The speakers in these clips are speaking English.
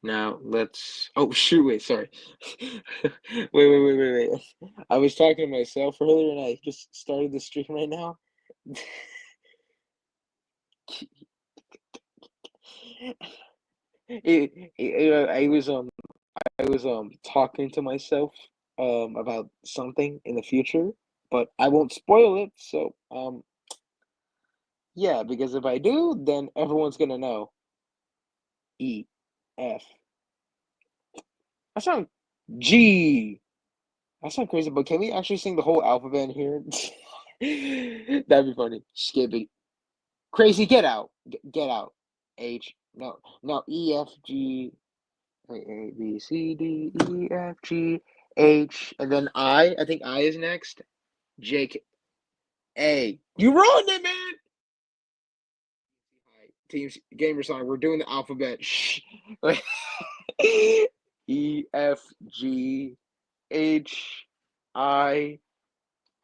Now let's. Oh shoot! Wait, sorry. Wait. I was talking to myself earlier, and I just started the stream right now. I was talking to myself about something in the future, but I won't spoil it. So yeah, because if I do, then everyone's gonna know. E, F. I sound G. I sound crazy, but can we actually sing the whole alphabet in here? That'd be funny. Skip it. Crazy, get out. Get out. H. No. No. E, F, G. Wait, A, B, C, D, E, F, G, H. And then I. I think I is next. J, K, A. You ruined it, man! Team Gamer Song. We're doing the alphabet. Shh. E, F, G, H, I.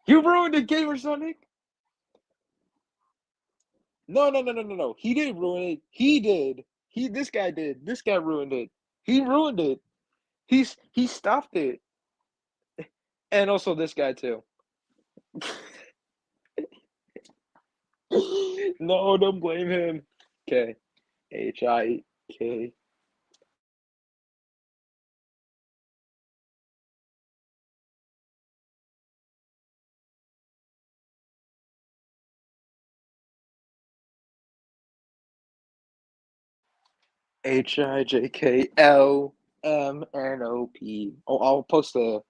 You ruined it, Gamer Sonic. No. He didn't ruin it. He did. This guy did. This guy ruined it. He ruined it. He stopped it. And also this guy too. No, don't blame him. Okay. H-I-K. H-I-J-K-L-M-N-O-P. Oh, I'll post the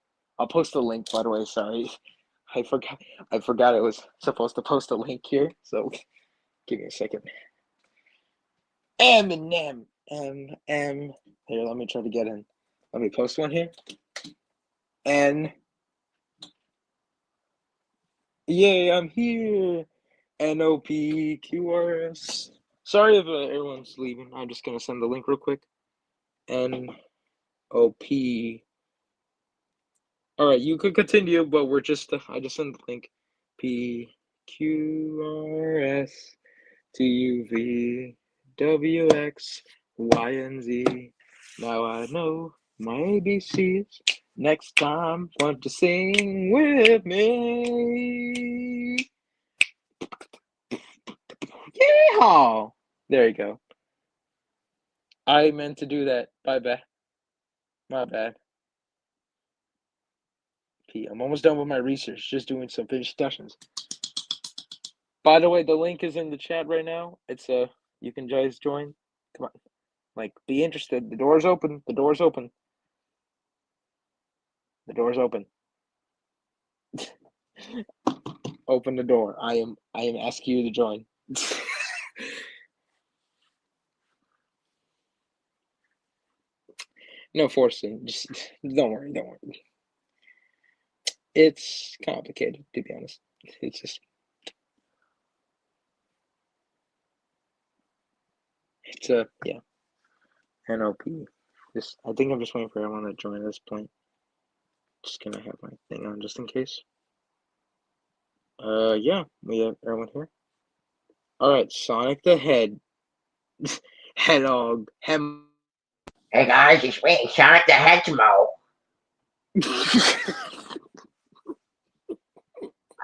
link, by the way, sorry. I forgot I forgot I was supposed to post a link here, so give me a second. Eminem. M. Here, let me try to get in. Let me post one here. N. Yay, I'm here. NOPQRS. Sorry if everyone's leaving. I'm just gonna send the link real quick. NOP. All right, you could continue, but I just sent the link. PQRSTUVWXYNZ. Now I know my ABCs. Next time, want to sing with me? Yeehaw! There you go. I meant to do that. My bad. My bad. I'm almost done with my research. Just doing some finished discussions. By the way, the link is in the chat right now. It's you can guys join. Come on, like be interested. The door's open. The door's open. The door's open. Open the door. I am asking you to join. No forcing. Just don't worry. Don't worry. It's complicated, to be honest. It's just yeah. NOP. Just I think I'm just waiting for everyone to join at this point. Just gonna have my thing on just in case. Yeah, we have everyone here. All right, Sonic the Head, Hedgehog, Hey guys, it's me, Sonic the Hedgehog.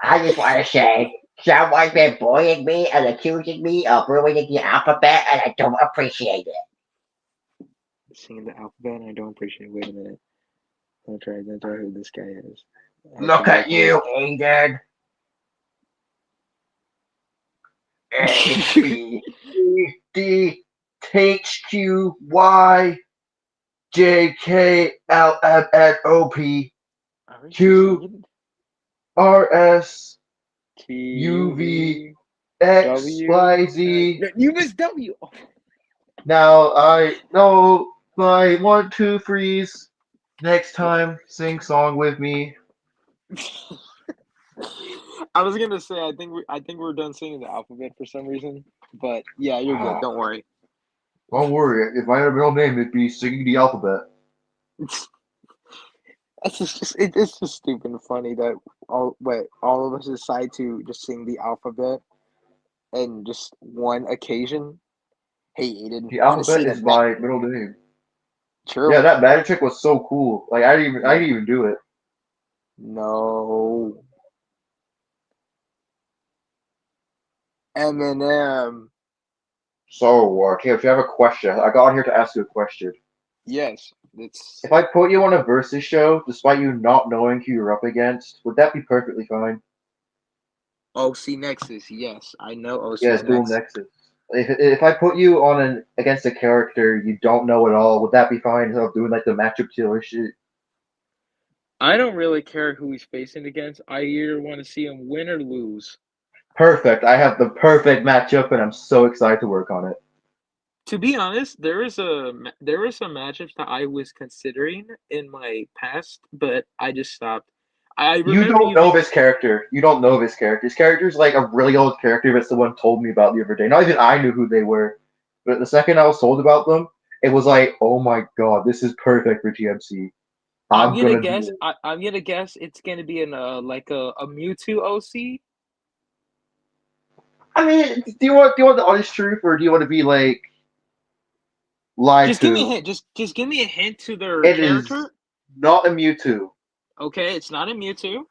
I just want to say, someone's been bullying me and accusing me of ruining the alphabet, and I don't appreciate it. Singing the alphabet. I don't appreciate it. Wait a minute. I'll try who this guy is. Look at you, Aiden. A B C D H Q Y J K L M N O P Q R S U V X Y Z. You missed W. Now I know my 1, 2, 3s. Next time, sing song with me. I was gonna say I think we're done singing the alphabet for some reason, but yeah, you're good. Don't worry. Don't worry, if I had a real name, it'd be singing the alphabet. It's just stupid and funny that all of us decide to just sing the alphabet and just one occasion. Hey, Aiden, The want to see alphabet the is net? my middle name. True. Yeah, that magic trick was so cool. Like I Yeah. didn't even do it. No. Eminem. So, okay, if you have a question, I got on here to ask you a question. Yes. It's If I put you on a versus show, despite you not knowing who you're up against, would that be perfectly fine? OC Nexus. Yes, I know Yeah, OC's Dual next. Nexus. If I put you on an against a character you don't know at all, would that be fine? Instead of doing like the matchup killer shit. I don't really care who he's facing against. I either want to see him win or lose. Perfect. I have the perfect matchup, and I'm so excited to work on it. To be honest, there is some matchups that I was considering in my past, but I just stopped. I You remember don't you know mentioned. this character. You don't know this character. This character's like a really old character that someone told me about the other day. Not even I knew who they were. But the second I was told about them, it was like, oh my god, this is perfect for TMC. I'm I'm gonna gonna guess. do it. I'm gonna guess it's gonna be an like a Mewtwo OC. I mean, do you want the honest truth, or do you want to be like lied Just give me a to? hint. Just give me a hint to their It is character. not a Mewtwo. Okay, it's not a Mewtwo.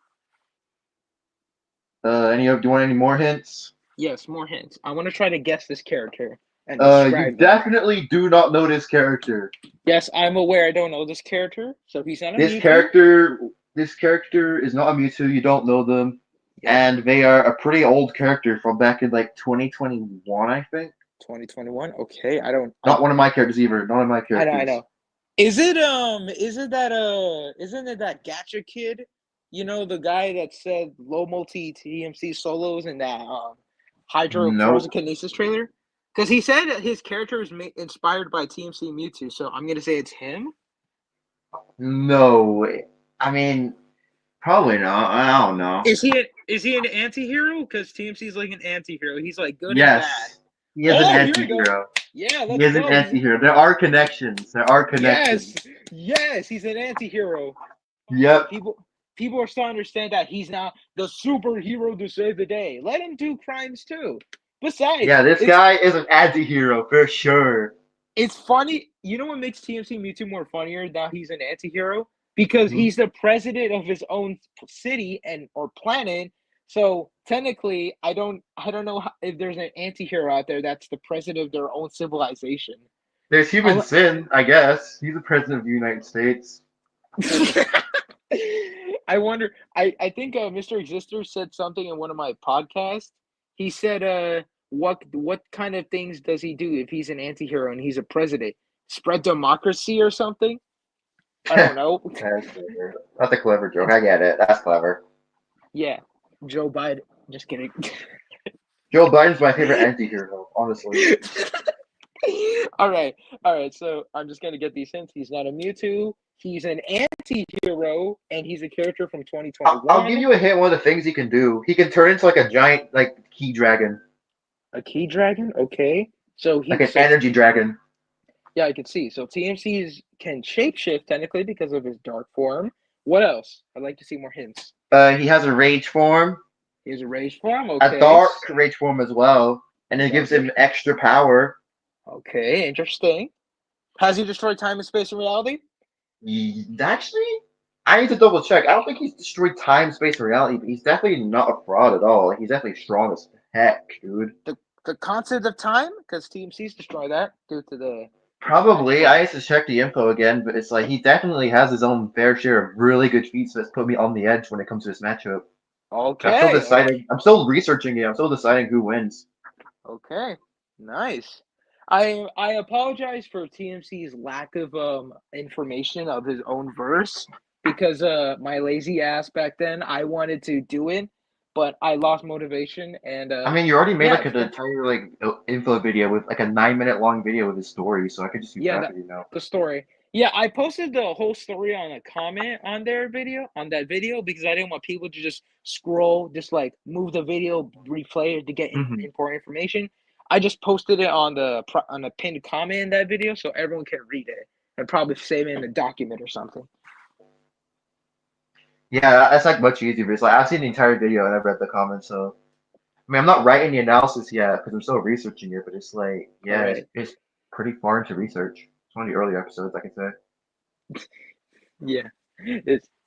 Do you want any more hints? Yes, more hints. I want to try to guess this character and You describe them. definitely do not know this character. Yes, I'm aware I don't know this character, so he's not a This Mewtwo. character, this character is not a Mewtwo. You don't know them, Yep, and they are a pretty old character from back in like 2021, I think. 2021. Okay, I don't. Not one of my characters either. None of my I know. I characters. know. Isn't it that Gacha kid? You know the guy that said low multi TMC solos in that Hydro Frozen Nope. Kinesis trailer? Because he said that his character is inspired by TMC Mewtwo, so I'm gonna say it's him. No. I mean, probably not. I don't know. Is he an anti-hero? Because TMC is like an anti-hero. He's like good and bad. Yes, he is an Oh, here we go. anti-hero. Yeah, He let's is an go. anti-hero. There are connections. There are Yes, connections. yes, he's an anti-hero. Finally, Yep. people are starting to understand that he's not the superhero to save the day. Let him do crimes too. Besides, Yeah, this guy is an anti-hero for sure. it's funny. You know what makes TMC Mewtwo more funnier? Now he's an anti-hero because Mhm. he's the president of his own city and or planet. So technically, I don't know if there's an anti-hero out there that's the president of their own civilization. There's human Unle- sin, I guess. He's the president of the United States. I wonder. I think Mr. Exister said something in one of my podcasts. He said, what kind of things does he do if he's an anti-hero and he's a president? Spread democracy or something? I don't know. That's clever. That's a clever joke. I get it. That's clever. Yeah, Joe Biden. Just kidding. Joe Biden's my favorite anti-hero, honestly. all right, all right. So I'm just gonna get these hints. He's not a Mewtwo. He's an anti-hero, and he's a character from I'll give 2021. you a hint. One of the things he can do, he can turn into like a giant, like key dragon, A key dragon. Okay. So like an energy dragon. yeah, I can see. So TMCs can shapeshift technically because of his dark form. What else? I'd like to see more hints. He has a rage form, He has a rage form. a Okay. dark rage form as well, and it Dark gives him rage. extra power. Okay, interesting. Has he destroyed time and space and reality? Actually, I need to double check. I don't think he's destroyed time, space, and reality, but he's definitely not a fraud at all. Like, he's definitely strong as heck, dude. The concept of time? Because TMCs destroy that due to the Probably. actual. I need to check the info again, but it's like he definitely has his own fair share of really good feats that's put me on the edge when it comes to this matchup. I'm still Okay, okay, deciding. I'm still researching it. I'm still deciding who wins. okay. Nice. I apologize for TMC's lack of information of his own verse because my lazy ass back then I wanted to do it, but I lost motivation and I mean, you already made yeah, like an entire like info video with like a 9 minute long video with his story, so I could just use yeah, that that video now. the story. Yeah, I posted the whole story on a comment on their video on that video because I didn't want people to just scroll, just like move the video, replay it to get Hmm. important information. I just posted it on the pinned comment in that video so everyone can read it and probably save it in a document or something. Yeah, that's like much easier. But it's like I've seen the entire video and I've read the comments, so I mean, I'm not writing the analysis yet because I'm still researching it. But it's like, All yeah, right. it's pretty far into research. It's one of the early episodes, I can say. Yeah,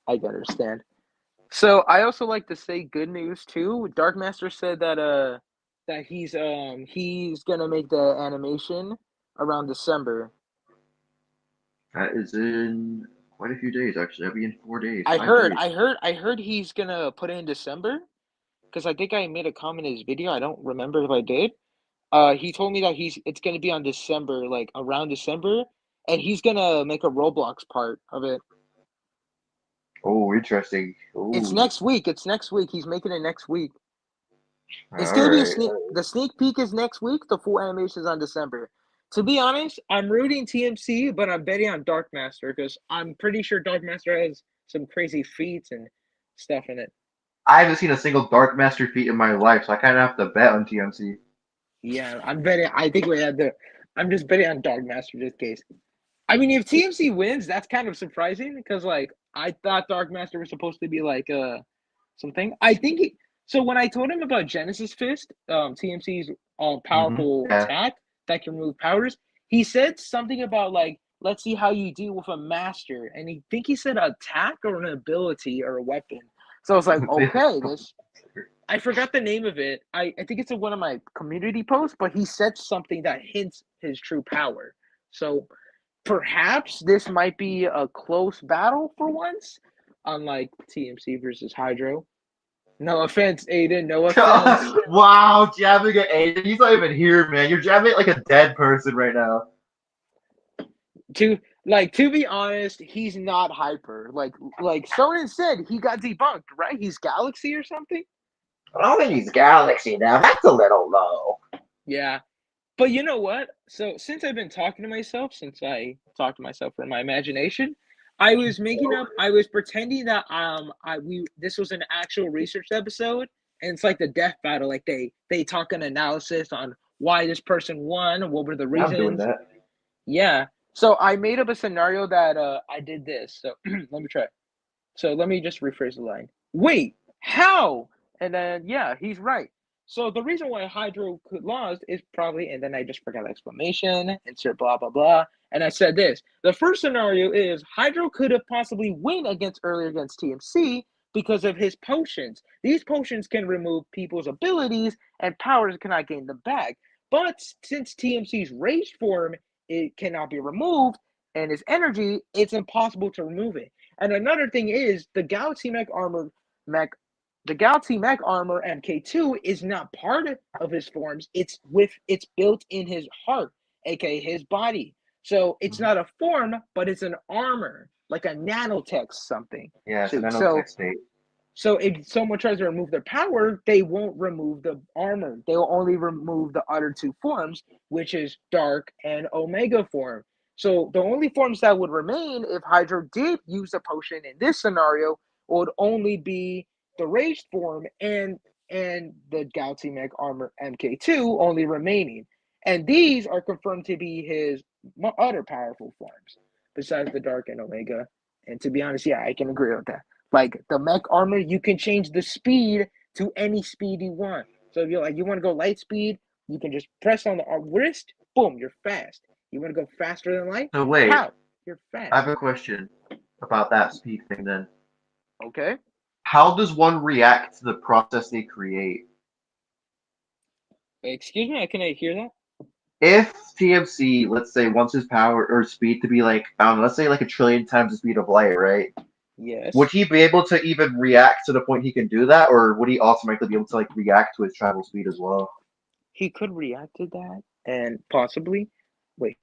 I can understand. So I also like to say good news too. Dark Master said that he's gonna make the animation around December. That is in quite a few days, actually. That'll be in 4 days, I 5 heard, days. I heard, I heard he's gonna put it in December because I think I made a comment in his video. I don't remember if I did. He told me that it's gonna be on December, like around December, and he's gonna make a Roblox part of it. Oh, interesting. It's Oh, next week. It's next week. He's making it next week. It's all gonna be a right. sneak. The sneak peek is next week. The full animation is on December. To be honest, I'm rooting TMC, but I'm betting on Dark Master because I'm pretty sure Dark Master has some crazy feats and stuff in it. I haven't seen a single Dark Master feat in my life, so I kind of have to bet on TMC. Yeah, I'm betting. I think we had the. I'm just betting on Dark Master just in case. I mean, if TMC wins, that's kind of surprising because like I thought Dark Master was supposed to be like something. I think so when I told him about Genesis Fist, TMC's all powerful Yeah. attack that can remove powers, he said something about like let's see how you deal with a master, and he said attack or an ability or a weapon. So I was like, okay, this I forgot the name of it. I think it's in one of my community posts, but he said something that hints his true power. So perhaps this might be a close battle for once, unlike TMC versus Hydro. No offense, Aiden. No offense. Wow, jabbing at Aiden. He's not even here, man. You're jabbing at like a dead person right now. To be honest, he's not hyper. Like Soren said, he got debunked, right? He's Galaxy or something. I don't think he's Galaxy now. That's a little low. Yeah, but you know what? So since I've been talking to myself, since I talked to myself from my imagination, I was pretending that this was an actual research episode, and it's like the death battle. Like they talk an analysis on why this person won, what were the I'm doing reasons. that. Yeah. So I made up a scenario that I did this. So let me try. So let me just rephrase the line. Wait, how? And then yeah, he's right. So the reason why Hydro could lost is probably, and then I just forgot the explanation, insert blah blah blah. And I said this. The first scenario is Hydro could have possibly win earlier against TMC because of his potions. These potions can remove people's abilities and powers cannot gain them back. But since TMC's rage form it cannot be removed and his energy, it's impossible to remove it. And another thing is Mech the Galaxy Mech Armor MK2 is not part of his forms. It's built in his heart, aka his body. So it's not a form, but it's an armor, like a nanotech something. Yeah, it's So a so nanotech state. so if someone tries to remove their power, they won't remove the armor. They will only remove the other two forms, which is Dark and Omega form. So the only forms that would remain if Hydro did use a potion in this scenario would only be the Raged form and the Galaxy Mech Armor MK2 only remaining. And these are confirmed to be his other powerful forms, besides the Dark and Omega. And to be honest, yeah, I can agree with that. Like the mech armor, you can change the speed to any speed you want. So if you want to go light speed, you can just press on the wrist, boom, you're fast. You want to go faster than light? So wait, Pow, you're I have fast. a question about that speed thing then. Okay. How does one react to the process they create? Excuse me, I couldn't hear that. If TMC, let's say, wants his power or speed to be like, let's say like a trillion times the speed of light, right? Would Yes, he be able to even react to the point he can do that, or would he automatically be able to like react to his travel speed as well? he could react to that, and possibly. Wait,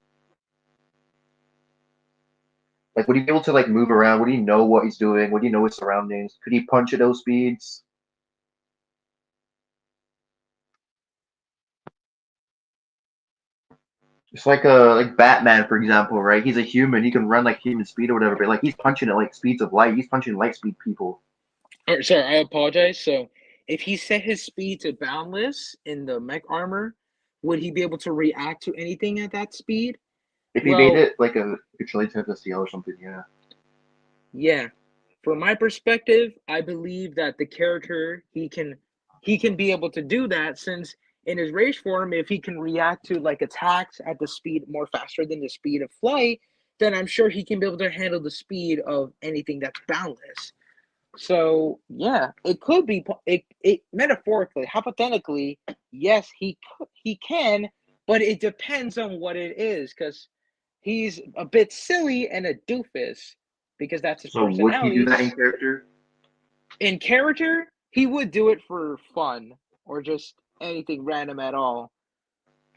Like, would he be able to like move around? Would he know what he's doing? Would he know his surroundings? Could he punch at those speeds? It's like Batman, for example, right? He's a human. He can run like human speed or whatever, but like he's punching at like speeds of light. He's punching light speed people. sorry, I apologize. So, if he set his speed to boundless in the mech armor, would he be able to react to anything at that speed? If he made Well, it like a trillion times the scale or something, yeah. yeah. From my perspective, I believe that the character he can be able to do that since in his rage form, if he can react to like attacks at the speed more faster than the speed of flight, then I'm sure he can be able to handle the speed of anything that's boundless. So yeah, it could be it metaphorically, hypothetically, yes, he can, but it depends on what it is, because he's a bit silly and a doofus because that's his So would he do personality. that in character? In character, he would do it for fun or just anything random at all.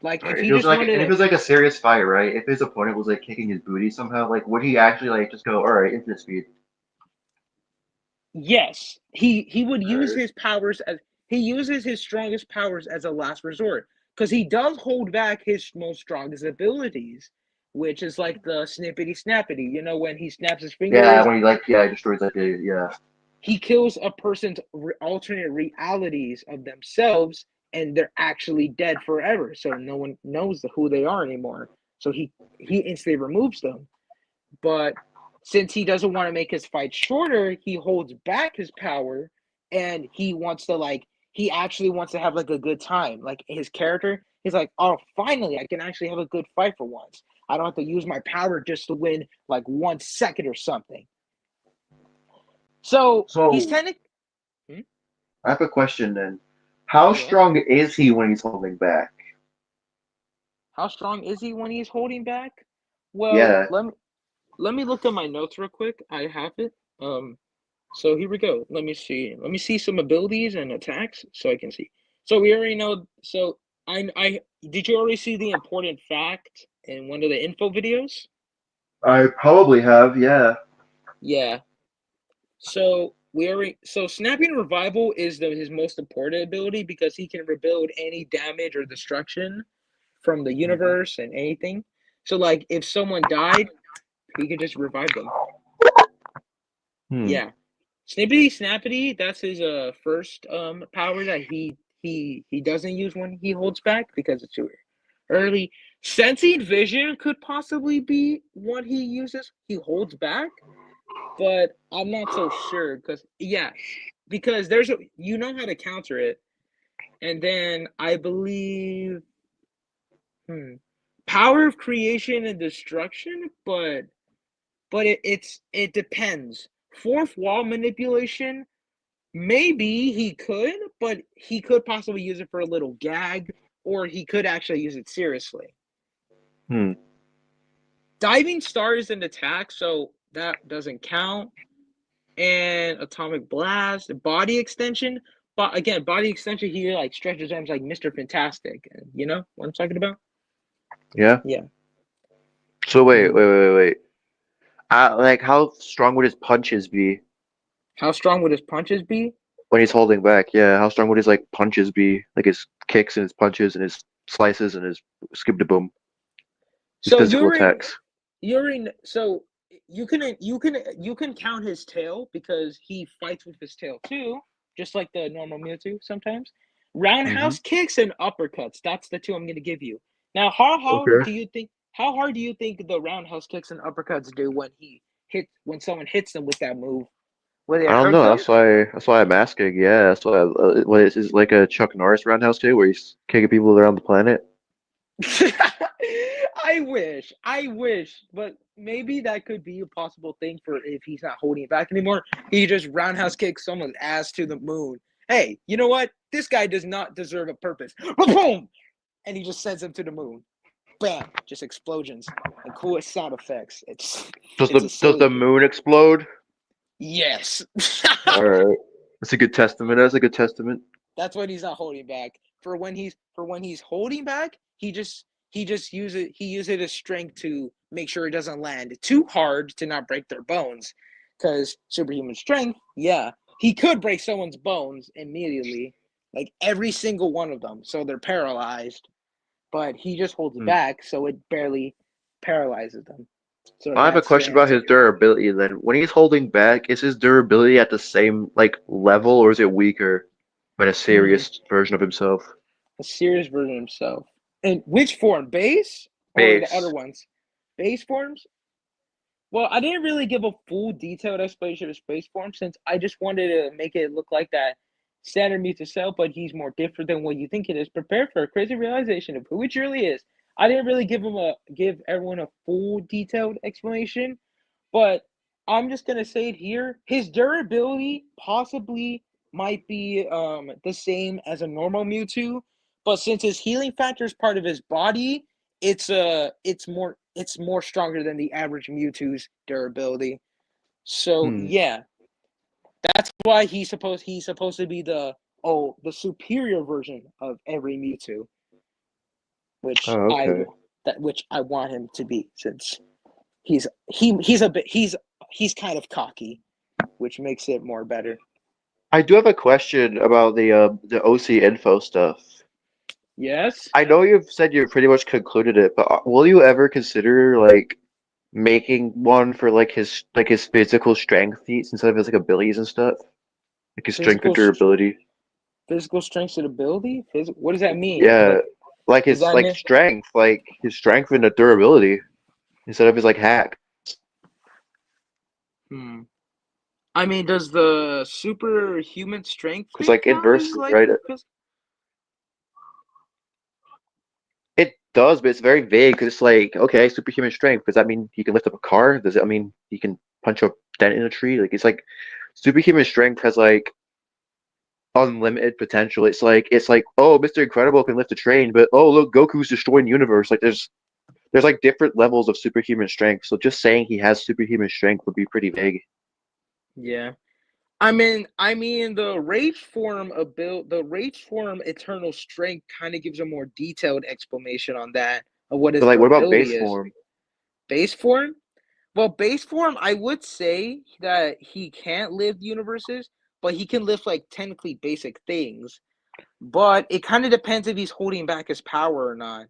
Like Right. if If he it was just like, wanted and if to, it was like a serious fight, right? If his opponent was like kicking his booty somehow, like would he actually like just go, all right, infinite speed? yes, he would use Alright. his powers as he uses his strongest powers as a last resort, because he does hold back his most strongest abilities, which is like the snippety snappity. You know, when he snaps his Yeah, fingers, when he like he destroys like a yeah. he kills a person's alternate realities of themselves, and they're actually dead forever. So no one knows who they are anymore. So he instantly removes them. But since he doesn't want to make his fight shorter, he holds back his power, and he wants to like he actually wants to have like a good time. Like his character, he's like, oh, finally, I can actually have a good fight for once. I don't have to use my power just to win like 1 second or something. So he's So technically, hmm? I have a question then. How Yeah. strong is he when he's holding back? How strong is he when he's holding back? Well, Yeah. let me look at my notes real quick. I have it. So here we go. Let me see. Let me see some abilities and attacks so I can see. So we already know. So I did you already see the important fact in one of the info videos? I probably have, yeah. Yeah. So snapping revival is his most important ability because he can rebuild any damage or destruction from the universe and anything. So like if someone died, he could just revive them. Hmm. Yeah. Snippety Snappity, that's his first power that he doesn't use when he holds back because it's too early. Sensing Vision could possibly be what he uses. He holds back, but I'm not so sure because there's a you know how to counter it. And then I believe hmm, power of creation and destruction, but it depends. Fourth wall manipulation, maybe he could, but he could possibly use it for a little gag, or he could actually use it seriously. Hmm. Diving Star is an attack, so that doesn't count. And Atomic Blast, Body Extension. But again, Body Extension, he like stretches arms like Mr. Fantastic. You know what I'm talking about? Yeah. Yeah. So wait, Hmm. wait, wait, wait. Like how strong would his punches be How strong would his punches be? when he's holding back? Yeah, how strong would his like punches be? Like his kicks and his punches and his slices and his skip to boom, his So physical you're in attacks. you're in so you can count his tail because he fights with his tail too, just like the normal Mewtwo sometimes. Hmm. Roundhouse kicks and uppercuts. That's the two I'm gonna give you. Now, Okay. how hard do you think the roundhouse kicks and uppercuts do when someone hits them with that move? Will I it don't hurt know. them? That's why I'm asking. Yeah, that's why. What is like a Chuck Norris roundhouse too, where he's kicking people around the planet? I wish, but maybe that could be a possible thing for if he's not holding it back anymore. He just roundhouse kicks someone's ass to the moon. Hey, you know what? This guy does not deserve a purpose. Boom! And he just sends him to the moon. Bam! Just explosions and cool sound effects. It's a Does silly the move. moon explode? Yes. All right, that's a good testament. That's a good testament. That's when he's not holding back. For when he's holding back, he uses his strength to make sure it doesn't land too hard to not break their bones. Because superhuman strength, yeah, he could break someone's bones immediately, like every single one of them, so they're paralyzed. But he just holds Hmm. back, so it barely paralyzes them. So I have a that's question about strength. his durability then. When he's holding back, is his durability at the same like level or is it weaker than a Hmm. serious version of himself? A serious version of himself. And which form? Base or the other Base. ones? Base forms? Well, I didn't really give a full detailed explanation of space form since I just wanted to make it look like that standard meets itself, but he's more different than what you think it is. Prepare for a crazy realization of who he truly is. I didn't really give everyone a full detailed explanation, but I'm just gonna say it here. His durability possibly might be the same as a normal Mewtwo, but since his healing factor is part of his body, it's more stronger than the average Mewtwo's durability. So yeah, that's why he's supposed to be the superior version of every Mewtwo, which Oh, okay. which I want him to be, since he's kind of cocky, which makes it more better. I do have a question about the OC info stuff. Yes. I know you've said you pretty much concluded it, but will you ever consider like making one for like his physical strength feats instead of his like abilities and stuff? Like his strength and Physical durability? physical strength and ability. What does that mean? Yeah, like Does his that mean? strength and the durability instead of his like hack. Hmm. I mean, does the superhuman strength Because thing like count as inversely, like? right? It does, but it's very vague because it's like, okay, superhuman strength. Does that mean he can lift up a car? Does it mean he can punch a dent in a tree? Like it's like superhuman strength has like unlimited potential. It's like oh, Mr. Incredible can lift a train, but oh look, Goku's destroying the universe. Like there's like different levels of superhuman strength. So just saying he has superhuman strength would be pretty vague. Yeah. I mean, the rage form eternal strength kind of gives a more detailed explanation on that of what But his like, what about ability base is. form? Base form? Well, base form, I would say that he can't live universes, but he can lift like technically basic things. But it kind of depends if he's holding back his power or not.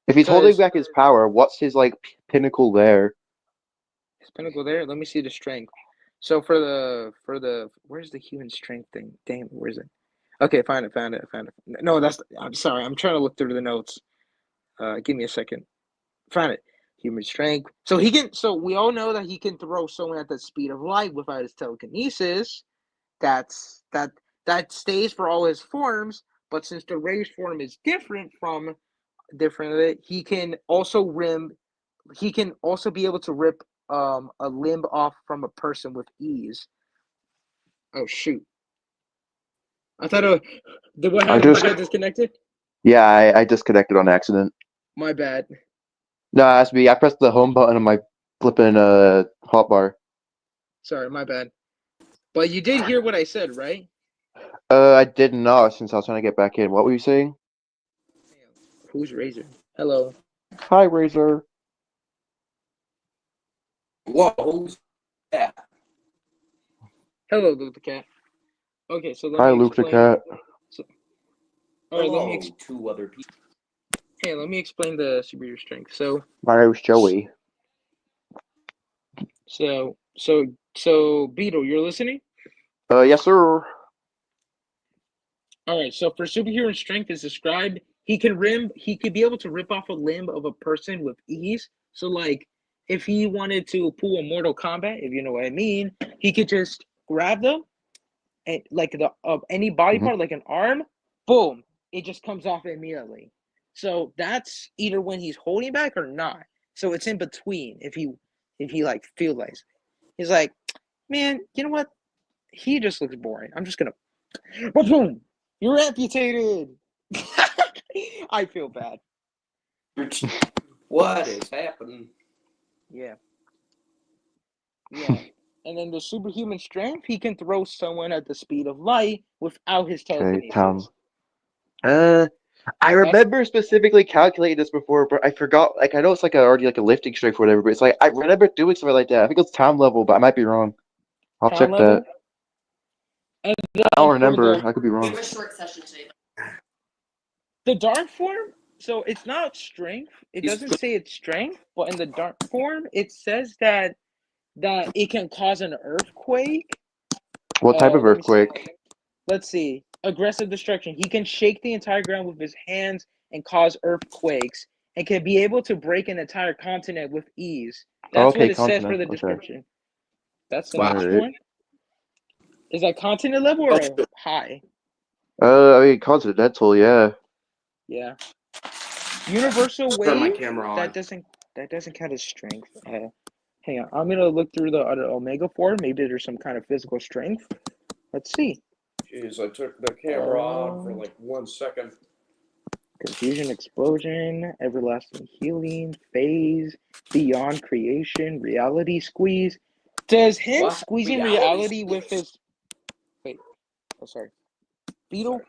If he's holding Because back his power, what's his like pinnacle there? his pinnacle there, let me see the strength. So for the where's the human strength thing? Damn, where is it? Okay, found it. No, I'm sorry. I'm trying to look through the notes. Give me a second. Found it. Human strength. So we all know that he can throw someone at the speed of light without his telekinesis. That's that stays for all his forms. But since the rage form is different of it, he can also be able to rip a limb off from a person with ease. Oh shoot! I thought did what I happened? Did just you get disconnected? yeah, I disconnected on accident. My bad. No, that's me. I pressed the home button on my flipping hotbar. Sorry, my bad. But you did hear what I said, right? I did not since I was trying to get back in. What were you saying? Who's Razor? Hello. Hi, Razor. Whoa, yeah. Hello, Luke the Cat. Okay, so let Hi, me Luke the explain. cat. All right, Hello, two other people. hey, let me explain the superior strength. My name's Joey. So Beetle, you're listening? Yes, sir. All right. So for superhuman strength is described, he could be able to rip off a limb of a person with ease. So like, if he wanted to pull a Mortal Kombat, if you know what I mean, he could just grab them and like the of any body part, like an arm, boom, it just comes off immediately. So that's either when he's holding back or not. So it's in between. If he like feels like he's like, man, you know what? He just looks boring. I'm just gonna, boom, you're amputated. I feel bad. What is happening? Yeah. Yeah. And then the superhuman strength, he can throw someone at the speed of light without his Okay, telekinesis. I remember specifically calculating this before, but I forgot. Like, I know it's like already like a lifting strength or whatever, but it's like I remember doing something like that. I think it's time level, but I might be wrong. I'll Town check that. level. And I don't then for remember. I could be We wrong. have a short session today. the dark form, so it's not strength. It He's- doesn't say it's strength, but in the dark form, it says that it can cause an earthquake. What type of Let me see. earthquake? Let's see. Aggressive destruction. He can shake the entire ground with his hands and cause earthquakes, and can be able to break an entire continent with ease. That's what Okay, it says for continent. the Okay. description. That's the Wow. next Alright. one. Is that continent level or high? I mean continental, yeah. Yeah. Universal Turn my wave. camera on. That doesn't count as strength. Hang on, I'm gonna look through the other omega form. Maybe there's some kind of physical strength. Let's see. Jeez, I took the camera on for like 1 second. Confusion, explosion, everlasting healing, phase, beyond creation, reality squeeze. Does him What? squeezing Reality reality with squeeze? his sorry. Beetle?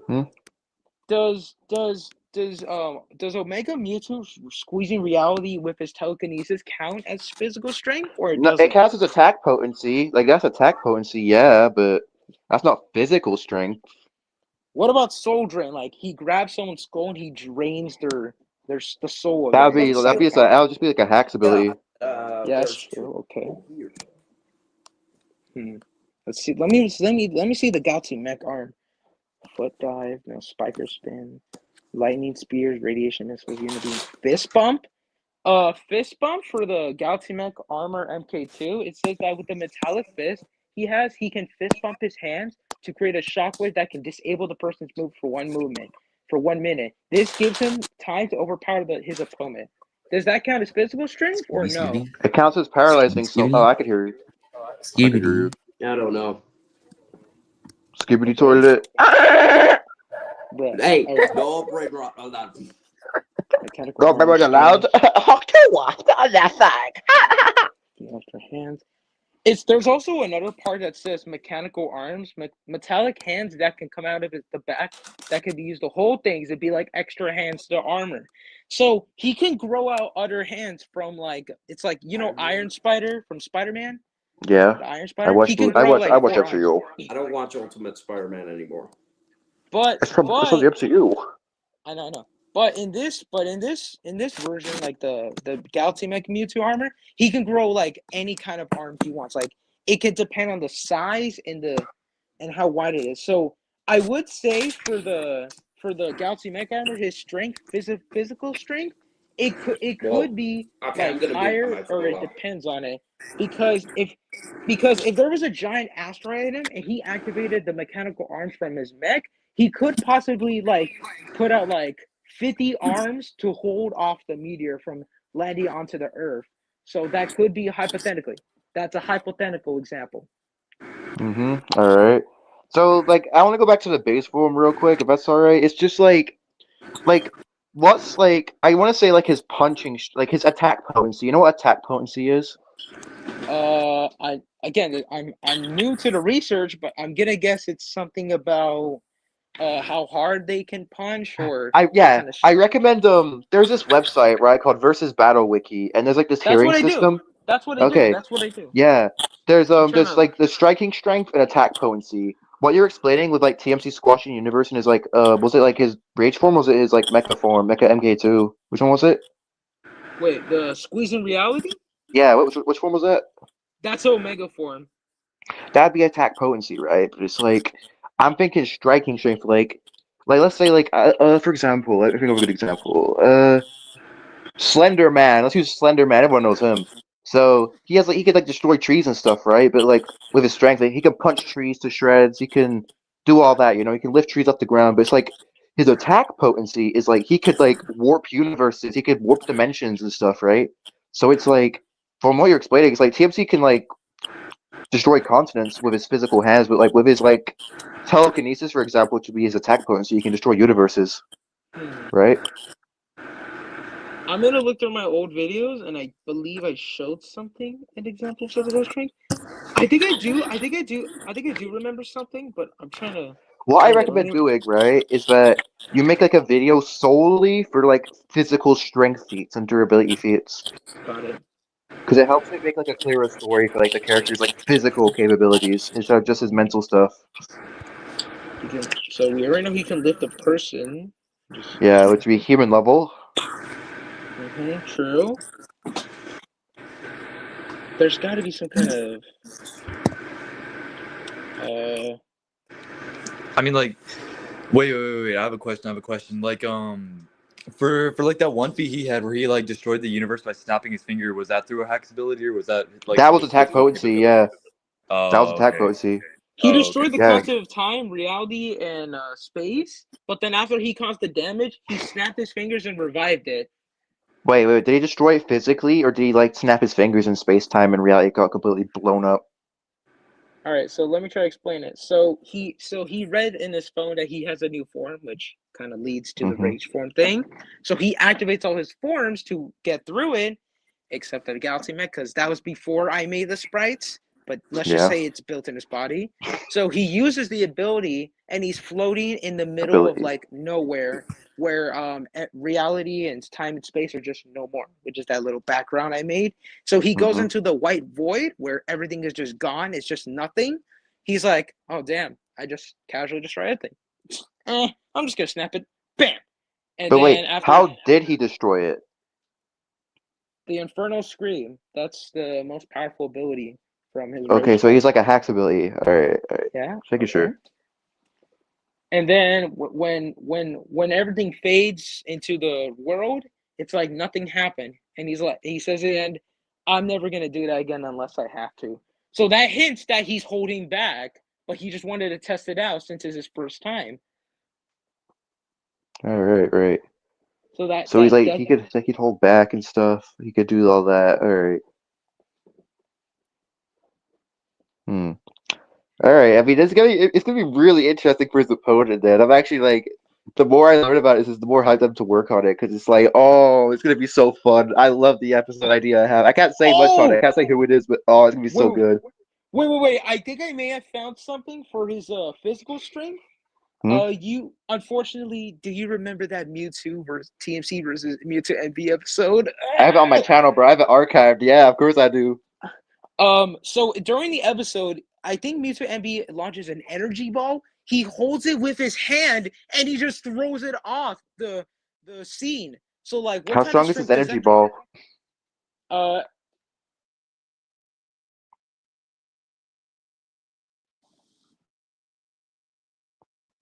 Hmm? Does Omega Mewtwo squeezing reality with his telekinesis count as physical strength, or it No, doesn't? it counts as attack potency. Like that's attack potency, yeah, but that's not physical strength. What about soul drain? Like he grabs someone's skull and he drains the soul of That'd them. be Does that'd be that count? that would just be like a hacks ability. Yeah, that's There's true. Okay. Here. Let's see. Let me see the Galaxy Mech arm. Foot dive, no spiker spin, lightning spears, radiation missiles, unity, fist bump. Fist bump for the Galaxy Mech armor MK2. It says that with the metallic fist he can fist bump his hands to create a shockwave that can disable the person's move for 1 minute. This gives him time to overpower his opponent. Does that count as physical strength or no? It counts as paralyzing. So, oh, I could hear you. I could hear you. I don't know. Skibbity toilet. Bruh. Hey, Alright. no brain rot on that. Mechanical Go, armor remember the loud? What on that thing? Extra hands. There's also another part that says mechanical arms, metallic hands that can come out of the back that can be used to hold things. It'd be like extra hands to armor. So he can grow out other hands from it's like Iron Spider from Spider-Man. Yeah, The Iron I Spider. watched. He can I grow watched. like I watched 4 arms. MCU. I don't watch Ultimate Spider-Man anymore. It's from the MCU. I know. But in this version, like the Galaxy Mech Mewtwo armor, he can grow like any kind of arm he wants. Like it could depend on the size and how wide it is. So I would say for the Galaxy Mech armor, his strength, physical strength, it could be Okay, I'm like gonna mute higher, my or phone. it depends on it. Because if there was a giant asteroid in him and he activated the mechanical arms from his mech, he could possibly put out 50 arms to hold off the meteor from landing onto the Earth. So that could be hypothetically. That's a hypothetical example. All right. So, I want to go back to the base form real quick, if that's all right. It's just what's I want to say his punching, his attack potency. You know what attack potency is? I'm new to the research, but I'm gonna guess it's something about how hard they can punch, or I recommend there's this website, right, called Versus Battle Wiki, and there's this That's hearing what I do. system. That's what I do. Okay. That's what I do. Yeah. There's Trying there's to- the striking strength and attack potency. What you're explaining with TMC Squashing Universe is was it his rage form, or was it his mecha form, Mecha MK2? Which one was it? Wait, the squeezing reality? Yeah, which form was that? That's Omega form. That'd be attack potency, right? But it's I'm thinking striking strength, let's say for example, let me think of a good example. Slender Man. Let's use Slender Man. Everyone knows him. So he could destroy trees and stuff, right? But with his strength, he can punch trees to shreds. He can do all that, He can lift trees off the ground. But it's his attack potency is he could warp universes. He could warp dimensions and stuff, right? So it's from what you're explaining, it's TMC can destroy continents with his physical hands, but with his telekinesis, for example, which would be his attack potency, he can destroy universes, right? I'm gonna look through my old videos, and I believe I showed something, an example of physical strength. I think I do remember something, but I'm trying to. What I recommend doing, right, is that you make a video solely for physical strength feats and durability feats. Got it. Because it helps make a clearer story for the character's physical capabilities instead of just his mental stuff. So we already know he can lift a person. Yeah, which would be human level. True. There's got to be some kind of. I mean, wait. I have a question. For that one feat he had where he destroyed the universe by snapping his finger, was that through a hack's ability, or was that that was attack potency? Yeah. Oh, that was attack potency. He Oh, destroyed okay. the Yeah. concept of time, reality, and space. But then after he caused the damage, he snapped his fingers and revived it. Wait. Did he destroy it physically, or did he like snap his fingers in space time and reality got completely blown up? All right, so let me try to explain it. So he read in his phone that he has a new form, which kind of leads to the Mhm. rage form thing. So he activates all his forms to get through it, except that the Galaxy Mech, because that was before I made the sprites. But let's just Yeah. say it's built in his body. So he uses the ability, and he's floating in the middle of Ability. like nowhere, where reality and time and space are just no more, which is that little background I made. So he goes Mhm. into the white void where everything is just gone. It's just nothing. He's like, oh damn, I just casually destroyed everything. I'm just gonna snap it. Bam. And But then wait, after how did he destroy it? the Inferno Scream, that's the most powerful ability from his Okay, rage so he's form. like a hacks ability. All right. Yeah. Just making sure. And then when everything fades into the world, it's like nothing happened. And he says at the end, I'm never gonna do that again unless I have to. So that hints that he's holding back, but he just wanted to test it out since it's his first time. All right. So that So he's like that he could hold back and stuff. He could do all that. All right. Hmm. All right. I mean, it's gonna be really interesting for his opponent. Then I'm actually like, the more I learn about it, the more hyped I'm to work on it because it's like, oh, it's gonna be so fun. I love the episode idea I have. I can't say much on it. I can't say who it is, but oh, it's gonna be so wait, good. wait. I think I may have found something for his physical strength. Hmm? You unfortunately, do you remember that Mewtwo versus TMC versus Mewtwo MV episode? I have it on my channel, bro. I have it archived. Yeah, of course I do. So during the episode, I think Mewtwo MV launches an energy ball. He holds it with his hand and he just throws it off the scene. So like, what How kind of strong is this strength does energy that? ball? Uh,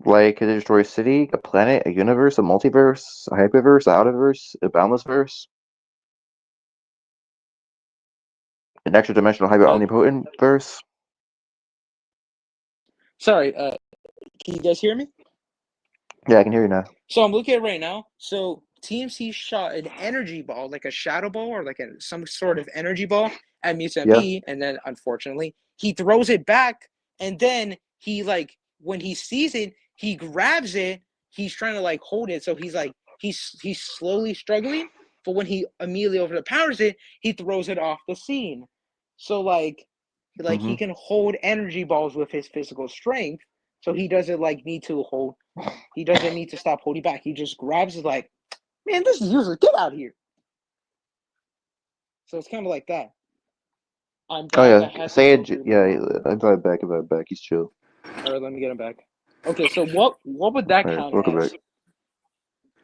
Like, could it destroy a city, a planet, a universe, a multiverse, a hyperverse, a outerverse, a boundless verse, an extra dimensional hyper omnipotent verse? sorry. Can you guys hear me? Yeah, I can hear you now. So I'm looking at it right now. So TMC shot an energy ball, like a shadow ball or like some sort of energy ball at Mewtwo Yeah. MV, and then unfortunately he throws it back, and then he like when he sees it, he grabs it. He's trying to like hold it, so he's like he's slowly struggling. But when he immediately overpowers it, he throws it off the scene. So like he Mm-hmm. can hold energy balls with his physical strength, so he doesn't like need to hold. He doesn't need to stop holding back. He just grabs it like, man, this is useless. Get out of here. So it's kind of like that. I'm Oh back. I yeah, had to say go it. through my Yeah, mom. I got it back. I got it back. He's chill. All right, let me get him back. Okay, so what would that All right, count welcome as? back.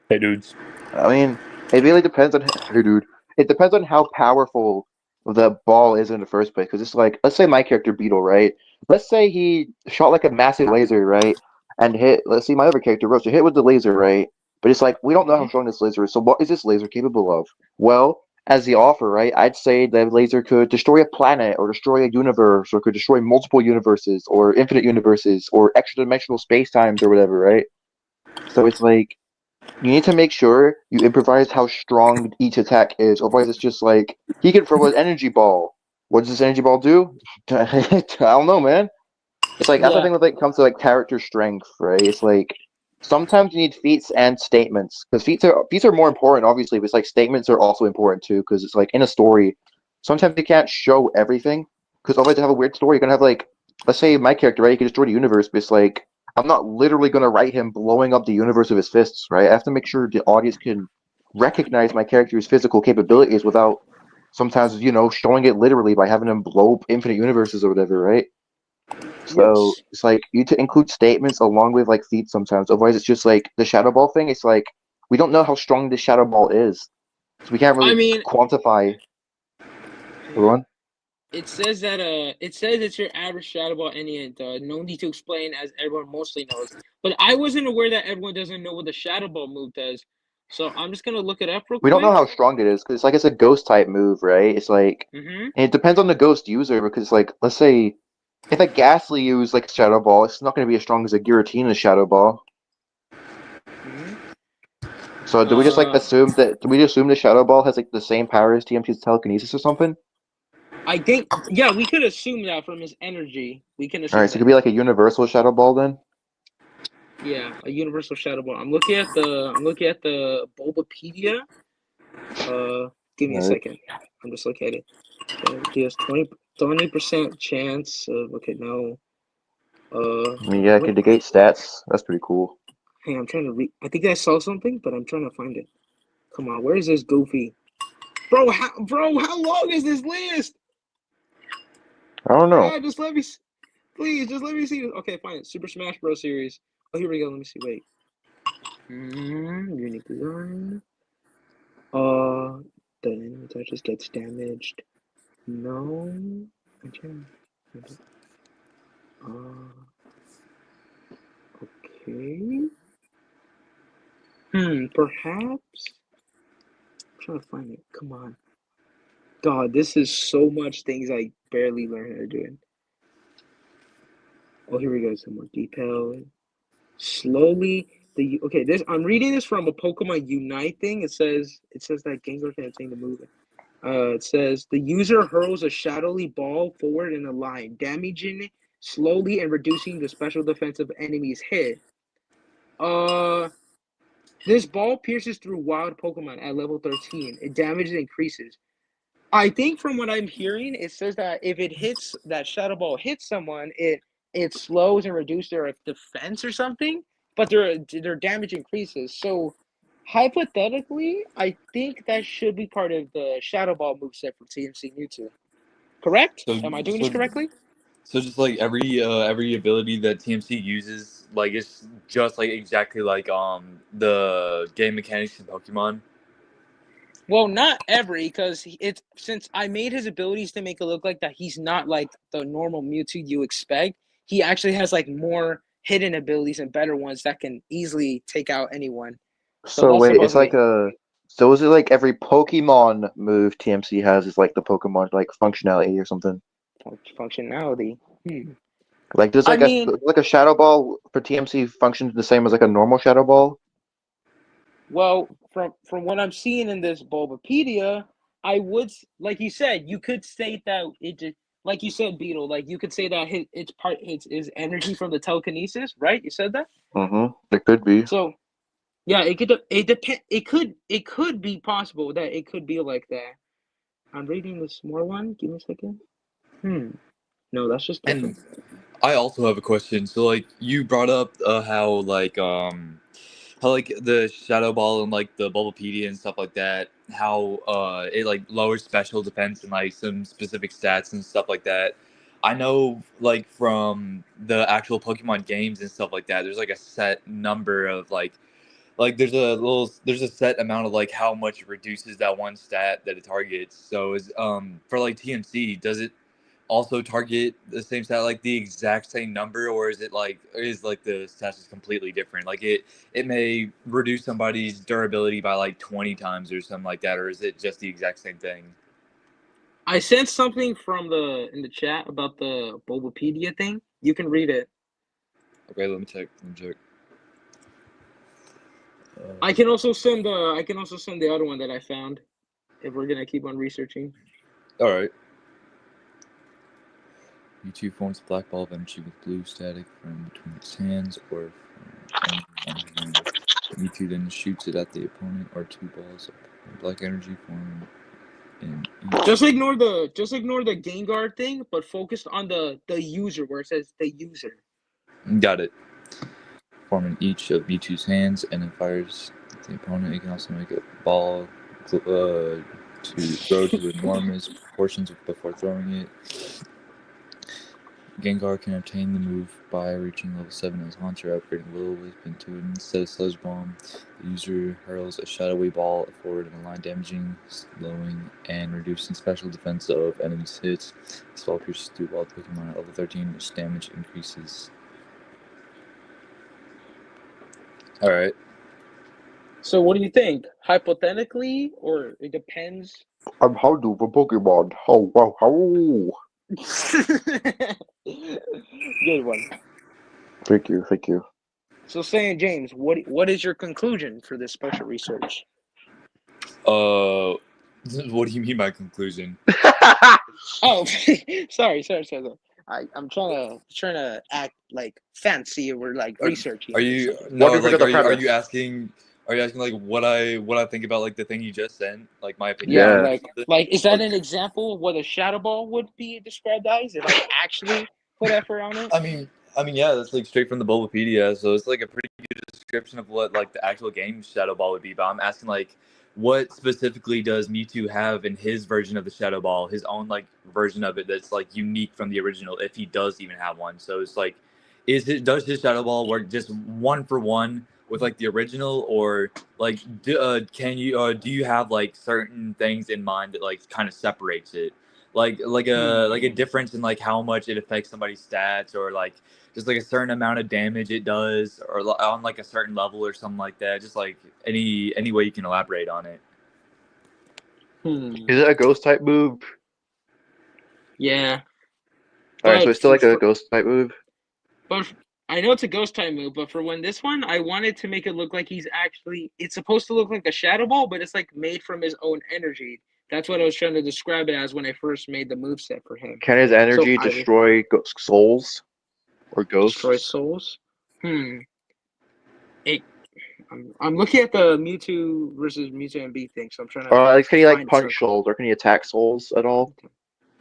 Hey, dudes. I mean, it really depends on hey, dude. It depends on how powerful the ball is in the first place. Because it's like, let's say my character Beetle, right? Let's say he shot like a massive laser, right? And hit. Let's see my other character Roach. Hit with the laser, right? But it's like we don't know how strong this laser is. So what is this laser capable of? Well, as the offer, right? I'd say the laser could destroy a planet, or destroy a universe, or could destroy multiple universes, or infinite universes, or extra dimensional space times, or whatever, right? So it's like you need to make sure you improvise how strong each attack is. Otherwise, it's just like he can throw an energy ball. What does this energy ball do? I don't know, man. It's like that's the Yeah, thing when it comes to like character strength, right? It's like sometimes you need feats and statements because feats are more important, obviously, but it's like statements are also important too because it's like in a story, sometimes you can't show everything because otherwise, to have a weird story, you're gonna have like, let's say my character, right? He can destroy the universe, but it's like I'm not literally gonna write him blowing up the universe with his fists, right? I have to make sure the audience can recognize my character's physical capabilities without sometimes showing it literally by having him blow up infinite universes or whatever, right? So yes. it's like you need to include statements along with like feats sometimes. Otherwise, it's just like the shadow ball thing. It's like we don't know how strong the shadow ball is, so we can't I really mean, quantify. Everyone. it says that it says it's your average shadow ball any and no need to explain as everyone mostly knows. But I wasn't aware that everyone doesn't know what the shadow ball move does. So I'm just gonna look it up real We don't know quick. how strong it is because it's like it's a ghost type move, right? It's like Mm-hmm. and it depends on the ghost user because like let's say If a Ghastly used like Shadow Ball, it's not going to be as strong as a Giratina Shadow Ball. Mhm. So do we just like assume that? Do we assume the Shadow Ball has like the same power as TMT's telekinesis or something? I think, yeah, we could assume that from his energy. We can All assume right, so it that. could be like a Universal Shadow Ball then. Yeah, a universal shadow ball. I'm looking at the Bulbapedia. Give me a All right. second. I'm just looking at it. Okay, he has 20% chance of. Okay, no. I mean, yeah, it What? can negate stats. That's pretty cool. Hey, I'm trying to read. I think I saw something, but I'm trying to find it. Come on, where is this Goofy? Bro, how long is this list? I don't know. God, just let me. Please, just let me see. Okay, fine. Super Smash Bros. Series. Oh, here we go. Let me see. Wait. Unique design. The enemy touches gets damaged. No. I'm trying. Okay. Perhaps. I'm trying to find it. Come on. God, this is so much things I barely learned how to do it. Oh, here we go. Some more detail. Slowly, I'm reading this from a Pokemon Unite thing. It says that Gengar can obtain the movement. It says the user hurls a shadowy ball forward in a line, damaging slowly and reducing the special defense of enemies hit. This ball pierces through wild Pokemon at level 13. It damages increases. I think from what I'm hearing, it says that if that shadow ball hits someone, it slows and reduces their defense or something, but their damage increases. So hypothetically, I think that should be part of the shadow ball moveset for TMC Mewtwo. Correct? So Am I doing this so correctly? so just like every ability that TMC uses, like it's just like exactly like the game mechanics in Pokemon. Well, not every, because it's since I made his abilities to make it look like that he's not like the normal Mewtwo you expect. He actually has like more hidden abilities and better ones that can easily take out anyone. So So that's wait, it's like supposedly a. So is it like every Pokemon move TMC has is like the Pokemon like functionality or something? functionality. Like does I mean, like a Shadow Ball for TMC functions the same as like a normal Shadow Ball? well, from what I'm seeing in this Bulbapedia, like you said, you could state that it just like you said, Beetle, like you could say that it's his energy from the telekinesis, right? You said that? Mm-hmm. It could be. So yeah, it could be possible that it could be like that. I'm reading this more one. Give me a second. No, that's just different. And I also have a question. So like you brought up how like the Shadow Ball and like the Bulbapedia and stuff like that, how it like lowers special defense and like some specific stats and stuff like that. I know like from the actual Pokemon games and stuff like that, there's like a set number of like there's a set amount of like how much it reduces that one stat that it targets. So is for like TMC, does it also target the same stat, like the exact same number, or is like the stats is completely different? Like it may reduce somebody's durability by like 20 times or something like that, or is it just the exact same thing? I sent something in the chat about the Bulbapedia thing. You can read it. Okay, let me check. I can also send the other one that I found if we're gonna keep on researching. All right. Mewtwo forms a black ball of energy with blue static from between its hands or from only one hand. Mewtwo then shoots it at the opponent, or two balls of black energy form in each. Just ignore the Gengar thing, but focus on the user where it says the user. Got it. Form in each of Mewtwo's hands, and then fires at the opponent. It can also make a ball to grow to enormous proportions before throwing it. Gengar can obtain the move by reaching level 7 as Haunter, upgrading Will Whip into it instead of Sludge Bomb. The user hurls a shadowy ball forward in a line, damaging, slowing, and reducing special defense of enemies' hits. This ball pierces through wild Pokemon at level 13, which damage increases. Alright. So what do you think? Hypothetically, or it depends? How do the Pokemon? How? Good one. Thank you. So, saying James, what is your conclusion for this special research? What do you mean by conclusion? Oh, sorry. I'm trying to act like fancy. We're like researching. Are you What do no you think like of the are you premise? asking like what I think about like the thing you just said, like my opinion Yeah, on Yeah. it or something? like is that Okay. an example of what a shadow ball would be described as if I actually put effort on it? I mean, yeah, that's like straight from the Bulbapedia, so it's like a pretty good description of what like the actual game Shadow Ball would be. But I'm asking like, what specifically does Mewtwo have in his version of the Shadow Ball, his own like version of it that's like unique from the original, if he does even have one? So it's like, does his Shadow Ball work just one for one with like the original, or like do you have like certain things in mind that like kind of separates it? Like a difference in like how much it affects somebody's stats, or like just like a certain amount of damage it does, or on like a certain level or something like that. Just like any way you can elaborate on it. Is it a ghost type move? Yeah, Alright, so but it's still like a ghost type move? but I know it's a ghost type move, but for this one, I wanted to make it look like it's supposed to look like a shadow ball, but it's like made from his own energy. That's what I was trying to describe it as when I first made the move set for him. Can his So energy I destroy souls? Or destroy ghosts? souls. It, I'm looking at the Mewtwo versus Mewtwo and B thing, so I'm trying to Or like, can he like find punch something. souls? Or can he attack souls at all?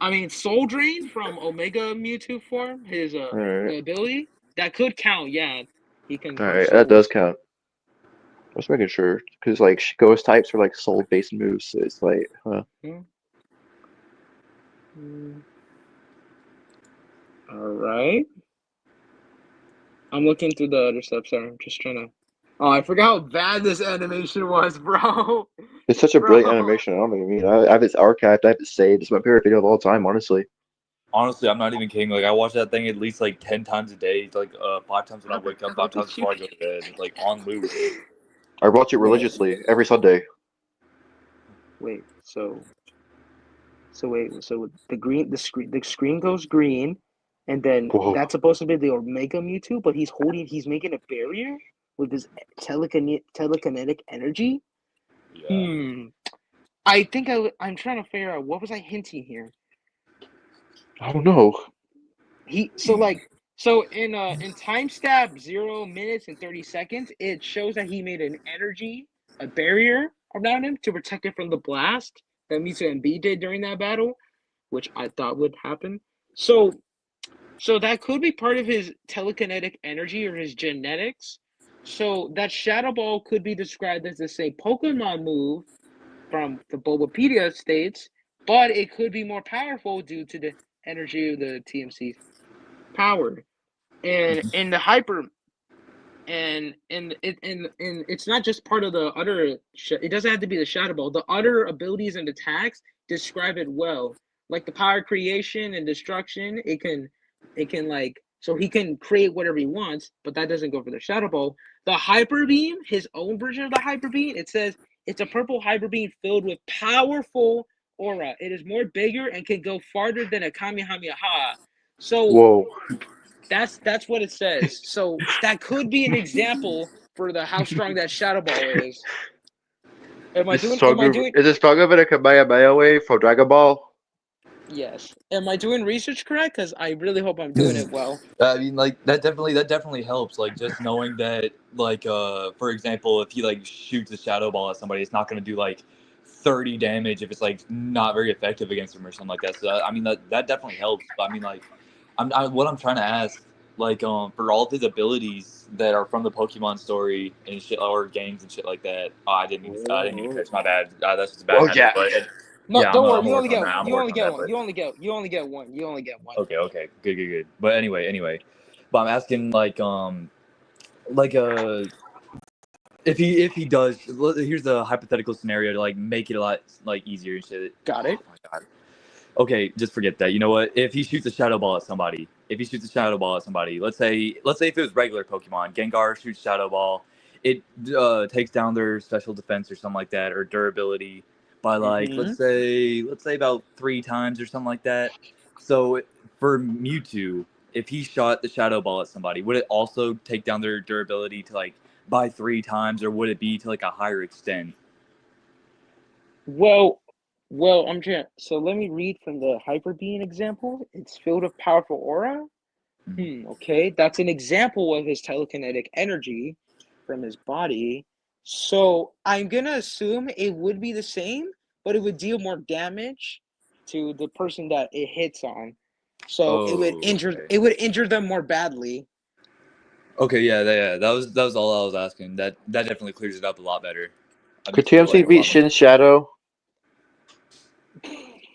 I mean, Soul Drain from Omega Mewtwo form, his Alright. the ability that could count. Yeah, he can punch Alright, that does souls. count. Just making sure. Because like ghost types are like soul based moves, so it's like, huh. All right. I'm looking through the other stuff. Sorry, I'm just trying to. Oh, I forgot how bad this animation was, bro. It's such a brilliant Bro. animation. I don't know what you mean. I have this archived. I have it saved. It's my favorite video of all time, honestly. Honestly, I'm not even kidding. Like I watch that thing at least like 10 times a day. Like 5 times when I wake up, How 5 times did you? before I go to bed. Like on loop. I watch it Man, religiously every Sunday. wait. So the screen goes green, and then Whoa. that's supposed to be the Omega Mewtwo, but he's making a barrier with his telekinetic energy. Yeah. I think I'm trying to figure out what was I hinting here. I don't know. So in time stab 0 minutes and 30 seconds, it shows that he made a barrier around him to protect it from the blast that Mewtwo and B did during that battle, which I thought would happen. So that could be part of his telekinetic energy or his genetics. So that Shadow Ball could be described as the same Pokemon move from the Bulbapedia states, but it could be more powerful due to the energy of the TMC's power. And in the hyper and it's not just part of the other it doesn't have to be the Shadow Ball. The other abilities and attacks describe it well. Like the power creation and destruction, it can like so he can create whatever he wants, but that doesn't go for the Shadow Ball. The Hyper Beam, his own version of the Hyper Beam, it says it's a purple Hyper Beam filled with powerful aura. It is more bigger and can go farther than a Kamehameha. So Whoa. that's what it says. So that could be an example for how strong that Shadow Ball is. Am I doing? Is it stronger than a Kamehameha wave from Dragon Ball? Yes. Am I doing research correct? Because I really hope I'm doing it well. I mean, like that definitely helps. Like just knowing that, like for example, if he like shoots a shadow ball at somebody, it's not going to do like 30 damage if it's like not very effective against him or something like that. So I mean that definitely helps. But I mean like, what I'm trying to ask, like for all of his abilities that are from the Pokemon story and shit or games and shit like that. Oh, I didn't even catch. My bad. That's just a bad Oh habit. yeah. But No, don't worry. I'm You only working on get that. I'm you only working on get that. one. But You only get one. You only get one. okay, good. But anyway. But I'm asking like if he does, here's the hypothetical scenario to like make it a lot like easier and shit. Got it. Oh my god. Okay, just forget that. You know what? If he shoots a shadow ball at somebody, let's say if it was regular Pokemon, Gengar shoots shadow ball, it takes down their special defense or something like that, or durability by like let's say about 3 times or something like that. So for Mewtwo, if he shot the Shadow Ball at somebody, would it also take down their durability to like by 3 times, or would it be to like a higher extent? Well, so let me read from the Hyper Being example. It's filled with powerful aura. Okay, that's an example of his telekinetic energy from his body. So I'm gonna assume it would be the same, but it would deal more damage to the person that it hits on. So it would injure them more badly. Okay, yeah. That was all I was asking. That definitely clears it up a lot better. Could TMC beat Shin Shadow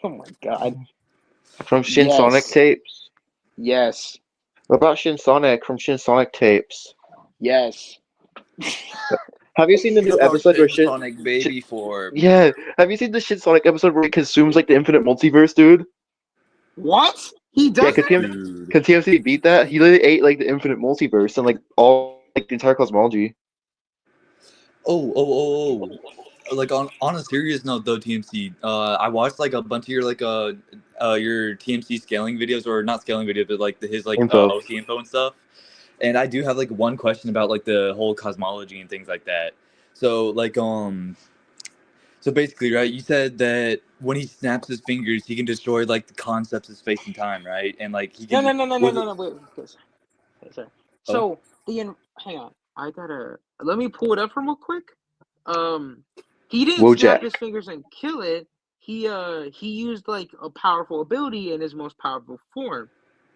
Oh my god. from Shin Sonic Yes. tapes? Yes. What about Shin Sonic from Shin Sonic tapes? Yes. Have you seen the new episode where Shin Sonic baby form? Yeah, have you seen the Shin Sonic episode where he consumes like the infinite multiverse, dude? What? He does Yeah, that? could TMC beat that? He literally ate like the infinite multiverse and like all like the entire cosmology. Oh. Like on a serious note though, TMC, I watched like a bunch of your your TMC scaling videos, or not scaling videos, but like his Info. OC info and stuff. And I do have like one question about like the whole cosmology and things like that. So like so basically, right, you said that when he snaps his fingers, he can destroy like the concepts of space and time, right? And like he can No. Wait. Sorry. So hang on. Let me pull it up from real quick. He didn't snap his fingers and kill it. He used like a powerful ability in his most powerful form.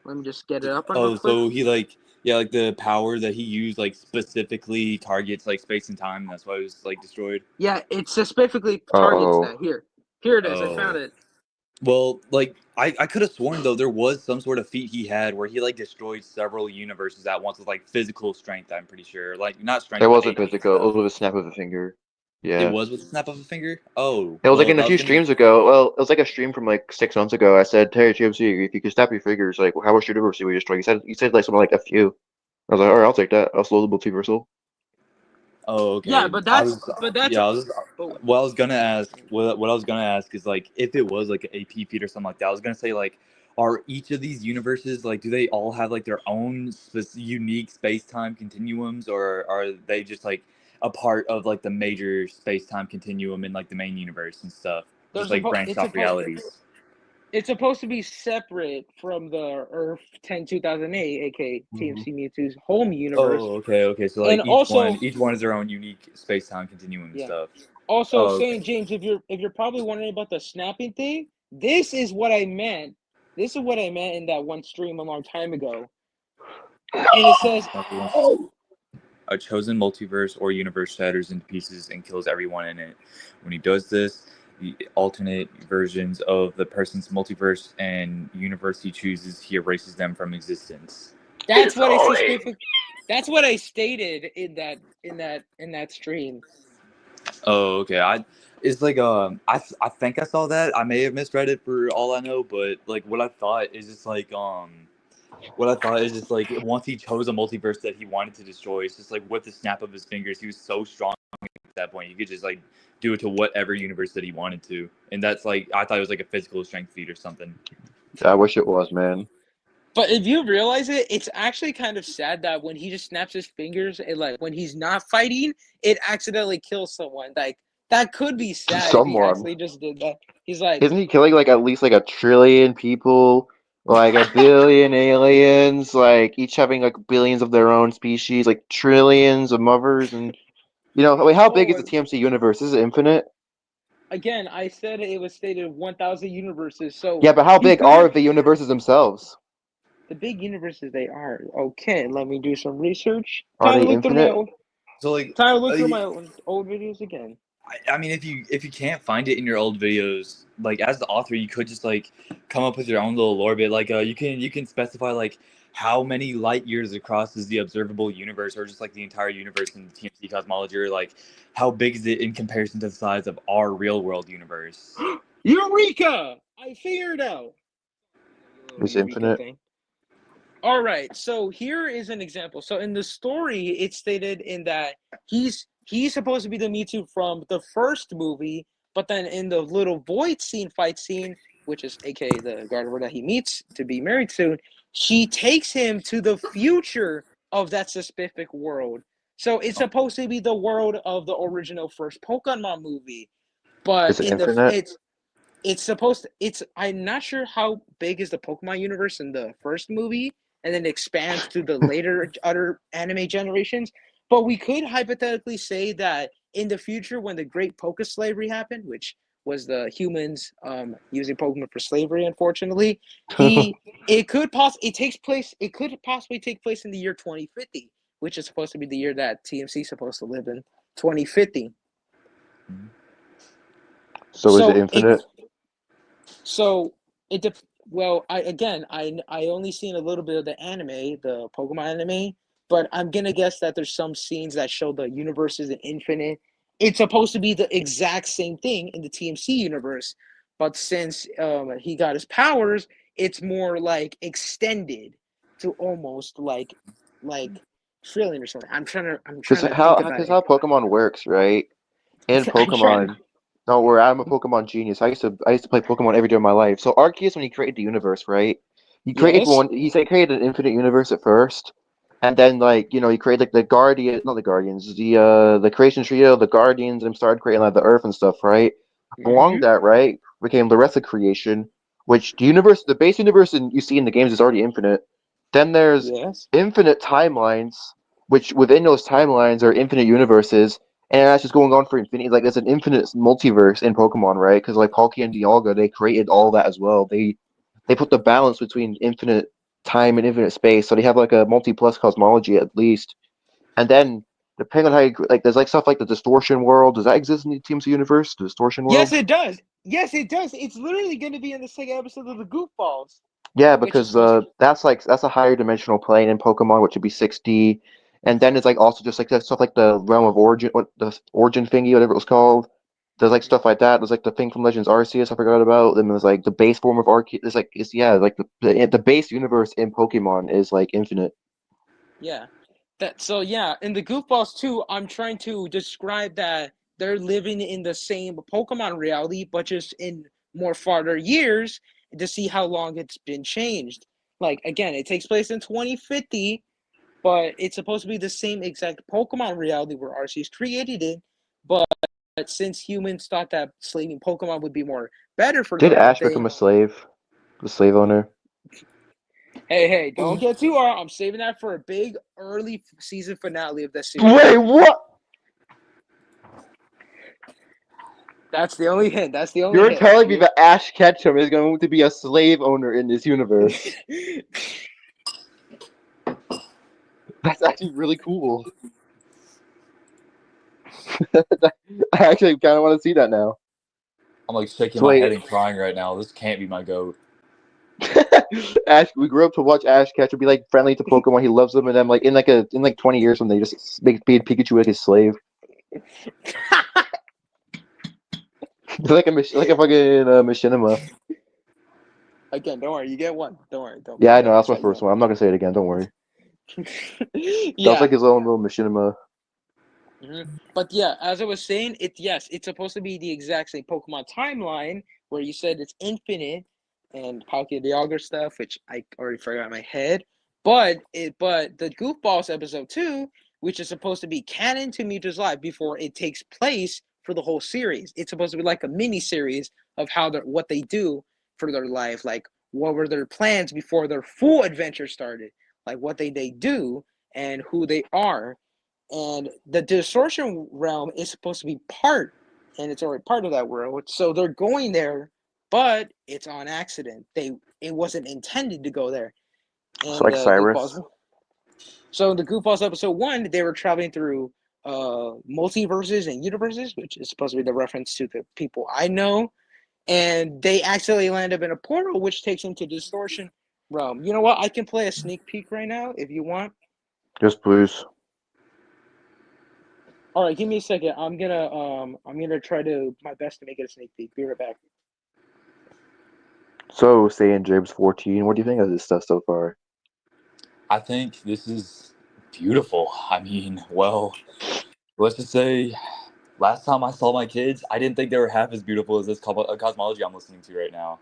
Let me just get it up real quick. So he like the power that he used like specifically targets like space and time, and that's why it was like destroyed. Yeah, it specifically targets that. Here it is. I found it. Well, like I could have sworn though there was some sort of feat he had where he like destroyed several universes at once with like physical strength. I'm pretty sure, like not strength. It but wasn't AP physical. It stuff. was with a snap of a finger. Yeah. It was with a snap of a finger. Oh, It was like in a that few gonna- streams ago. Well, it was like a stream from like 6 months ago. I said, "Hey, TMC, if you could snap your fingers, like how much universe we destroy?" You said like something like a few. I was like, "All right, I'll take that. I'll slow the multiversal." Oh, okay. Yeah, but that's what I was gonna ask. What I was gonna ask is like if it was like an AP feat or something like that. I was gonna say like, are each of these universes like do they all have like their own unique space time continuums, or are they just like a part of like the major space time continuum in like the main universe and stuff? Just like branched off realities. It's supposed to be separate from the Earth 10-2008, aka TMC Mewtwo's home universe. Oh, okay. So like each one is their own unique space time continuum and stuff. Also, James, if you're probably wondering about the snapping thing, this is what I meant. This is what I meant in that one stream a long time ago. And it says, a chosen multiverse or universe shatters into pieces and kills everyone in it. When he does this, the alternate versions of the person's multiverse and universe he chooses, he erases them from existence. That's what I stated in that stream. Oh, okay. It's like I think I saw that. I may have misread it for all I know, but like what I thought is just like once he chose a multiverse that he wanted to destroy, it's just like with the snap of his fingers, he was so strong at that point. He could just like do it to whatever universe that he wanted to, and that's like I thought it was like a physical strength feat or something. I wish it was, man. But if you realize it, it's actually kind of sad that when he just snaps his fingers, and like when he's not fighting, it accidentally kills someone. Like that could be sad if he actually just did that. He's like, isn't he killing like at least like 1 trillion people, like 1 billion aliens, like each having like billions of their own species, like trillions of mothers, and wait, how big is the TMC universe? Is it infinite? Again, I said it was stated 1,000 universes. So yeah, but how big are the universes themselves? The big universes they are. Okay, let me do some research. Are they infinite? Look through my old videos again. I mean, if you can't find it in your old videos, like as the author, you could just like come up with your own little lore bit. Like you can specify like how many light years across is the observable universe, or just like the entire universe in TMC Cosmology, or like how big is it in comparison to the size of our real world universe? Eureka! I figured out. It's infinite. All right, so here is an example. So in the story, it's stated in that he's supposed to be the Mewtwo from the first movie, but then in the little fight scene which is aka the Gardevoir that he meets to be married soon, she takes him to the future of that specific world. So it's supposed to be the world of the original first Pokemon movie, but Is it infinite? it's supposed to, it's I'm not sure how big is the Pokemon universe in the first movie and then expands to the later other anime generations. But we could hypothetically say that in the future when the great Poke Slavery happened, which was the humans using Pokemon for slavery, unfortunately, it could possibly take place in the year 2050, which is supposed to be the year that TMC is supposed to live in, 2050. So is it So infinite? So it dep well, I only seen a little bit of the anime, the Pokemon anime, but I'm gonna guess that there's some scenes that show the universe is infinite. It's supposed to be the exact same thing in the TMC universe, but since he got his powers, it's more like extended to almost like trillion or something. I'm Because trying to think about because it. how Pokemon works, right? In I'm trying to Pokemon, don't worry, I'm a Pokemon genius. I used to play Pokemon every day of my life. So Arceus, when he created the universe, right? He created Yes. one. He said created an infinite universe at first, and then like he created like the Guardian, not the Guardians, the Creation Trio, the Guardians, and started creating like the Earth and stuff, right? Along Mm-hmm. that, right, became the rest of creation, which the base universe you see in the games is already infinite. Then there's Yes. infinite timelines, which within those timelines are infinite universes, and that's just going on for infinity. Like there's an infinite multiverse in Pokemon, right? Because like Palkia and Dialga, they created all that as well. They put the balance between infinite time and infinite space, so they have like a multi-plus cosmology at least. And then depending on how you like, there's like stuff like the distortion world. Does that exist in the TMC universe? The distortion Yes, world? it does. Yes, it does. It's literally going to be in the second episode of the Goofballs, Yeah, which is because supposed to be. that's a higher dimensional plane in Pokemon, which would be 6D. And then it's like also just like that stuff like the realm of origin, what the origin thingy, whatever it was called. There's like stuff like that. There's like the thing from Legends Arceus I forgot about. Then there's like the base form of Arceus. There's like it's yeah, like the base universe in Pokemon is like infinite. Yeah. Yeah, in the Goofballs too, I'm trying to describe that they're living in the same Pokemon reality, but just in more farther years to see how long it's been changed. Like again, it takes place in 2050, but it's supposed to be the same exact Pokemon reality where Arceus created it. But since humans thought that slaving Pokemon would be more better for Did them, Ash become a slave? The slave owner? hey, don't get too hard. I'm saving that for a big early season finale of the series. Wait, what? That's the only hint. That's the only You're hint. telling me that Ash Ketchum is going to be a slave owner in this universe? That's actually really cool. I actually kind of want to see that now. I'm like shaking So my wait, head and crying right now. This can't be my goat. Ash, we grew up to watch Ash Ketchum be like friendly to Pokemon. He loves them, and then like in 20 years when they just make Pikachu like his slave, like a fucking machinima. Again, don't worry. You get one. Don't worry. Don't Yeah, I don't know worry. that's That's my why you first one. I'm not gonna say it again. Don't worry. That was yeah. like his own little machinima. But yeah, as I was saying, it's supposed to be the exact same Pokemon timeline where you said it's infinite and Palkia Dialga stuff, which I already forgot in my head. But the Goofballs episode 2, which is supposed to be canon to Mewtwo's life before it takes place for the whole series. It's supposed to be like a mini series of what they do for their life, like what were their plans before their full adventure started, like what they do and who they are, and the distortion realm is supposed to be and it's already part of that world. So they're going there, but it's on accident. It wasn't intended to go there. So And like the Cyrus. Goofballs. So in the Goofballs episode 1, they were traveling through multiverses and universes, which is supposed to be the reference to the people I know. And they accidentally land up in a portal, which takes them to distortion realm. You know what? I can play a sneak peek right now if you want. Yes, please. All right, give me a second. I'm gonna try to my best to make it a sneak peek. Be right back. So, saying James 14, what do you think of this stuff so far? I think this is beautiful. I mean, well, let's just say last time I saw my kids, I didn't think they were half as beautiful as this cosmology I'm listening to right now.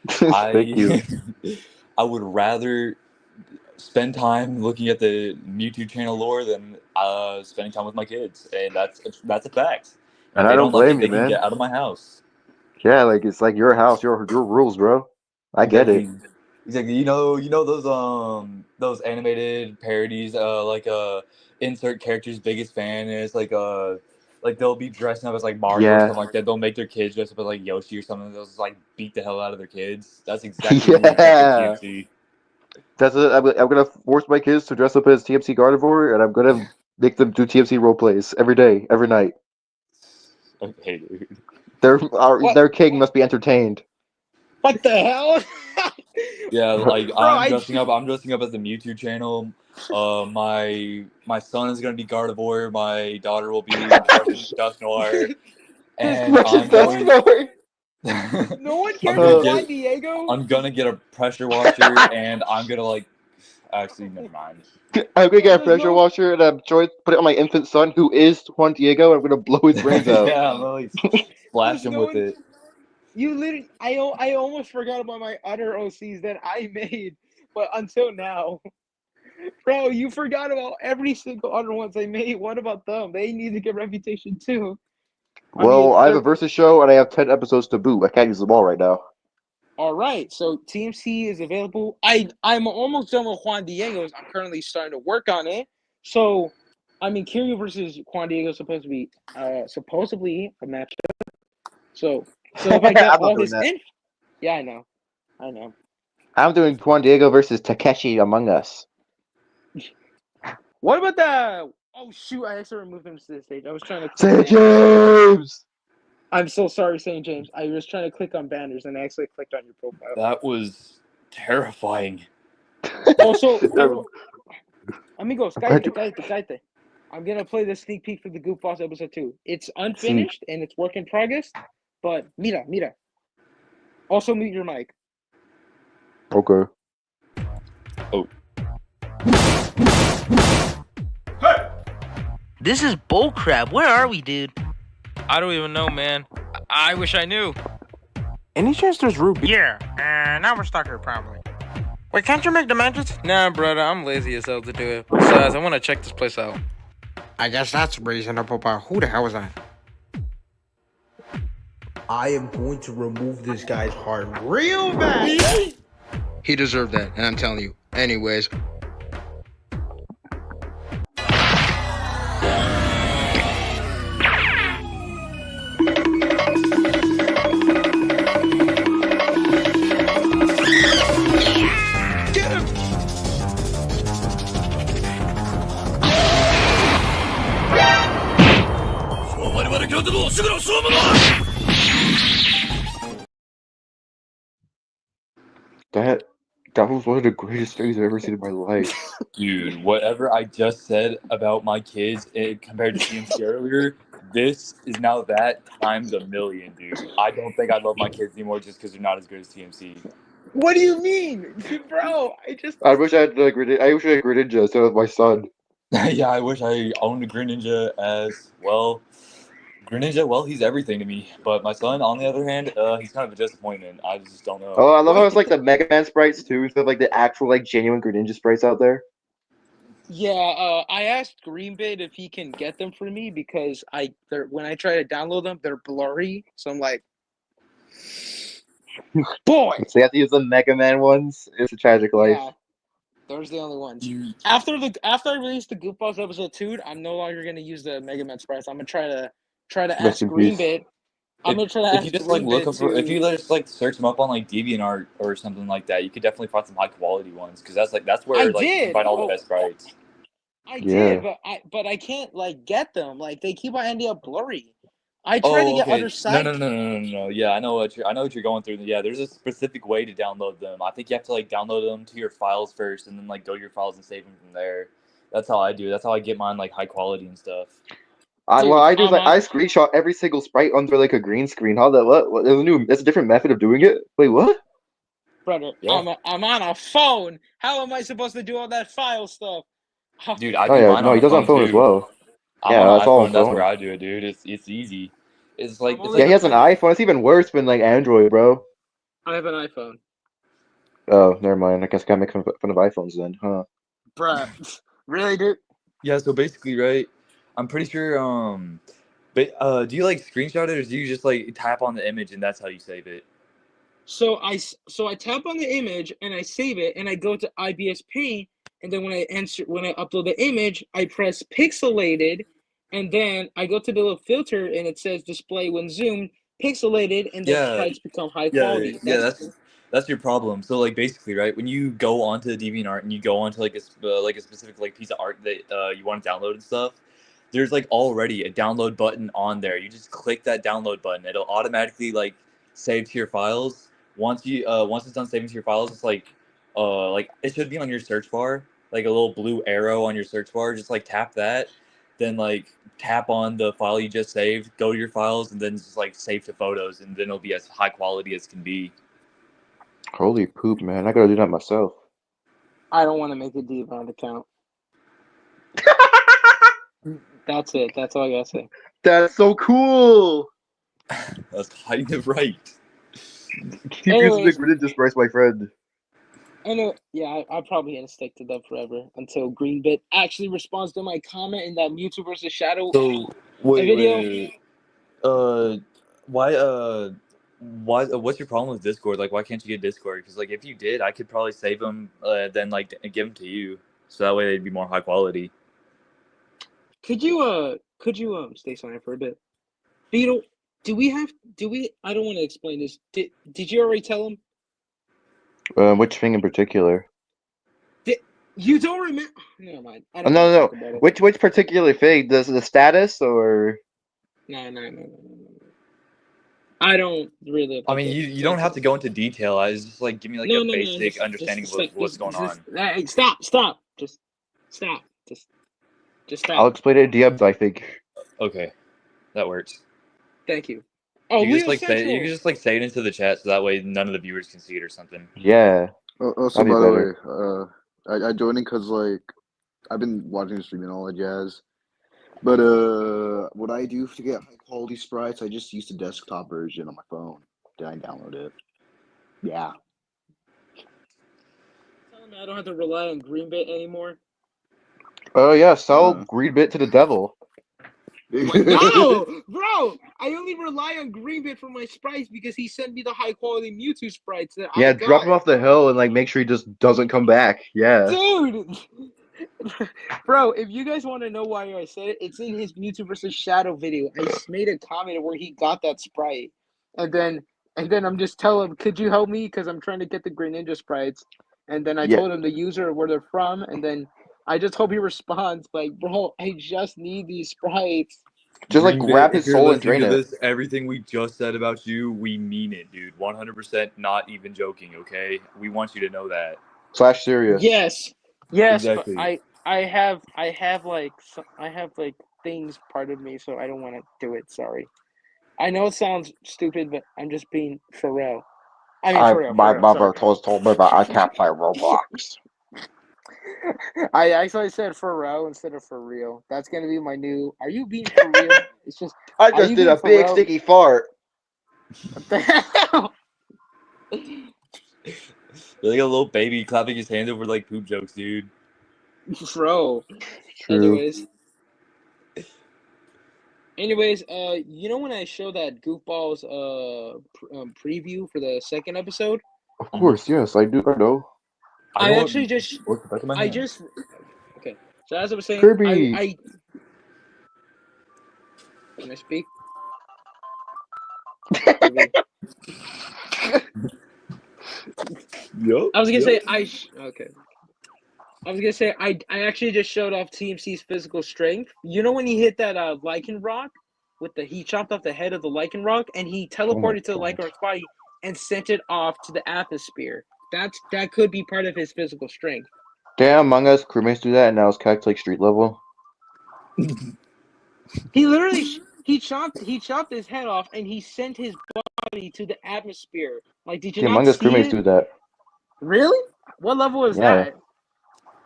Thank you. I would rather spend time looking at the Mewtwo channel lore than spending time with my kids, and that's a fact. If And they I don't don't like it, blame they you, can man. get out of my house. Yeah, like it's like your house, your rules, bro. I get it. Exactly. You know those animated parodies, insert character's biggest fan, and it's like they'll be dressing up as like Mario or Yeah. something like that. They'll make their kids dress up as like Yoshi or something. They'll just like beat the hell out of their kids. That's exactly what we expect from Yeah. TMC. That's it. I'm gonna force my kids to dress up as TMC Gardevoir, and I'm gonna make them do TMC role plays every day, every night. Okay, dude. Their king must be entertained. What the hell? Yeah, like Bro, I'm dressing up as the Mewtwo channel. My son is gonna be Gardevoir. My daughter will be Dusknoir. And Precious Dusknoir. No one I'm cares gonna about Juan get Diego. I'm gonna get a pressure washer, and I'm gonna like. Actually, never mind. I'm gonna get a There's pressure no- washer and put it on my infant son, who is Juan Diego. And I'm gonna blow his brains out. Yeah, I'm gonna like splash There's him no with one- it. You literally, I almost forgot about my other OCs that I made, but until now, bro, you forgot about every single other ones I made. What about them? They need to get reputation too. Well, I have a they're- versus show, and I have 10 episodes to boot. I can't use them all right now. All right, so TMC is available. I'm almost done with Juan Diego's. I'm currently starting to work on it. So, Kiryu versus Juan Diego is supposed to be supposedly a matchup. So if I get I'm not all doing his that. yeah, I know. I'm doing Juan Diego versus Takeshi Among Us. What about the? Oh shoot! I actually removed him to the stage. I was trying to click Say on James! I'm so sorry, St. James. I was trying to click on banners and I actually clicked on your profile. That was terrifying. Also, amigos, cállate. I'm gonna play the sneak peek for the Goofballs episode 2. It's unfinished and it's work in progress, but mira. Also mute your mic. Okay. Oh. This is bullcrap. Where are we, dude? I don't even know, man. I wish I knew. Any chance there's Ruby? Yeah, now we're stuck here, probably. Wait, can't you make dimensions? Nah, brother, I'm lazy as hell to do it. Besides, I want to check this place out. I guess that's reasonable, but who the hell is that? I am going to remove this guy's heart real bad. He deserved that, and I'm telling you. Anyways. That was one of the greatest things I've ever seen in my life. Dude, whatever I just said about my kids compared to TMC earlier, this is now that times a million, dude. I don't think I love my kids anymore just because they're not as good as TMC. What do you mean? Bro, I wish I had Greninja instead of my son. Yeah, I wish I owned a Greninja as well. Greninja, well, he's everything to me. But my son, on the other hand, he's kind of a disappointment. I just don't know. Oh, I love how it's like the Mega Man sprites too, instead of like the actual like genuine Greninja sprites out there. Yeah, I asked Greenbit if he can get them for me because when I try to download them, they're blurry. So I'm like, boy. So you have to use the Mega Man ones. It's a tragic life. Yeah, those are the only ones. After I release the Goofballs episode 2, I'm no longer gonna use the Mega Man sprites. I'm gonna try to ask Greenbit. I'm gonna try to ask if you just like look up Greenbit if you just like search them up on like DeviantArt or something like that, you could definitely find some high quality ones because that's where you can find all the best sprites. I did, but I can't like get them. Like they keep on ending up blurry. I tried to get other sites. No. Yeah, I know what you're going through. Yeah, there's a specific way to download them. I think you have to like download them to your files first, and then like go to your files and save them from there. That's how I do. That's how I get mine like high quality and stuff. I screenshot every single sprite under like a green screen. How that what? There's a different method of doing it. Wait, what? Brother, yeah. I'm on a phone. How am I supposed to do all that file stuff? Dude, I do mine on he does on phone too. as well. Yeah, that's all. That's where I do it, dude. It's easy. It's like he has an iPhone. It's even worse than like Android, bro. I have an iPhone. Oh, never mind. I guess I gotta make fun of iPhones then, huh? Bruh. Really, dude? Yeah, so basically, right? I'm pretty sure. But do you like screenshot it, or do you just like tap on the image and that's how you save it? So I tap on the image and I save it and I go to IBS Paint, and then when I upload the image, I press pixelated, and then I go to the little filter and it says display when zoomed, pixelated, and then Yeah, sprites become high yeah, quality. yeah. That's your problem. So like basically, right? When you go onto DeviantArt and you go onto like a specific like piece of art that you want to download and stuff, there's like already a download button on there. You just click that download button. It'll automatically like save to your files. Once it's done saving to your files, it's like it should be on your search bar, like a little blue arrow on your search bar. Just like tap that, then like tap on the file you just saved, go to your files, and then just like save to photos, and then it'll be as high quality as can be. Holy poop, man! I gotta do that myself. I don't want to make a Devon account. That's it. That's all I gotta say. That's so cool. That's kind of right. Keep using the gridded just my friend. Anyway, yeah, I'm probably gonna stick to that forever until Greenbit actually responds to my comment in that Mewtwo versus Shadow video. Wait. Why? What's your problem with Discord? Like, why can't you get Discord? Because like, if you did, I could probably save them, then like give them to you, so that way they'd be more high quality. Could you stay silent for a bit? Beetle, do we? I don't want to explain this. Did you already tell him? Which thing in particular? You don't remember? Never mind. No. Which particular thing? The status or? No. I don't really. I mean, you don't have to go into detail. I just like give me like a basic understanding of what's going on. Stop! Just stop! Just stop! I'll explain it in DMs, I think. Okay, that works. Thank you. Oh, you can just like say it into the chat, so that way none of the viewers can see it or something. Yeah. Also, by the way, I joined in because like I've been watching the stream and all that jazz. But what I do to get high quality sprites, I just use the desktop version on my phone. Then I download it. Yeah. Tell me I don't have to rely on Greenbit anymore. Oh yeah, sell Greenbit to the devil. No, bro! I only rely on Greenbit for my sprites because he sent me the high quality Mewtwo sprites that I got. Drop him off the hill and like make sure he just doesn't come back. Yeah. Dude! Bro, if you guys want to know why I said it, it's in his Mewtwo versus Shadow video. I made a comment where he got that sprite. And then I'm just telling him, could you help me? Because I'm trying to get the Greninja sprites. And then I told him the user where they're from, and then I just hope he responds like, bro, I just need these sprites. Just like grab his soul and drain it. Everything we just said about you, we mean it, dude. 100%, not even joking. Okay, we want you to know that. / serious. Yes, exactly. But I have like things part of me, so I don't want to do it. Sorry. I know it sounds stupid, but I'm just being for real. My mother told me that I can't play Roblox. I actually said for real instead of for real. That's gonna be my new. Are you being for real? It's just. I just did a big sticky fart. What the hell? You're like a little baby clapping his hands over like poop jokes, dude. Bro. True. Anyways, you know when I show that Goofballs preview for the second episode? Of course, yes, I do. I know. Okay. So as I was saying, Kirby. Can I speak? Yep. I was gonna say okay. I was gonna say I actually just showed off TMC's physical strength. You know when he hit that lichen rock he chopped off the head of the lichen rock and he teleported to the lichen rock's body and sent it off to the atmosphere. That could be part of his physical strength. Damn, Among Us crewmates do that, and now it's capped like street level. He literally he chopped his head off and he sent his body to the atmosphere. Like, did you not Among Us see crewmates it? do that. Really? What level was that?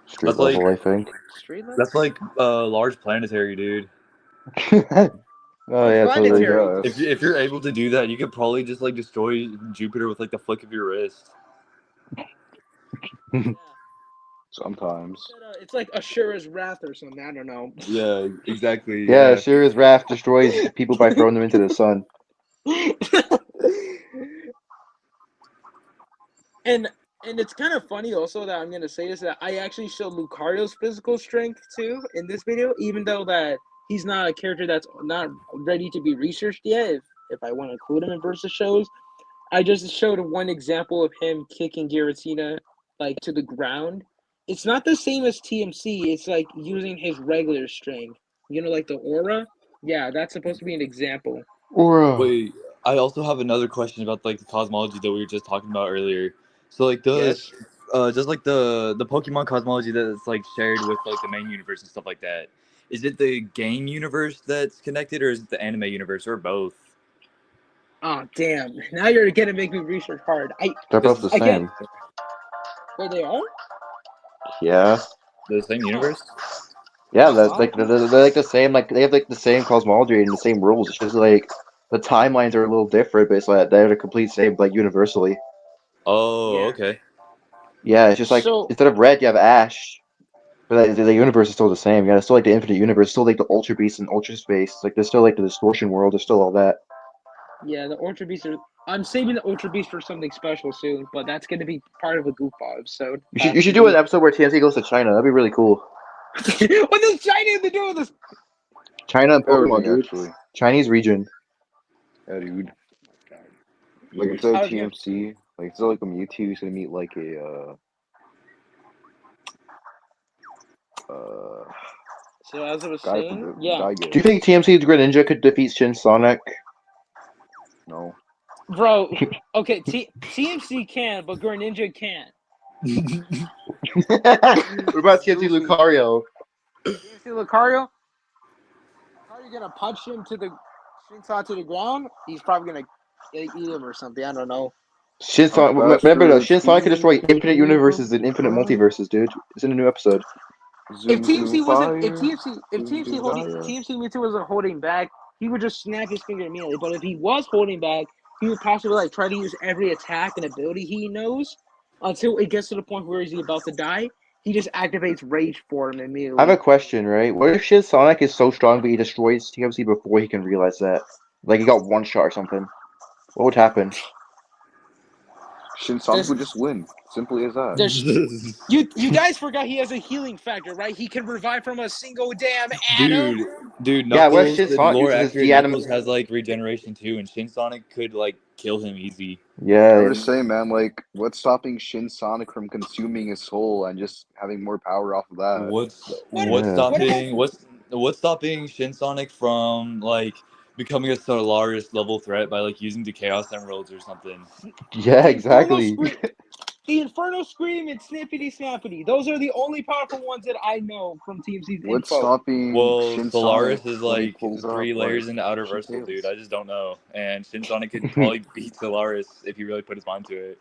Street level, I think. Street level? That's like large planetary, dude. Oh yeah, totally. Planetary. If you're able to do that, you could probably just like destroy Jupiter with like the flick of your wrist. Yeah. Sometimes. It's like Ashura's wrath or something. I don't know. Yeah, exactly. Yeah, sure as Raph destroys people by throwing them into the sun. and it's kind of funny also that I'm gonna say is that I actually showed Lucario's physical strength too in this video, even though that he's not a character that's not ready to be researched yet. If I want to include him in versus shows, I just showed one example of him kicking Giratina like to the ground. It's not the same as TMC. It's like using his regular strength. You know, like the aura. Yeah, that's supposed to be an example. Aura. Wait, I also have another question about like the cosmology that we were just talking about earlier. So like Yes. just like the Pokemon cosmology that's like shared with like the main universe and stuff like that. Is it the game universe that's connected, or is it the anime universe, or both? Oh damn! Now you're gonna make me research hard. They're both the Again. same. Wait, they are? Yeah. The same universe? Yeah, that's like they're like the same. Like they have like the same cosmology and the same rules. It's just like the timelines are a little different, but it's like they're the complete same, like universally. Oh, Yeah. okay. Yeah, it's just like So instead of red, you have ash. But the universe is still the same. Yeah, it's still like the infinite universe. It's still like the Ultra Beast and Ultra Space. Like there's still like the distortion world. There's still all that. yeah, the Ultra Beast are. I'm saving the Ultra Beast for something special soon, but that's gonna be part of a Goofball episode. You should do an episode where TMC goes to China. That'd be really cool. What does China have to do with this? China and Pokemon, Everything, dude. actually. Chinese region. Yeah, dude. Like instead I of was gonna- TMC, like instead of like a Mewtwo, he's gonna meet like a So as I was guy saying, from yeah, Gygo. Do you think TMC's Greninja could defeat Shin Sonic? No. bro. Okay, TMC can, but Greninja can't. What about TMC Lucario? TMC Lucario? Are you gonna punch him to the Shinsa to the ground? He's probably gonna eat him or something. I don't know. Shin Sonic. Remember though, Shin Sonic can destroy infinite speed, universes and infinite multiverses, dude. It's in a new episode. If Zoom, TMC zoom, wasn't, if fire. TMC holding, Desire. TMC Mewtwo wasn't holding back, he would just snap his finger immediately. But if he was holding back, he would possibly like try to use every attack and ability he knows until it gets to the point where he's about to die. He just activates Rage Form immediately. I have a question, right? What if Shin Sonic is so strong but he destroys TMC before he can realize that? Like he got one shot or something. What would happen? Shin Sonic would just win. Simply as that. You guys forgot he has a healing factor, right? He can revive from a single damn atom. Dude, Yeah, what if Knuckles, Shin the Sonic lore uses his accurate de-anim- Knuckles has like regeneration too, and Shin Sonic could like kill him easy. Yeah. I'm just saying, man, like, what's stopping Shin Sonic from consuming his soul and just having more power off of that? What's stopping Shin Sonic from like becoming a Solaris level threat by like using the Chaos Emeralds or something? Yeah, exactly. The Inferno Scream and Snippity Snappity. Those are the only powerful ones that I know from TMC's What's info. stopping Well, Solaris Sonic is when he like pulls 3 up, layers like, into Outer Shin Versal, Tails? dude. I just don't know. And Shin Sonic could probably beat Solaris if he really put his mind to it.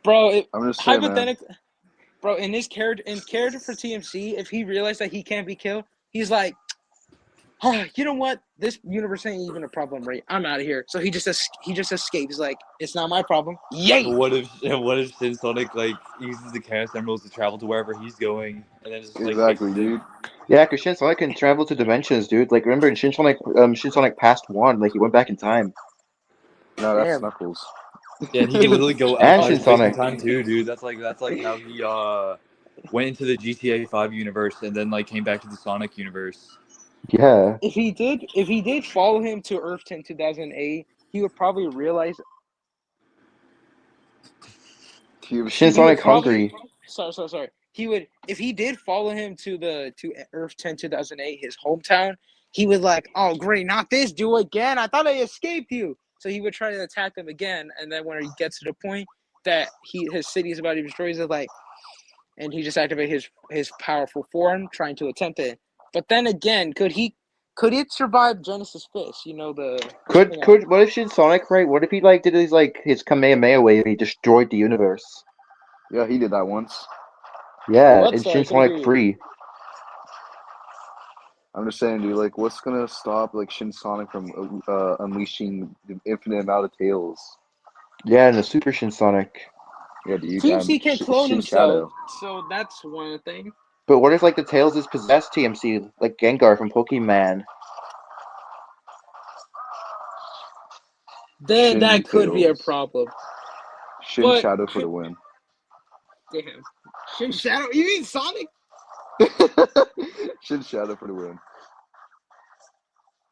Bro, I'm just saying, man. hypothetically, bro, in character for TMC, if he realized that he can't be killed, he's like, oh, you know what? This universe ain't even a problem, right? I'm out of here. So he just escapes. He's like, it's not my problem. Yay! What if Shin Sonic like uses the Chaos Emeralds to travel to wherever he's going, and then just like Exactly, fixes it? dude. Yeah, because Shin Sonic can travel to dimensions, dude. Like, remember in Shin Sonic Past 1, like, he went back in time. No, that's Damn. Knuckles. Yeah, and he can literally go And outside Shin space and Sonic. time too, dude. That's like how he went into the GTA 5 universe and then like came back to the Sonic universe. Yeah. If he did follow him to Earth 10 2008, he would probably realize. Shin Sonic hungry. Sorry. He would, if he did follow him to Earth 10 2008, his hometown. He would like, oh great, not this dude again. I thought I escaped you. So he would try to attack them again, and then when he gets to the point that his city is about to be destroyed, he's like, and he just activates his powerful form, trying to attempt it. But then again, could it survive Genesis Fist? You know What if Shin Sonic, right? What if he like did his Kamehameha wave and he destroyed the universe? Yeah, he did that once. Yeah, What? and Sorry, Shin couldn't hear Sonic you. free. I'm just saying, dude. Like, what's gonna stop like Shin Sonic from unleashing the infinite amount of tails? Yeah, and the Super Shin Sonic. Yeah, dude. TMC can clone Shin himself, Shadow. so that's one thing. But what if like the tails is possessed TMC, like Gengar from Pokemon? Then Shin that could be a tails. problem. Shin But- Shadow for the win. Damn. Shin Shadow? You mean Sonic? Shin Shadow for the win.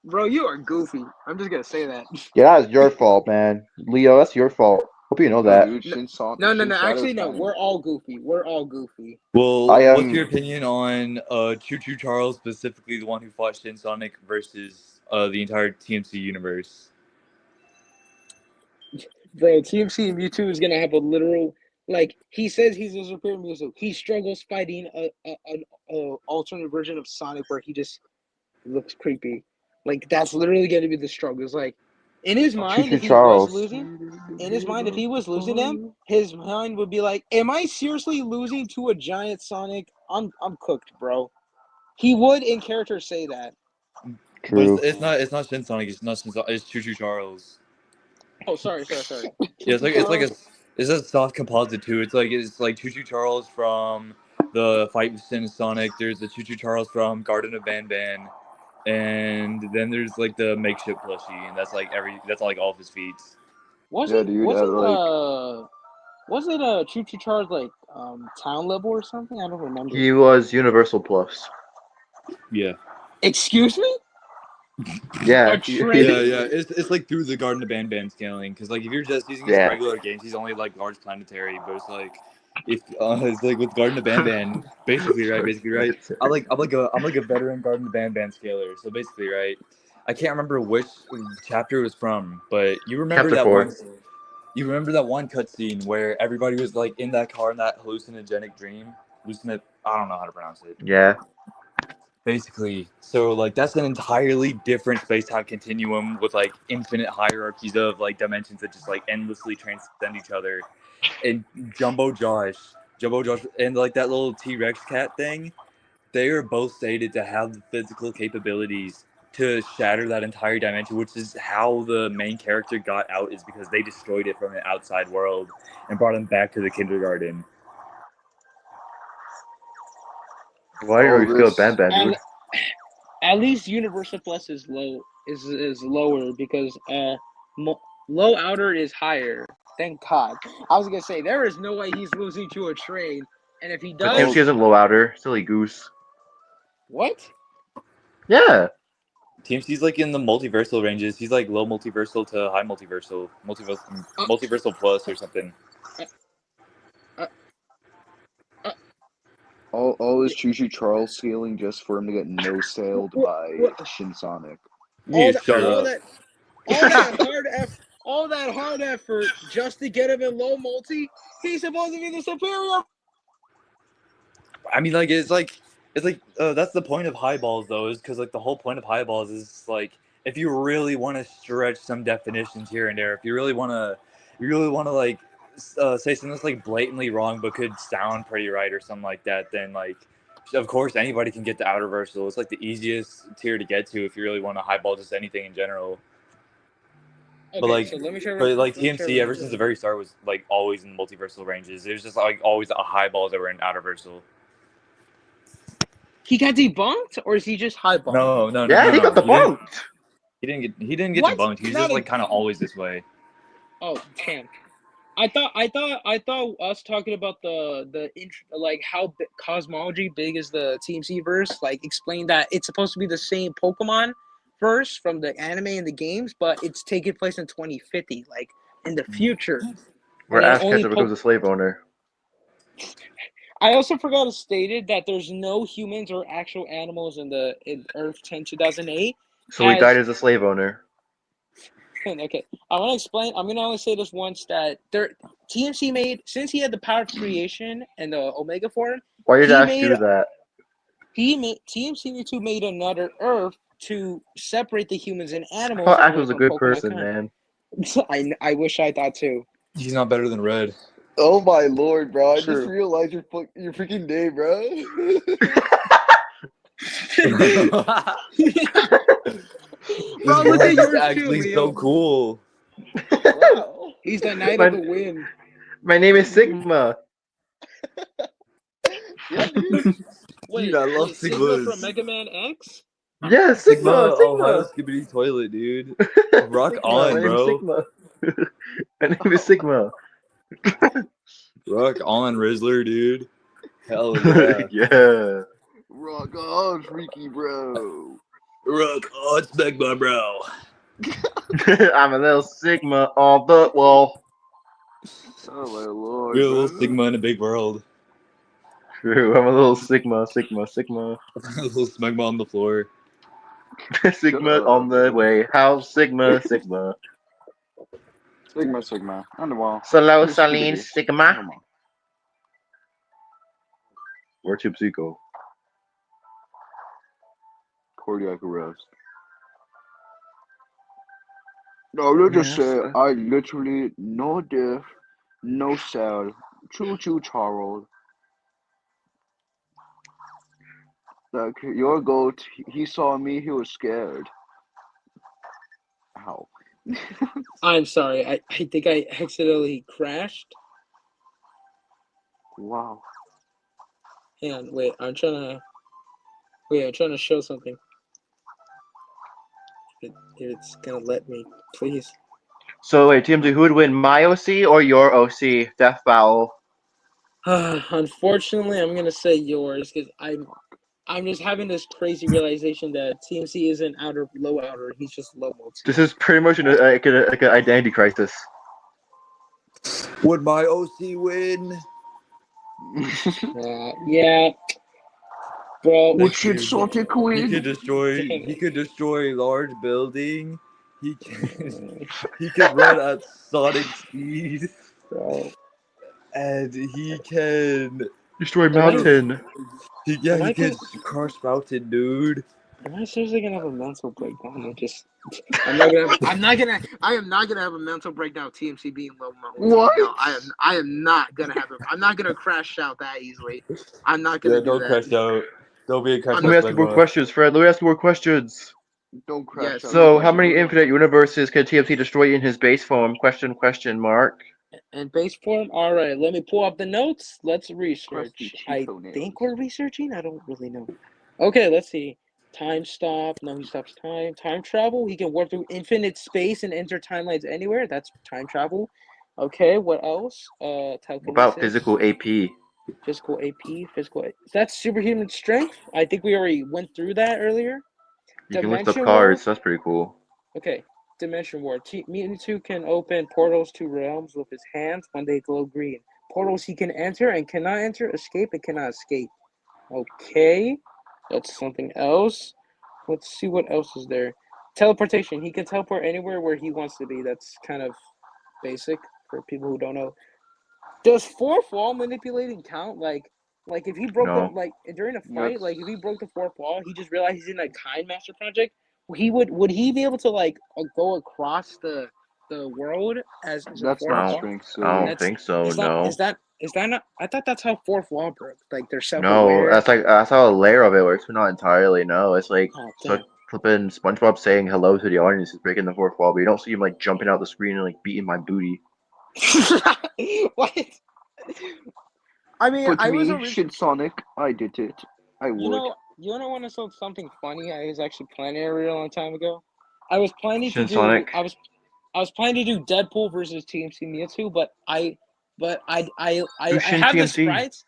Bro, you are goofy. I'm just gonna say that. Yeah, that's your fault, man. Leo, that's your fault. Hope you know that. Dude, Shin Sonic. No. Actually, no. We're all goofy. Well, I, what's your opinion on Choo Choo Charles, specifically the one who fought Shin Sonic, versus the entire TMC universe? Bro, TMC and Mewtwo is gonna have a literal, like, he says he's a superior Mewtwo. He struggles fighting an alternate version of Sonic where he just looks creepy. Like, that's literally gonna be the struggle. It's like, in his mind, Choo-choo if he Charles. was losing, if he was losing them, his mind would be like, am I seriously losing to a giant Sonic? I'm cooked, bro. He would in character say that. True. But it's not Shin Sonic. It's not Shin Sonic. It's Choo Choo Charles. Oh, sorry. Yeah, it's a soft composite too. It's like Choo Choo Charles from the Fight with Shin Sonic. There's the Choo Choo Charles from Garden of Ban Ban, and then there's like the makeshift plushie, and that's like all of his feats. Was Yeah, it dude, was it a Choo Choo Charge like town level or something? I don't remember. He was Universal Plus. Yeah. Excuse me? Yeah. A trade? Yeah. It's like through the Garden of Ban Ban scaling, because like if you're just using his Yeah. regular games, he's only like large planetary, but it's like if it's like with Garden of Ban Ban, basically right. I'm like a veteran Garden of Ban Ban scaler, so basically right. I can't remember which chapter it was from, but you remember Chapter that 4. one. You remember that one cutscene where everybody was like in that car in that hallucinogenic dream? I don't know how to pronounce it. Yeah. Basically, so like that's an entirely different space-time continuum with like infinite hierarchies of like dimensions that just like endlessly transcend each other. And Jumbo Josh, and like that little T-Rex cat thing, they are both stated to have the physical capabilities to shatter that entire dimension, which is how the main character got out, is because they destroyed it from the outside world and brought him back to the kindergarten. Why do you feel Ban Ban, dude? At least Universal Plus is lower because low outer is higher. Thank God. I was gonna say there is no way he's losing to a train, and if he But does, TMC isn't low outer. Silly goose. what? Yeah. TMC's like in the multiversal ranges. He's like low multiversal to high multiversal, multiversal plus or something. All is Choo Choo Charles scaling just for him to get no-sailed by Shin Sonic. You shut up. All that hard effort just to get him in low multi. He's supposed to be the superior. I mean, like it's like that's the point of highballs though, is because like the whole point of highballs is like if you really want to stretch some definitions here and there, if you really want to like say something that's like blatantly wrong but could sound pretty right or something like that, then like of course anybody can get the outer versal. It's like the easiest tier to get to if you really want to highball just anything in general. Okay, But like, so let me show TMC ever since the very start was like always in multiversal ranges. It was just like always a highballs that were in outer versal. He got debunked, or is he just highball? No. Yeah, he got debunked. He didn't get What? debunked. He's just like kind of always this way. Oh damn! I thought us talking about like how cosmology big is the TMC verse. Like explain that it's supposed to be the same Pokemon verse from the anime and the games, but it's taking place in 2050, like in the future. Where And Ash Ketchum becomes a slave owner. I also forgot to stated that there's no humans or actual animals in Earth 10 2008. So he died as a slave owner. Okay, I want to explain. I'm gonna only say this once that TMC made, since he had the power of creation and the Omega form. Why did Ash do that? TMC made another Earth to separate the humans and animals. I thought Ash was a good person, man. I wish I thought too. He's not better than Red. Oh my lord, bro! I True. just realized your freaking name, bro. Bro, look at This yours too, actually Leo. so cool. Wow. He's the knight My- of the wind. My name is Sigma. Yeah, dude. Wait, I love Sigma Sigmas. from Mega Man X? Yeah, Sigma. Ohio Skibbity Toilet, dude. Rock Sigma. on, My name is bro. Sigma. My name is Sigma. Rock on, Rizzler, dude. Hell yeah. Yeah. Rock on, freaky bro. Rock on, Smegma, bro. I'm a little Sigma on the wall. Oh my lord. We're a little man. Sigma in a big world. True. I'm a little Sigma. Sigma. A little Smegma on the floor. Sigma up, on the bro. way. How's Sigma? Sigma. Sigma. On the wall. Hello, Here's Saline. Scooby-Doo. Sigma. Come on. Where Tipsy go? Cardiac arrest. No, let's just say Yes. I literally no diff, no cell. Choo choo Charles. Like your goat, he saw me, he was scared. Ow. I'm sorry. I think I accidentally crashed. Wow. Hang on, wait. I'm trying to show something. If it's gonna let me, please. So wait, TMZ, who would win, my OC or your OC? Death Battle. Unfortunately, I'm gonna say yours because I'm just having this crazy realization that TMC isn't low outer. He's just low multi. This is pretty much like an identity crisis. Would my OC win? Yeah, bro. Would shit salty He queen? could destroy. He could destroy large building. He could run at sonic speed, Bro. and he can. Destroy mountain. He could crush mountain, dude. Am I seriously gonna have a mental breakdown? I am not gonna have a mental breakdown of TMC being low multi. What? No, I am not gonna have I'm not gonna crash out that easily. I'm not gonna do don't that. crash out. Don't be a crash Let me ask you more questions, Fred. Let me ask you more questions. Don't crash Yes. out. So, No how many questions. infinite universes can TMC destroy in his base form? Question mark. In base form, all right. Let me pull up the notes. Let's research. Crusty I Cheeto nails. think we're researching. I don't really know. Okay, let's see. Time stop. No, he stops time. Time travel. He can warp through infinite space and enter timelines anywhere. That's time travel. Okay, what else? What Telekinesis. about physical AP? Physical AP. That's superhuman strength. I think we already went through that earlier. You can lift up Dimension cards. warp. That's pretty cool. Okay, Dimension War. Mewtwo can open portals to realms with his hands when they glow green. Portals he can enter and cannot enter, escape and cannot escape. Okay, that's something else. Let's see what else is there. Teleportation. He can teleport anywhere where he wants to be. That's kind of basic for people who don't know. Does fourth wall manipulating count? Like if he broke No. during a fight, like if he broke the fourth wall, he just realized he's in a Kind Master project. Would he be able to go across the world as a That's fourth not wall? strength, so I don't think so. No. Is that not? I thought that's how fourth wall broke. Like they're No, self-aware. that's how a layer of it works, but not entirely. No, it's like Oh, so damn. flipping SpongeBob saying hello to the audience is breaking the fourth wall, but you don't see him like jumping out the screen and like beating my booty. What? I mean, But I me, was shit Sonic, I did it. I would. You know want to know something funny? I was actually planning a real long time ago. I was planning to Shin do. Sonic. I was planning to do Deadpool versus TMC Mewtwo, but I Shin have the TMC. sprites.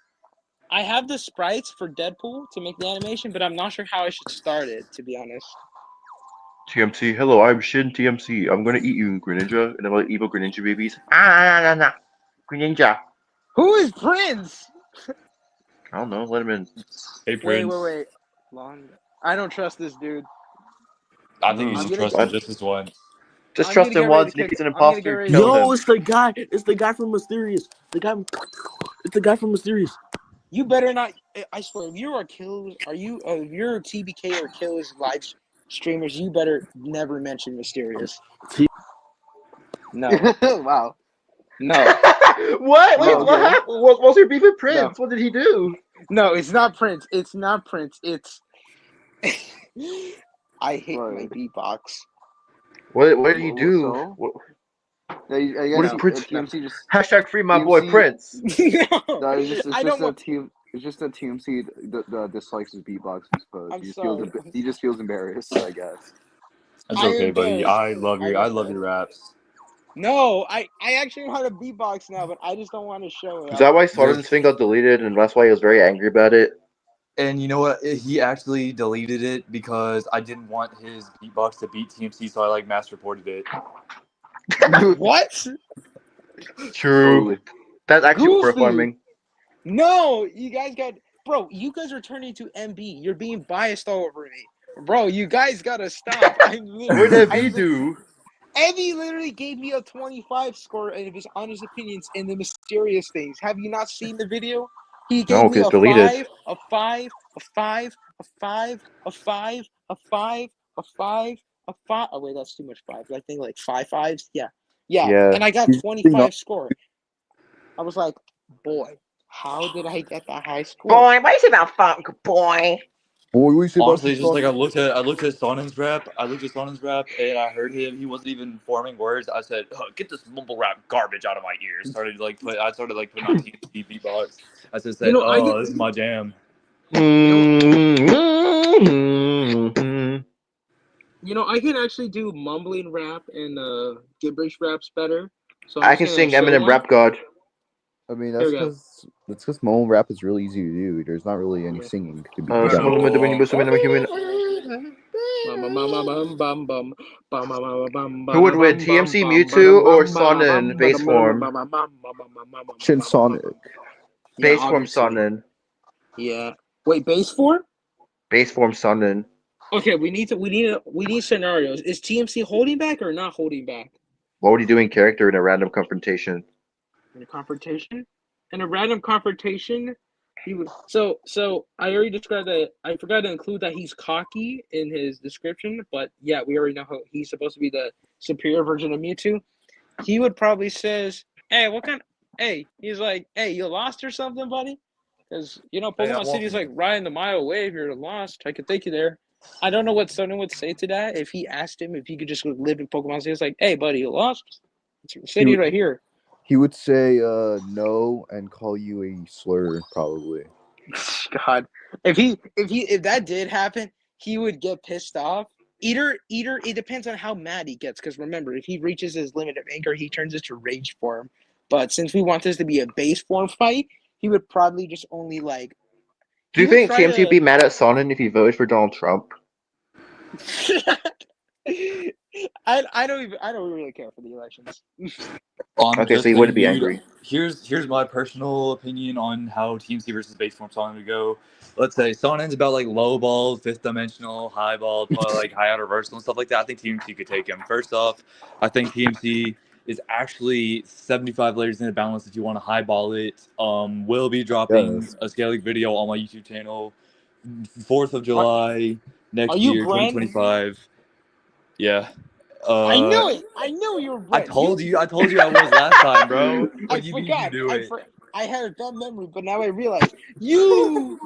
I have the sprites for Deadpool to make the animation, but I'm not sure how I should start it. To be honest. TMC, hello, I'm Shin TMC. I'm gonna eat you, Greninja, and I'm like evil Greninja babies. Nah. Greninja. Who is Prince? I don't know, let him in. Hey, Prince. Wait. I don't trust this dude. I think you I'm should gonna- trust him just this once. Just I'm trust gonna him get ready once, to and if he's kick- an I'm gonna get imposter, ready kill to- him. It's the guy from Mysterious. It's the guy from Mysterious. You better not. I swear, if you're TBK or Killers live streamers, you better never mention Mysterious. No, Wow. no, What? Wait, No, what okay. happened? What's your beef with Prince? What did he do? no. It's not Prince. It's not Prince. It's I hate my Right. beatbox. What do you do? So? I What guess is Prince? TMC just Hashtag free my boy TMC Prince. No, it's just I don't want. it's just that TMC dislikes his beatbox. I suppose I'm he just sorry. he just feels embarrassed. I guess. It's I'm okay, buddy. embarrassed. I love your raps. No, I actually know how to beatbox now, but I just don't want to show it. Is that why Sonnen's thing got deleted, and that's why he was very angry about it? And you know what? He actually deleted it because I didn't want his beatbox to beat TMC, so I like mass reported it. What? True. Totally. That's actually Goofy. horrifying. No, you guys got. Bro, you guys are turning to MB. You're being biased all over me. Bro, you guys gotta stop. What did he do? Evie literally gave me a 25 score of his honest opinions in the mysterious things. Have you not seen the video? He gave No, me a because deleted. 5, a 5, a 5, a 5, a 5, a 5, a 5, a 5. Oh wait, that's too much 5. I think like 5 5s. Yeah. And I got 25 score. I was like, boy, how did I get that high score? Boy, what is about funk, boy? Boy, we Honestly, it's just like I looked at Sonnen's rap, and I heard him. He wasn't even forming words. I said, "Get this mumble rap garbage out of my ears." I started putting on TNT beatbox. I just said, this is my jam. You know, I can actually do mumbling rap and gibberish raps better. So I can sing Eminem Rap God. I mean, that's because mumble rap is really easy to do. There's not really any singing to be done. Who would win, TMC Mewtwo or Sonnen base form? Shin Sonic. Base form Sonnen. Yeah. Wait, base form? Base form Sonnen. Okay, we need scenarios. Is TMC holding back or not holding back? What would he do in character in a random confrontation? In a random confrontation, he would. So I already described that. I forgot to include that he's cocky in his description, but yeah, we already know how he's supposed to be the superior version of Mewtwo. He would probably says, "Hey, he's like, hey, you lost or something, buddy?" Because Pokemon City is like riding the mile away. If you're lost, I could take you there. I don't know what Sonnen would say to that if he asked him if he could just live in Pokemon City. It's like, hey, buddy, you lost? It's city right here. He would say no and call you a slur, probably. God, if that did happen, he would get pissed off. Either it depends on how mad he gets. Because remember, if he reaches his limit of anger, he turns into rage form. But since we want this to be a base form fight, he would probably just only like. Do you think TMC would be mad at Sonnen if he voted for Donald Trump? I don't really care for the elections. Okay, so he wouldn't be angry. Here's my personal opinion on how TMC versus base form Sonnen would go. Let's say Sonnen's about like low ball, fifth dimensional, high ball, like high out reversal and stuff like that. I think TMC could take him. First off, I think TMC is actually 75 layers in the balance if you want to highball it. Will be dropping a scaling video on my YouTube channel 4th of July next year, 2025. Yeah. I knew it. I knew you were Brent. I told you I was last time, bro. I forgot. I had a bad memory, but now I realize you.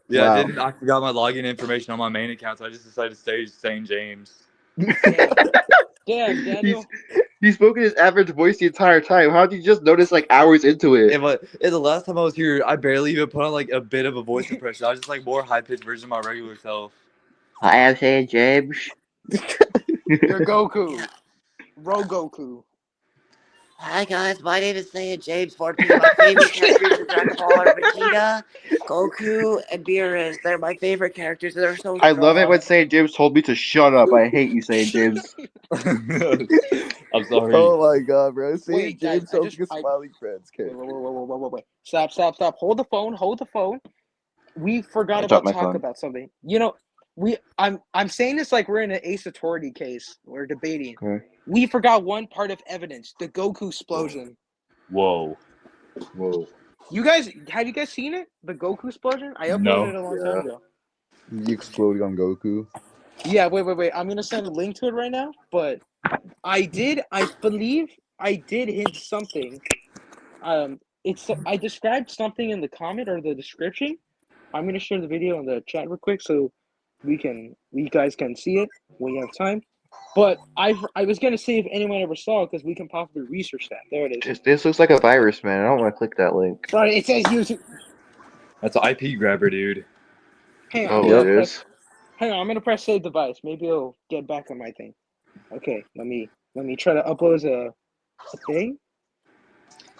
Yeah, wow. I forgot my login information on my main account, so I just decided to stay St. James. Damn, Daniel. He spoke in his average voice the entire time. How did you just notice like hours into it? The last time I was here, I barely even put on like a bit of a voice impression. I was just like more high pitched version of my regular self. I am St. James. You're Goku. Goku. Hi guys, my name is St. James 14. My favorite characters in Dragon Ball are Vegeta, Goku, and Beerus. They're my favorite characters. They're so strong. I love it when St. James told me to shut up. I hate you, St. James. I'm sorry. Oh my god, bro. St. James sounds like a smiling friends character. Wait. Stop. Hold the phone. We forgot about talk about something. I'm saying this like we're in an Ace Authority case. We're debating. Okay. We forgot one part of evidence: the Goku explosion. Whoa. Whoa. Have you guys seen it? The Goku explosion? I uploaded it a long time ago. The exploding on Goku. Yeah, wait. I'm gonna send a link to it right now. But I believe I did hint something. I described something in the comment or the description. I'm gonna share the video in the chat real quick so we guys can see it when you have time. But I was gonna see if anyone ever saw it because we can possibly research that. There it is. This looks like a virus, man. I don't want to click that link. Right, it says YouTube. That's an IP grabber, dude. Hang on, Oh, I'm it gonna is. press. Hang on, I'm gonna press save device. Maybe it'll get back on my thing. Okay, let me try to upload a thing.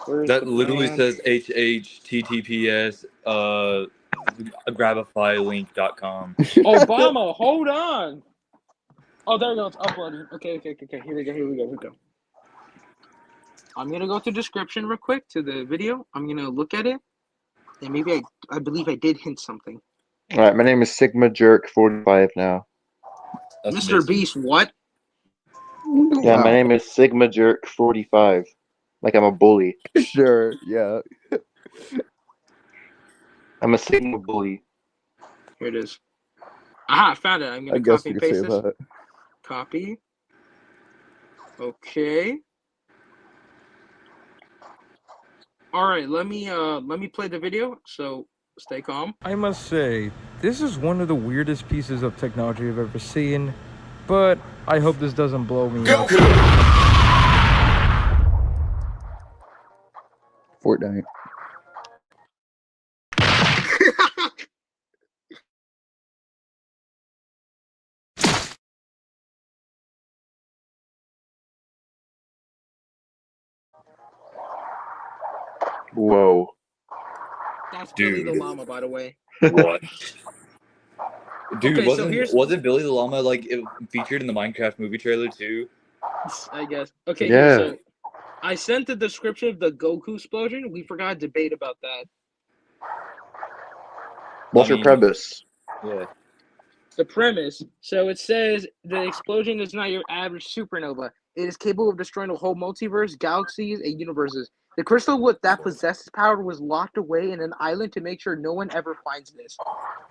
Where's That the literally brand? says https grabifylink.com. Obama, hold on. Oh, there we go. It's uploading. Okay. Here we go. I'm gonna go to description real quick to the video. I'm gonna look at it, and maybe I believe I did hint something. All right, my name is Sigma Jerk 45 now. That's Mr. Beast, what? Yeah, my name is Sigma Jerk 45. Like I'm a bully. Sure, yeah. I'm a Sigma bully. Here it is. Aha, I found it. I'm I gonna guess copy we and could say paste this. that. Copy. Okay. All right, let me play the video. So stay calm. I must say, this is one of the weirdest pieces of technology I've ever seen, but I hope this doesn't blow me up. Fortnite. Whoa. That's Dude. Billy the Llama, by the way. What? Dude, Okay, so here's- wasn't Billy the Llama featured in the Minecraft movie trailer too? I guess. Okay, Yeah. so I sent the description of the Goku explosion. We forgot to debate about that. What's your premise? Yeah. The premise. So it says the explosion is not your average supernova. It is capable of destroying a whole multiverse, galaxies, and universes. The crystal that possesses power was locked away in an island to make sure no one ever finds this.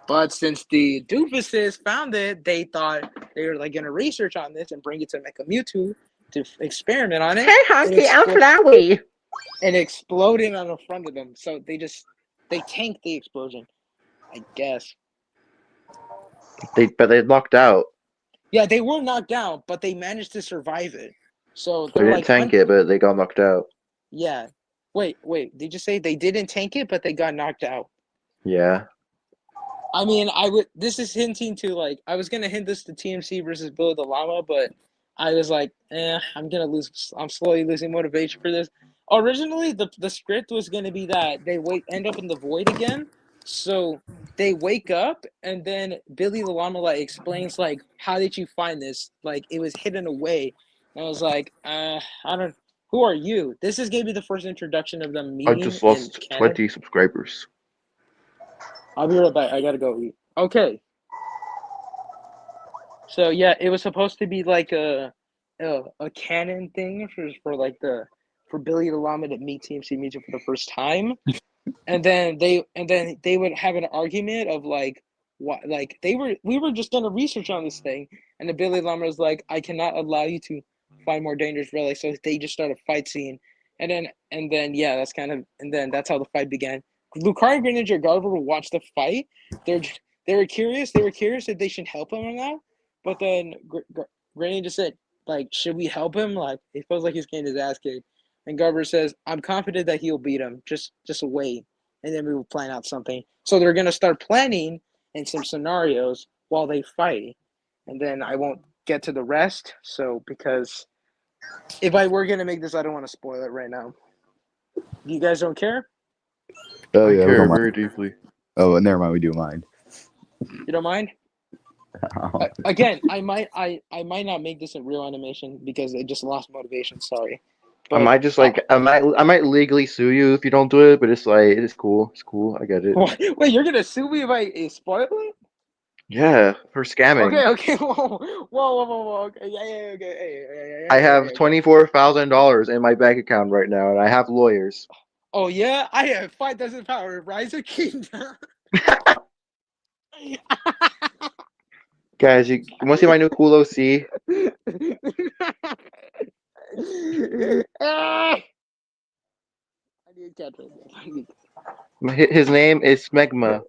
But since the doofuses found it, they thought they were gonna research on this and bring it to Mewtwo to experiment on it. Hey, Husky, I'm Flowey. And exploded on the front of them. So they tanked the explosion, I guess. But they knocked out. Yeah, they were knocked out, but they managed to survive it. So They didn't tank it, but they got knocked out. Yeah. Wait. Did you say they didn't tank it, but they got knocked out? Yeah. I mean, this is hinting to I was gonna hint this to TMC versus Billy the Llama, but I was like, I'm gonna lose. I'm slowly losing motivation for this. Originally, the script was gonna be that they end up in the void again. So they wake up, and then Billy the Llama explains how did you find this? It was hidden away. And I was like, I don't. Who are you? This is gonna be the first introduction of them meeting. I just lost 20 subscribers. I'll be right back. I gotta go eat. Okay. So yeah, it was supposed to be a canon thing for Billy the Llama to meet TMC Media for the first time, and then they would have an argument of what we were just gonna research on this thing, and the Billy Llama was like, I cannot allow you to find more dangerous relics, so they just started a fight scene, and then yeah, that's how the fight began. Lucario, Greninja, and Gardevoir watched the fight. They were curious. They were curious if they should help him or not. But then Greninja said, should we help him? He feels like he's getting his ass kicked. And Gardevoir says, I'm confident that he'll beat him. Just wait, and then we will plan out something. So they're gonna start planning in some scenarios while they fight, and then I won't get to the rest. So because if I were gonna make this, I don't want to spoil it right now. You guys don't care? Oh, yeah. I care very deeply. Oh, never mind. We do mind. You don't mind? Again, I might not make this a real animation because I just lost motivation. Sorry. But I might legally sue you if you don't do it, but it's cool. It's cool. I get it. Wait, you're gonna sue me if I spoil it? Yeah, for scamming. Okay. Whoa. Okay, yeah. Okay. I have $24,000 in my bank account right now, and I have lawyers. Oh yeah, I have 5,000 power. Rise of Kingdom. Guys, you want to see my new cool OC? I need to catch it. His name is Smegma.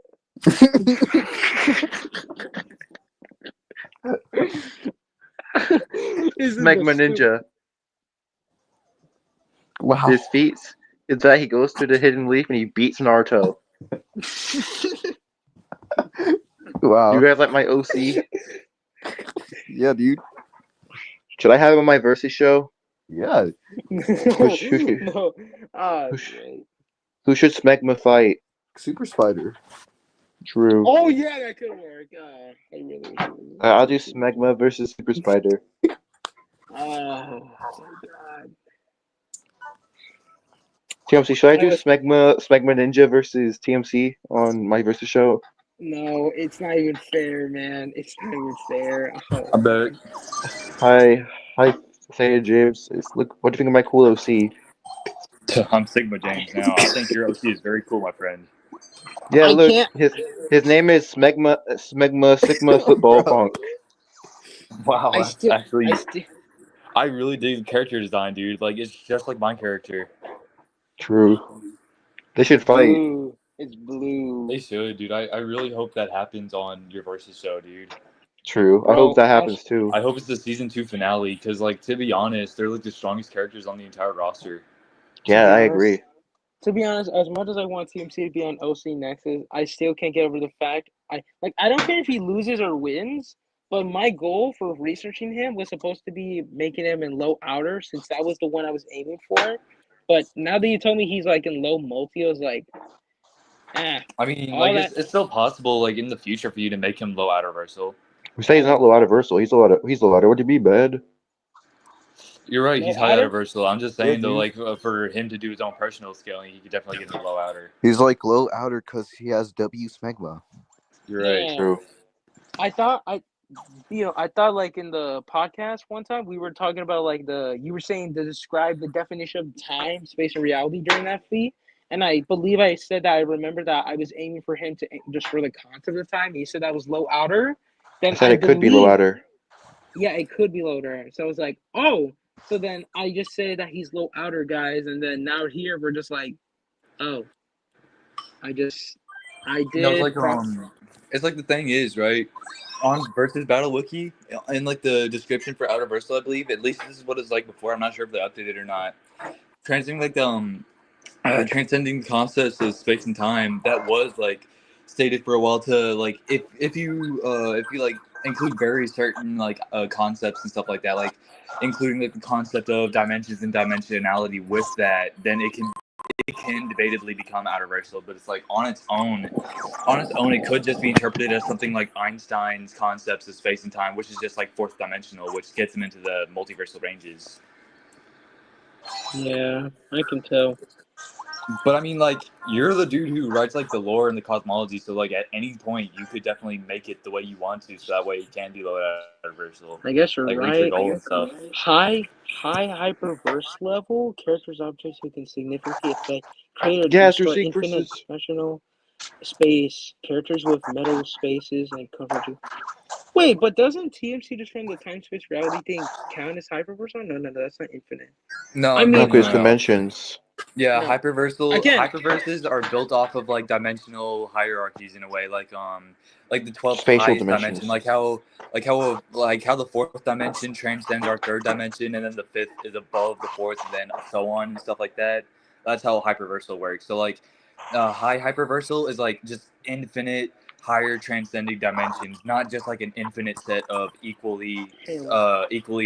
Smegma Ninja. Wow. His feats is that he goes to the hidden leaf and he beats Naruto. Wow. You guys like my OC? Yeah, dude. Should I have him on my Versus show? Yeah. Who should No. who should Smegma fight? Super Spider. True. Oh yeah, that could work. I really should. I'll do Smegma versus Super Spider. Oh god. TMC, should I do was- Smegma Ninja versus TMC on my Versus show? No, it's not even fair, man. It's not even fair. Oh, I bet. Hi, Saya James. Look, what do you think of my cool OC? I'm Sigma James now. I think your OC is very cool, my friend. Yeah, I look, can't- his name is Sigma Football Funk. Wow, I that's still, actually. I still, I really dig the character design, dude. Like, it's just like my character. True. They should fight. blue. It's blue. They should, dude. I really hope that happens on your Versus show, dude. True. I Bro, hope that happens too. I hope it's the season 2 finale, because, like, to be honest, they're like the strongest characters on the entire roster. Yeah, I agree. To be honest, as much as I want TMC to be on OC Nexus, I still can't get over the fact I don't care if he loses or wins, but my goal for researching him was supposed to be making him in low outer, since that was the one I was aiming for. But now that you told me he's like in low multi, I was like, I mean, all like, that- it's still possible, like, in the future for you to make him low outer versal. We say he's not low outer versal. He's low outer. What do you mean, bad? You're right, he's Low high outer outer? versal. I'm just saying, Yeah, though, dude. like, for him to do his own personal scaling, he could definitely get into low outer. He's like low outer because he has W Smegma. You're right. Yeah. True. I thought like in the podcast one time we were talking about like you were saying to describe the definition of time, space, and reality during that feat, and I believe I said that I remember that I was aiming for him to just for the concept of time. He said that was low outer. Then I said it could be low outer. Yeah, it could be low outer. So I was like, oh, so then I just say that he's low outer, guys, and then now here we're just like, oh, I did. No, it's like the thing is, right? On Versus Battle Wiki, in like the description for Outer Versal, I believe, at least this is what it's like before. I'm not sure if they updated it or not. Transcending transcending concepts of space and time, that was like stated for a while to like if you like include very certain like concepts and stuff like that, like including like the concept of dimensions and dimensionality with that, then it can debatably become outer versal. But it's like on its own it could just be interpreted as something like Einstein's concepts of space and time, which is just like fourth dimensional, which gets him into the multiversal ranges. Yeah, I can tell. But I mean, like, you're the dude who writes like the lore and the cosmology, so like at any point you could definitely make it the way you want to, so that way it can be low outer versal. I guess you're like, right. reach your goal and stuff. High hyperverse level characters, objects who can significantly affect, create or Yeah, destroy through infinite sequences. dimensional space. Characters with metal spaces and coverage. Wait, but doesn't TMC just from the time space reality thing count as hyperverse? No, that's not infinite. No, I mean- No, because dimensions. Yeah, No. hyperversal. Again. Hyperverses are built off of like dimensional hierarchies in a way, like the 12th Spatial highest dimensions. dimension, like how the fourth dimension transcends our third dimension, and then the fifth is above the fourth, and then so on and stuff like that. That's how hyperversal works. So like, high hyperversal is like just infinite higher transcending dimensions, not just like an infinite set of equally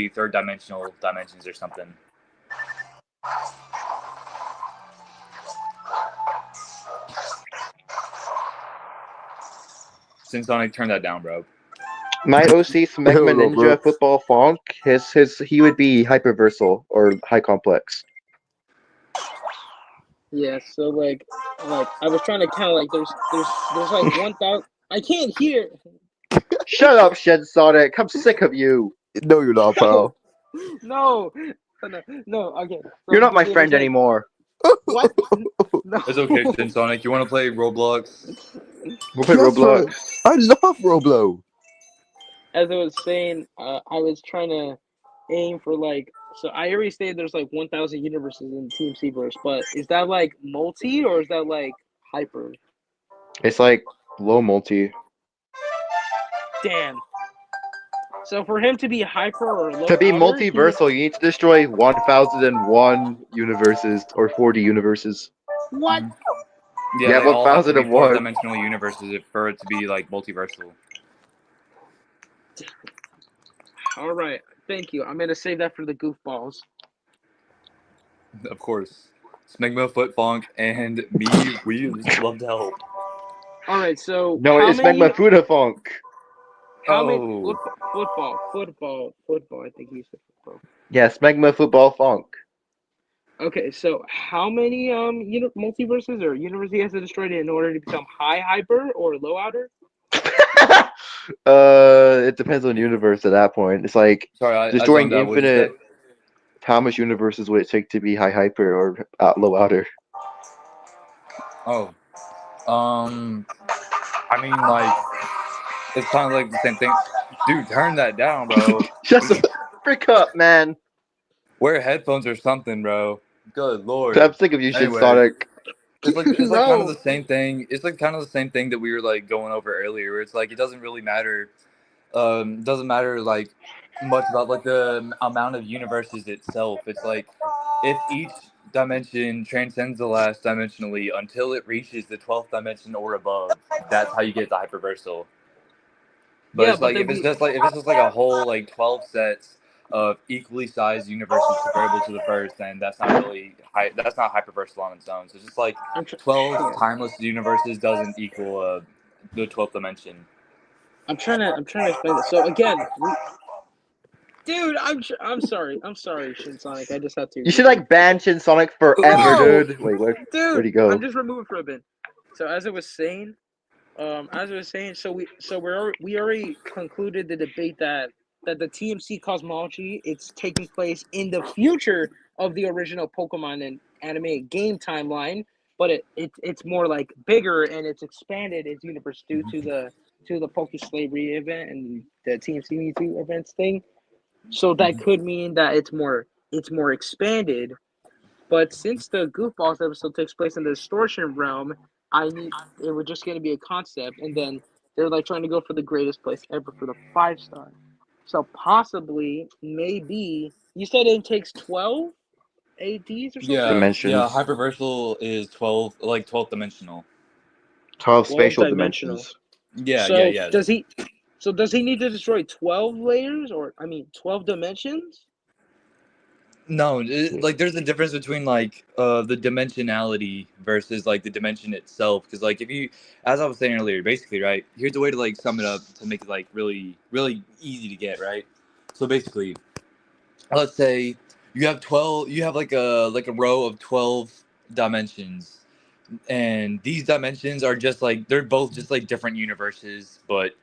third dimensional dimensions or something. Since Sonic, turn that down, bro. My OC Smegma No, bro. Ninja Football Funk, he would be hyperversal or high complex. Yeah, so like I was trying to count like there's like 1,000. I can't hear. Shut up, Shed Sonic. I'm sick of you. No, you're not, pal. No. Okay. So You're not my there's, friend like- anymore. What? No. It's okay, Sin Sonic. You want to play Roblox? We'll play Yes, Roblox. I love Roblo. As I was saying, I was trying to aim for like. So I already stated there's like 1,000 universes in TMC verse, but is that like multi or is that like hyper? It's like Low multi. Damn. So for him to be hyper or low To be outer, he needs multiversal, you need to destroy 1001 universes or 40 universes. what? Yeah, Yeah, they all have to be 1001. fourth-dimensional universes for it to be like multiversal. All right, thank you. I'm gonna save that for the goofballs. Of course. Smegma, Foot Funk, and me, we just love to help. All right, so No, how it's many? Magma Fuda Funk. How many? Oh. Football. I think he said football. Yes, Magma Football Funk. Okay, so how many multiverses or universes he has to destroy in order to become high hyper or low outer? It depends on the universe at that point. It's like Sorry, I destroying zoned out. What'd you say? infinite. How much universes would it take to be high hyper or low outer? Oh. I mean, like, it's kind of like the same thing. Dude, turn that down, bro. Shut the frick up, man. Wear headphones or something, bro. Good lord. I'm sick of you shit, Anyway, Sonic. it's like kind of No. the same thing. It's like kind of the same thing that we were like going over earlier. Where it's like it doesn't really matter. Doesn't matter like much about like the amount of universes itself. It's like if each dimension transcends the last dimensionally until it reaches the 12th dimension or above, that's how you get the hyperversal. But Yeah, it's but like then if it's just like a whole like 12 sets of equally sized universes comparable to the first, then that's not really that's not hyperversal on its own. So it's just like 12 timeless universes doesn't equal the 12th dimension. I'm trying to explain this. So again, dude, I'm sorry, Shin Sonic. I just had to. You should like ban Shin Sonic forever, No! dude. Wait, where'd Dude, he go? I'm just removing for a bit. So as I was saying, so we already concluded the debate that the TMC Cosmology it's taking place in the future of the original Pokemon and anime game timeline, but it's more like bigger and it's expanded its universe due to the Poke Slavery event and the TMC Mewtwo events thing. So that could mean that it's more expanded. But since the Goofballs episode takes place in the distortion realm, it was just gonna be a concept, and then they're like trying to go for the greatest place ever for the 5-star. So possibly, maybe you said it takes 12 ADs or something. Yeah, Dimensions. hyperversal is 12 dimensional. 12 spatial dimensions. Yeah. Does he need to destroy 12 layers or 12 dimensions? No, like there's a difference between like the dimensionality versus like the dimension itself. Because like if you, as I was saying earlier, basically, right? Here's a way to like sum it up to make it like really easy to get, right? So basically, let's say you have 12. You have like a row of 12 dimensions, and these dimensions are just like they're both just like different universes, but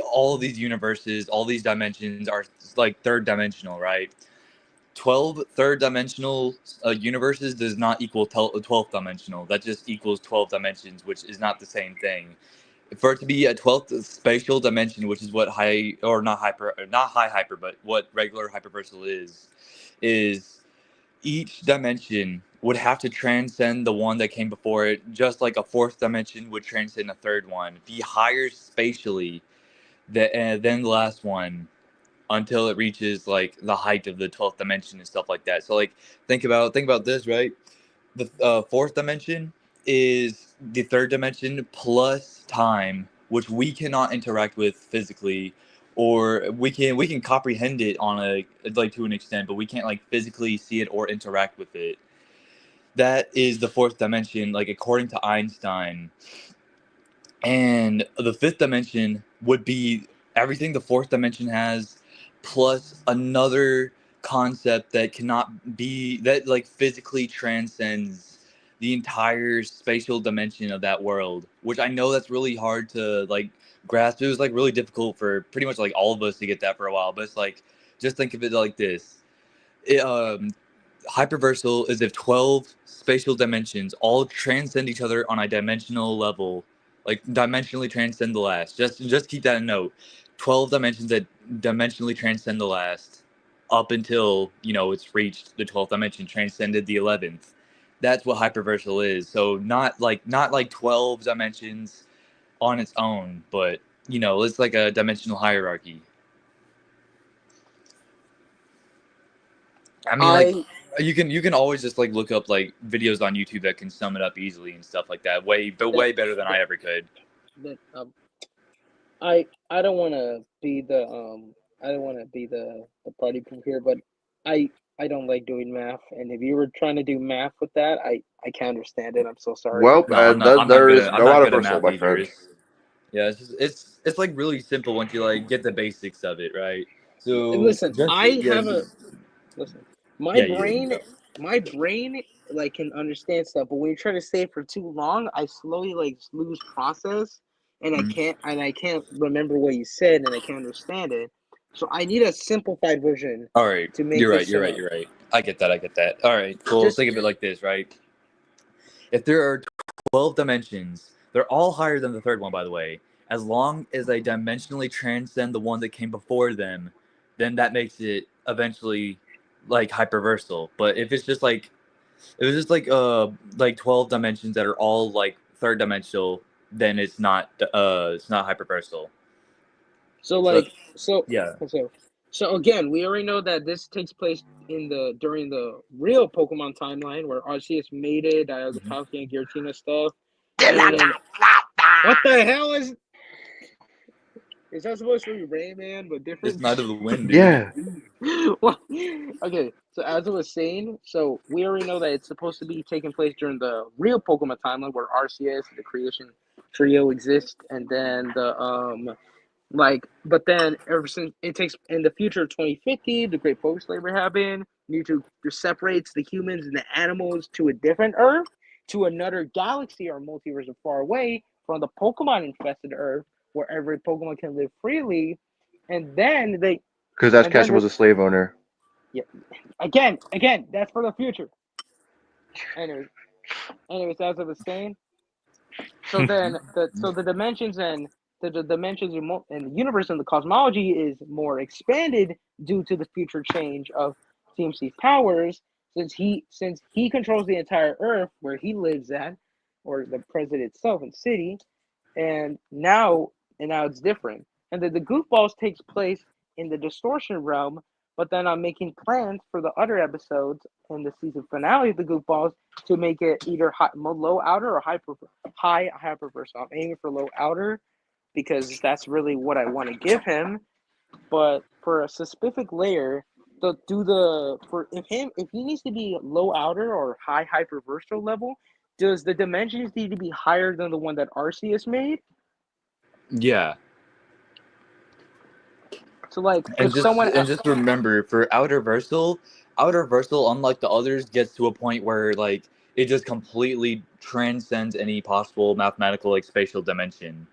all of these universes, all these dimensions are like third dimensional, right? 12 third dimensional universes does not equal 12th dimensional. That just equals 12 dimensions, which is not the same thing. For it to be a 12th spatial dimension, which is what not high hyper, but what regular hyperversal is each dimension would have to transcend the one that came before it, just like a fourth dimension would transcend a third one. Be higher spatially than the last one, until it reaches like the height of the 12th dimension and stuff like that. So like think about this, right? The fourth dimension is the third dimension plus time, which we cannot interact with physically, or we can comprehend it on a like to an extent, but we can't like physically see it or interact with it. That is the fourth dimension, like according to Einstein. And the fifth dimension would be everything the fourth dimension has, plus another concept that cannot be that like physically transcends the entire spatial dimension of that world, which I know that's really hard to like grasp. It was like really difficult for pretty much like all of us to get that for a while, but it's like just think of it like this. Hyperversal is if 12 spatial dimensions all transcend each other on a dimensional level, like dimensionally transcend the last. Just keep that in note. 12 dimensions that dimensionally transcend the last up until, it's reached the 12th dimension, transcended the 11th. That's what hyperversal is. So not like 12 dimensions on its own, but it's like a dimensional hierarchy. I mean, like you can always just like look up like videos on YouTube that can sum it up easily and stuff like that. Way better than I ever could. I don't want to be the party pooper here, but I don't like doing math, and if you were trying to do math with that, I can't understand it. I'm so sorry. Well, I'm not there is good no at universal, math my either. friend. It's like really simple once you like get the basics of it, right? So Listen, my go. brain like can understand stuff, but when you try to say it for too long, I slowly like lose process, and I can't remember what you said, and I can't understand it. So I need a simplified version. All right, to make you're this right. I get that. All right, well, think of it like this, right? If there are 12 dimensions, they're all higher than the third one, by the way. As long as they dimensionally transcend the one that came before them, then that makes it eventually like hyperversal. But if it's just like 12 dimensions that are all like third dimensional, then it's not hyperversal. So again, we already know that this takes place during the real Pokemon timeline where Arceus made it, Dialga and Giratina stuff. And what the hell is that supposed to be Rayman, but different? It's Night of the Wind, dude. Yeah. Okay, so as I was saying, so we already know that it's supposed to be taking place during the real Pokemon timeline where Arceus, the creation trio exists, and then but then ever since it takes in the future of 2050, the Great Poke Slavery happened. Mewtwo separates the humans and the animals to a different Earth, to another galaxy or multiverse far away from the Pokemon infested Earth, where every Pokemon can live freely. And then because Ash Ketchum was a slave owner. Yeah, again, that's for the future. Anyways, as I was saying, so then the dimensions and the dimensions and the universe and the cosmology is more expanded due to the future change of TMC's powers, since he controls the entire Earth where he lives at, or the president itself and city, and now it's different. And the Goofballs takes place in the distortion realm, but then I'm making plans for the other episodes in the season finale of the Goofballs to make it either low outer or high hyperversal. I'm aiming for low outer because that's really what I want to give him. But for a specific layer, if he needs to be low outer or high hyperversal level, does the dimensions need to be higher than the one that Arceus made? Yeah. So like, and just remember, for outer versal, unlike the others, gets to a point where like it just completely transcends any possible mathematical like spatial dimension.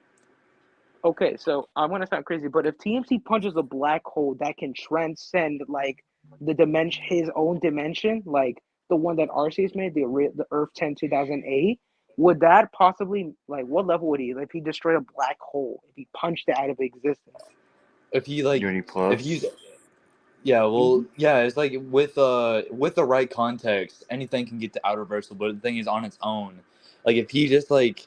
Okay, so I'm gonna sound crazy, but if TMC punches a black hole that can transcend like the dimension, his own dimension, like the one that Arceus made, the Earth 10 2008, would that possibly, like, what level would he, if he destroyed a black hole, if he punched it out of existence? If he like, Unity Plus. if he's, yeah, well, yeah, it's like with the right context, anything can get to outer versal. But the thing is, on its own, like if he just like,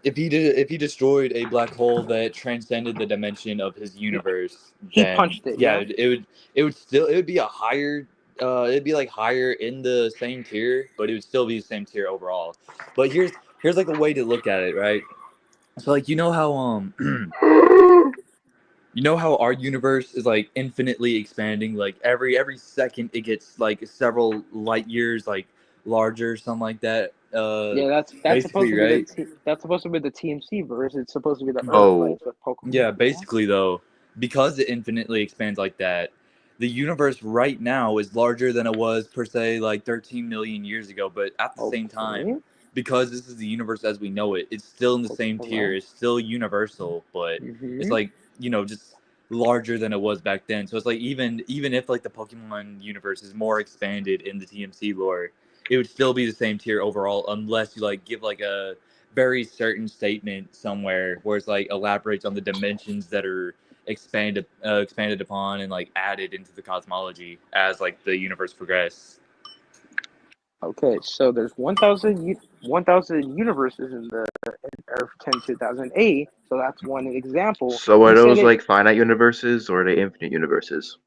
if he destroyed a black hole that transcended the dimension of his universe, He then punched it. yeah, it would be a higher, it'd be like higher in the same tier, but it would still be the same tier overall. But here's like a way to look at it, right? So like you know how you know how our universe is like infinitely expanding, like every second it gets like several light years like larger, something like that. Yeah, that's supposed to be right? that's supposed to be the TMC verse. It's supposed to be the Earth Oh. with Pokemon. Yeah, basically though, because it infinitely expands like that, the universe right now is larger than it was per se like 13 million years ago. But at the same time, because this is the universe as we know it, it's still in the same tier. It's still universal, but it's like, just larger than it was back then. So it's like even if like the Pokemon universe is more expanded in the TMC lore, it would still be the same tier overall, unless you like give like a very certain statement somewhere where it's like elaborates on the dimensions that are expanded upon and like added into the cosmology as like the universe progresses. Okay, so there's 1,000 universes in the Earth 10 2008. So that's one example. So are You said those it, like finite universes or are they infinite universes?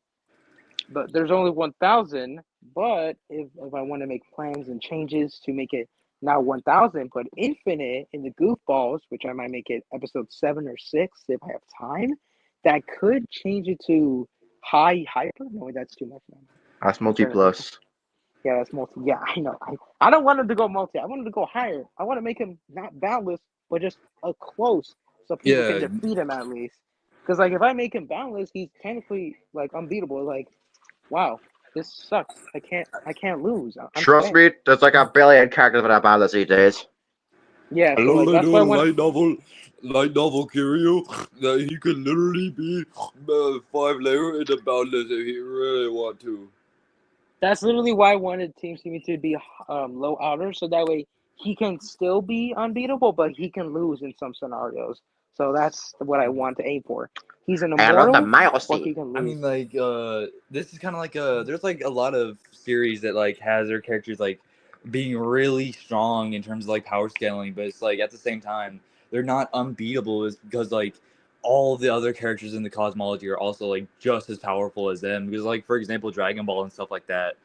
but there's only 1,000. But if I want to make plans and changes to make it not 1,000, but infinite in the Goofballs, which I might make it episode 7 or 6 if I have time, that could change it to hyper. No, that's too much. That's I'm multi trying to think. plus. Yeah, that's multi. Yeah, I know. I don't want him to go multi. I want him to go higher. I want to make him not boundless, but just a close, so people can Yeah, defeat him at least. Because like if I make him boundless, he's technically like unbeatable. Like, wow, this sucks. I can't lose. I'm Trust sad. me, there's like a billion characters that are balanced these days. Yeah, I so like literally that's do why a I want. light novel Kiryu that he could literally be 5 layer in the boundless if he really want to. That's literally why I wanted Team Simi to be low outer, so that way he can still be unbeatable, but he can lose in some scenarios. So that's what I want to aim for. He's an I love the immortal, but he can I lose. mean, like, this is kind of like there's like a lot of series that like has their characters like being really strong in terms of like power scaling, but it's like at the same time they're not unbeatable, is because like all the other characters in the cosmology are also like just as powerful as them. Because like for example, Dragon Ball and stuff like that,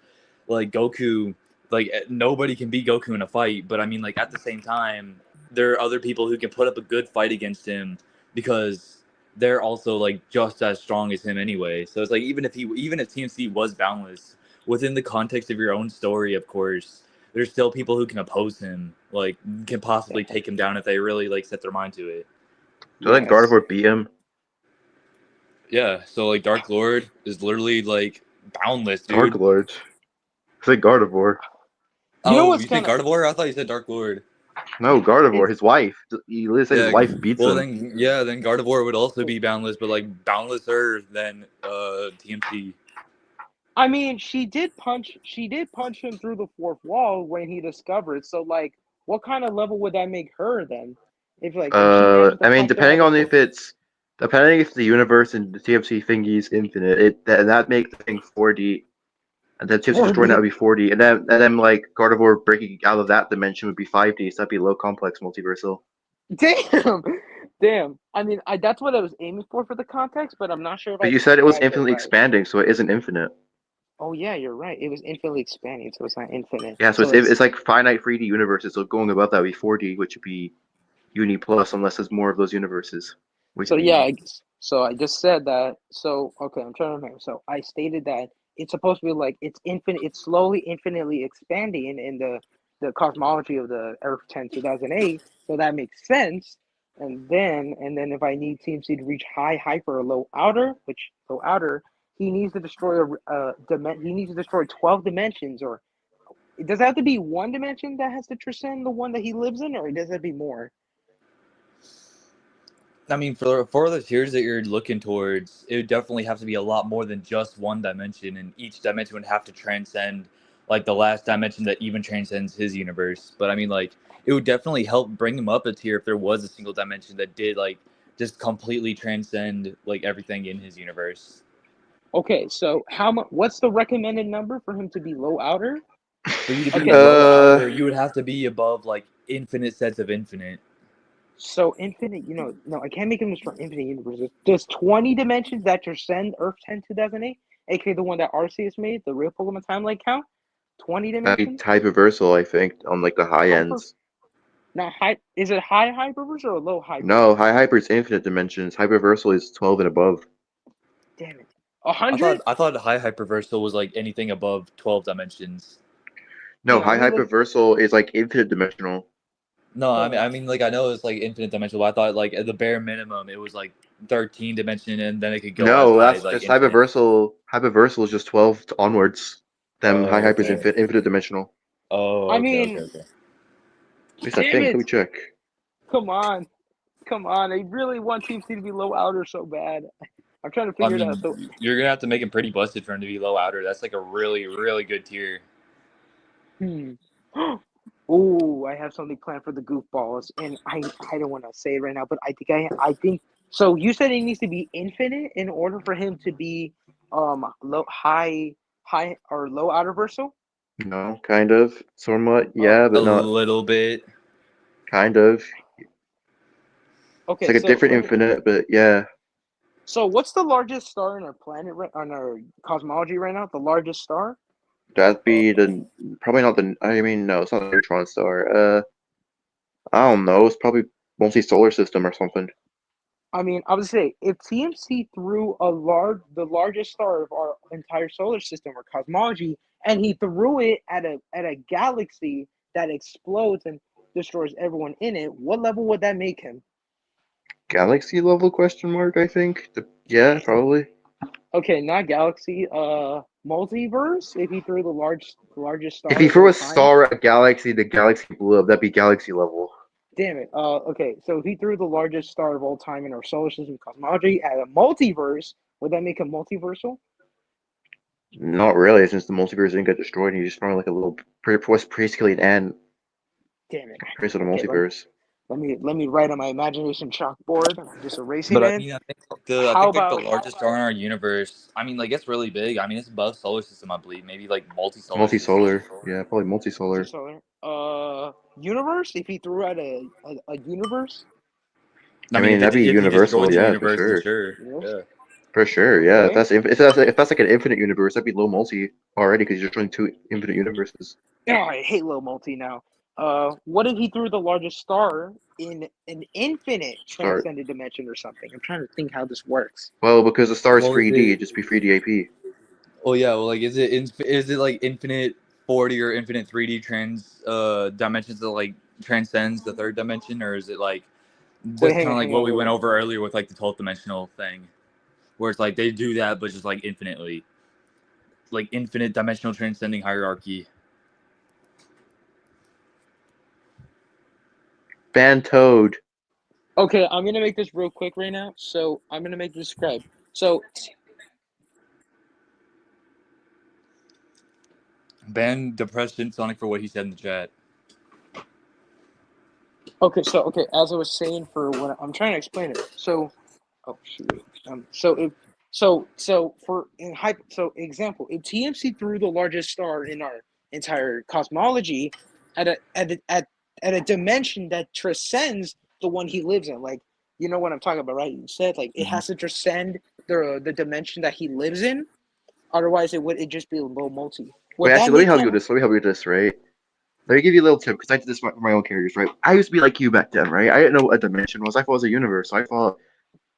like Goku, like nobody can beat Goku in a fight, but I mean, like at the same time, there are other people who can put up a good fight against him because they're also like just as strong as him anyway. So it's like even if TMC was boundless within the context of your own story, of course, there's still people who can oppose him, like can possibly take him down if they really like set their mind to it. Doesn't Yes. Gardevoir beat him? Yeah, so like Dark Lord is literally like boundless, Dark dude. Lord. I said Gardevoir. You know Oh, what's you said kind of Gardevoir? I thought you said Dark Lord. No, Gardevoir, it's his wife. He literally said his Yeah, wife beats well him. then Gardevoir would also be boundless, but like boundlesser than TMC. I mean, she did punch him through the fourth wall when he discovered. So like what kind of level would that make her then? If she managed to I mean, punch him at the fourth. depending if the universe and the TFC thingy is infinite, that makes the thing 4D, and then TFC destroying that would be 4D, and then like Gardevoir breaking out of that dimension would be 5D, so that'd be low complex multiversal. Damn. Damn. I mean, that's what I was aiming for the context, but I'm not sure if But I you said it was described it infinitely right. expanding, so it isn't infinite. Oh yeah, you're right. It was infinitely expanding, so it's not infinite. Yeah, so So it's like finite 3D universes, so going above that would be 4D, which would be Uni plus, unless there's more of those universes. so yeah, so I just said that. So okay, I'm trying to remember. So I stated that it's supposed to be like it's infinite. It's slowly, infinitely expanding in the cosmology of the Earth 10 2008. So that makes sense. And then if I need TMC to reach high hyper or low outer, which low outer, he needs to destroy he needs to destroy 12 dimensions, or does it have to be one dimension that has to transcend the one that he lives in, or does it be more? I mean, for the tiers that you're looking towards, it would definitely have to be a lot more than just one dimension, and each dimension would have to transcend like the last dimension that even transcends his universe. But I mean, like, it would definitely help bring him up a tier if there was a single dimension that did like just completely transcend like everything in his universe. Okay, so how much? What's the recommended number for him to be low outer? For you to be Okay, low outer, you would have to be above like infinite sets of infinite. so infinite. No, I can't make him destroy infinite universes. Does 20 dimensions that transcend Earth 10 2008, aka the one that Arceus made, the real Pokemon timeline count? 20 That'd be dimensions? hyperversal, I think, on like the high Hyper? ends. Not high. Is it high hyperverse or low hyperverse? No, high hyper is infinite dimensions. Hyperversal is 12 and above. Damn it. 100? I thought high hyperversal was like anything above 12 dimensions. No, Yeah, high let me look. hyperversal is like infinite dimensional. No, I mean, like I know it's like infinite dimensional, but I thought like at the bare minimum it was like 13 dimension, and then it could go as No, high that's like just infinite. hyperversal. Hyperversal is just 12 onwards. Then high Oh, hyper is okay. infinite dimensional. Oh, I okay, mean, okay. At least I damn think. it. Let me check. Come on. I really want Team C to be low outer so bad. I'm trying to I figure it out. mean, So, you're gonna have to make him pretty busted for him to be low outer. That's like a really, really good tier. oh, I have something planned for the Goofballs, and I don't want to say it right now, but I think so. You said it needs to be infinite in order for him to be low high or low outer versal. No, kind of, somewhat, Oh, yeah, A but not little bit. kind of. It's okay. like a So different let me. infinite, but yeah, So what's the largest star in our planet on our cosmology right now? The largest star? that'd be the probably not the. I mean, no, it's not the neutron star. I don't know. It's probably multi-solar system or something. I mean, I would say if TMC threw the largest star of our entire solar system or cosmology, and he threw it at a galaxy that explodes and destroys everyone in it, what level would that make him? Galaxy level question mark? I think. Yeah, probably. Okay, not galaxy, multiverse. If he threw the largest If star he of threw all a time. star at a galaxy, the galaxy blew up. That'd be galaxy level. Damn it. Okay, so if he threw the largest star of all time in our solar system cosmology at a multiverse, would that make him multiversal? Not really, since the multiverse didn't get destroyed, and you just found like a little. Was basically an end. Damn it. Compared to the Okay, multiverse. let me write on my imagination chalkboard. I'm just erasing But I it. mean, I How think like the about largest star in our universe. I mean, like it's really big. I mean, it's above solar system, I believe. Maybe like multi-solar system. Multisolar. Yeah, probably multisolar. multisolar? Universe? If he threw out a universe? I I mean, mean, that'd be if he universal, destroys the yeah, for universe, then sure. sure. Yes. Yeah. For sure, yeah. Okay. If that's like an infinite universe, that'd be low multi already because you're destroying two infinite universes. Oh, I hate low multi now. What if he threw the largest star in an infinite Start. transcended dimension or something? I'm trying to think how this works. Well, because the star is Well, is 3D, it? it'd just be 3D AP. Oh yeah. Well, like, is it like infinite 40 or infinite 3D dimensions that like transcends the third dimension, or is it like Wait, just kind of like hang what on, we went wait. over earlier with like the 12th dimensional thing, where it's like they do that, but just like infinitely, like infinite dimensional transcending hierarchy. Ban Toad. Okay, I'm gonna make this real quick right now. So I'm gonna make this describe. So Ban depression Sonic for what he said in the chat. okay, as I was saying for what I'm trying to explain it. So oh shoot. So for in hype so example, if TMC threw the largest star in our entire cosmology at a dimension that transcends the one he lives in, like you know what I'm talking about, right? You said like it Mm-hmm. has to transcend the dimension that he lives in, otherwise it just be a low multi. Wait, Would that actually, let me make help you with him this. Let me help you with this, right? Let me give you a little tip because I did this for my own characters, right? I used to be like you back then, right? I didn't know what a dimension was. I thought it was a universe. So I thought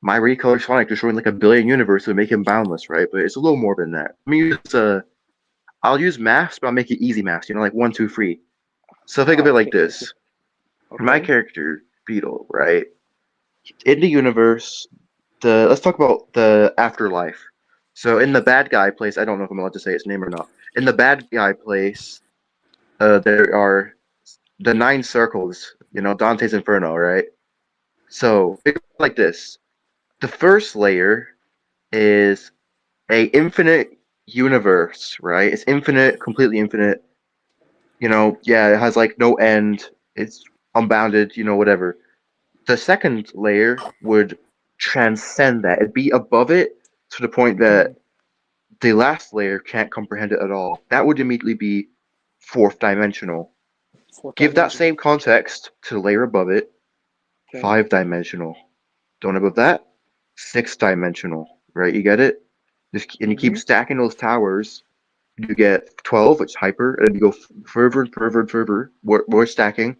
my recolor Sonic destroying like a billion universes would make him boundless, right? But it's a little more than that. Let me use I'll use maths, but I'll make it easy maths. You know, like 1, 2, 3. So think of it like okay, this: my okay. character Beetle, right? In the universe, let's talk about the afterlife. So in the bad guy place, I don't know if I'm allowed to say its name or not. In the bad guy place, there are the 9 circles. You know, Dante's Inferno, right? So think of it like this: the first layer is a infinite universe, right? It's infinite, completely infinite. You know, yeah, it has like no end. It's unbounded. You know, whatever. The second layer would transcend that. It'd be above it to the point that the last layer can't comprehend it at all. That would immediately be fourth dimensional. Fourth Give that dimension. same context to the layer above it, Okay. 5 dimensional. Don't above that, 6 dimensional. Right? You get it? And you keep stacking those towers. You get 12, which is hyper, and then you go further and further and further. More stacking.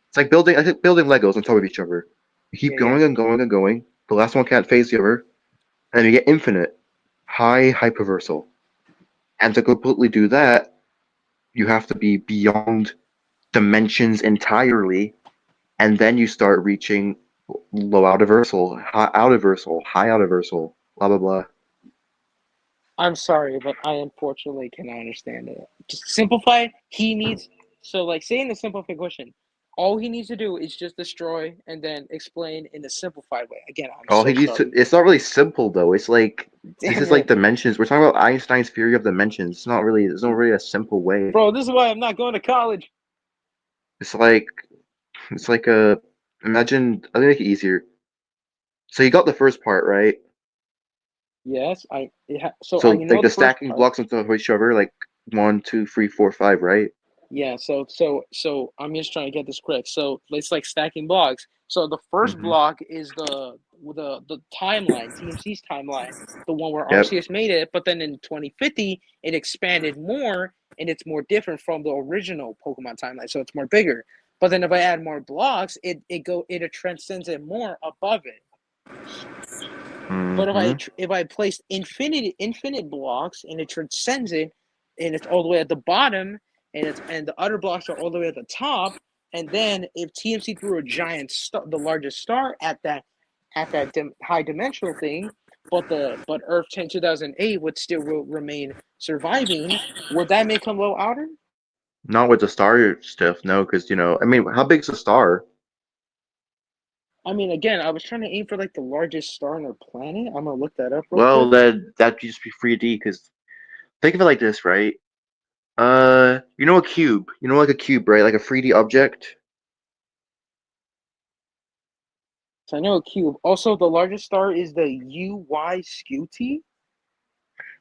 It's like building Legos on top of each other. You keep going and going and going. The last one can't phase the other. And then you get infinite. High hyperversal. And to completely do that, you have to be beyond dimensions entirely. And then you start reaching low outerversal, high outerversal, blah blah blah. I'm sorry, but I unfortunately cannot understand it. Just simplify. He needs so like saying the simplified question. All he needs to do is just destroy and then explain in a simplified way. Again, I'm All he so needs to sorry. it's not really simple though. It's like this Damn is like it, dimensions. We're talking about Einstein's theory of dimensions. It's not really a simple way. bro. This is why I'm not going to college. It's like a imagine let me make it easier. So you got the first part, right? Yes, so I So like know the the first stacking part. blocks on top of each other, like 1, 2, 3, 4, 5, right? Yeah, so I'm just trying to get this correct. So it's like stacking blocks. So the first Mm-hmm. block is the timeline, TMC's timeline, the one where Yep. Arceus made it, but then in 2050 it expanded more and it's more different from the original Pokemon timeline, so it's more bigger. But then if I add more blocks, it transcends it more above it. But if I place infinite blocks and it transcends it, and it's all the way at the bottom, and the other blocks are all the way at the top, and then if TMC threw a giant star, the largest star at that high dimensional thing, but Earth 10 2008 would still remain surviving, would that make him low outer? Not with the star stuff, no, because I mean, how big's a star? I mean, again, I was trying to aim for like the largest star on our planet. I'm gonna look that up real Well, quick. that'd just be 3D. Because think of it like this, right? A cube. Like a cube, right? Like a 3D object. So I know a cube. Also, the largest star is the UY Scuti.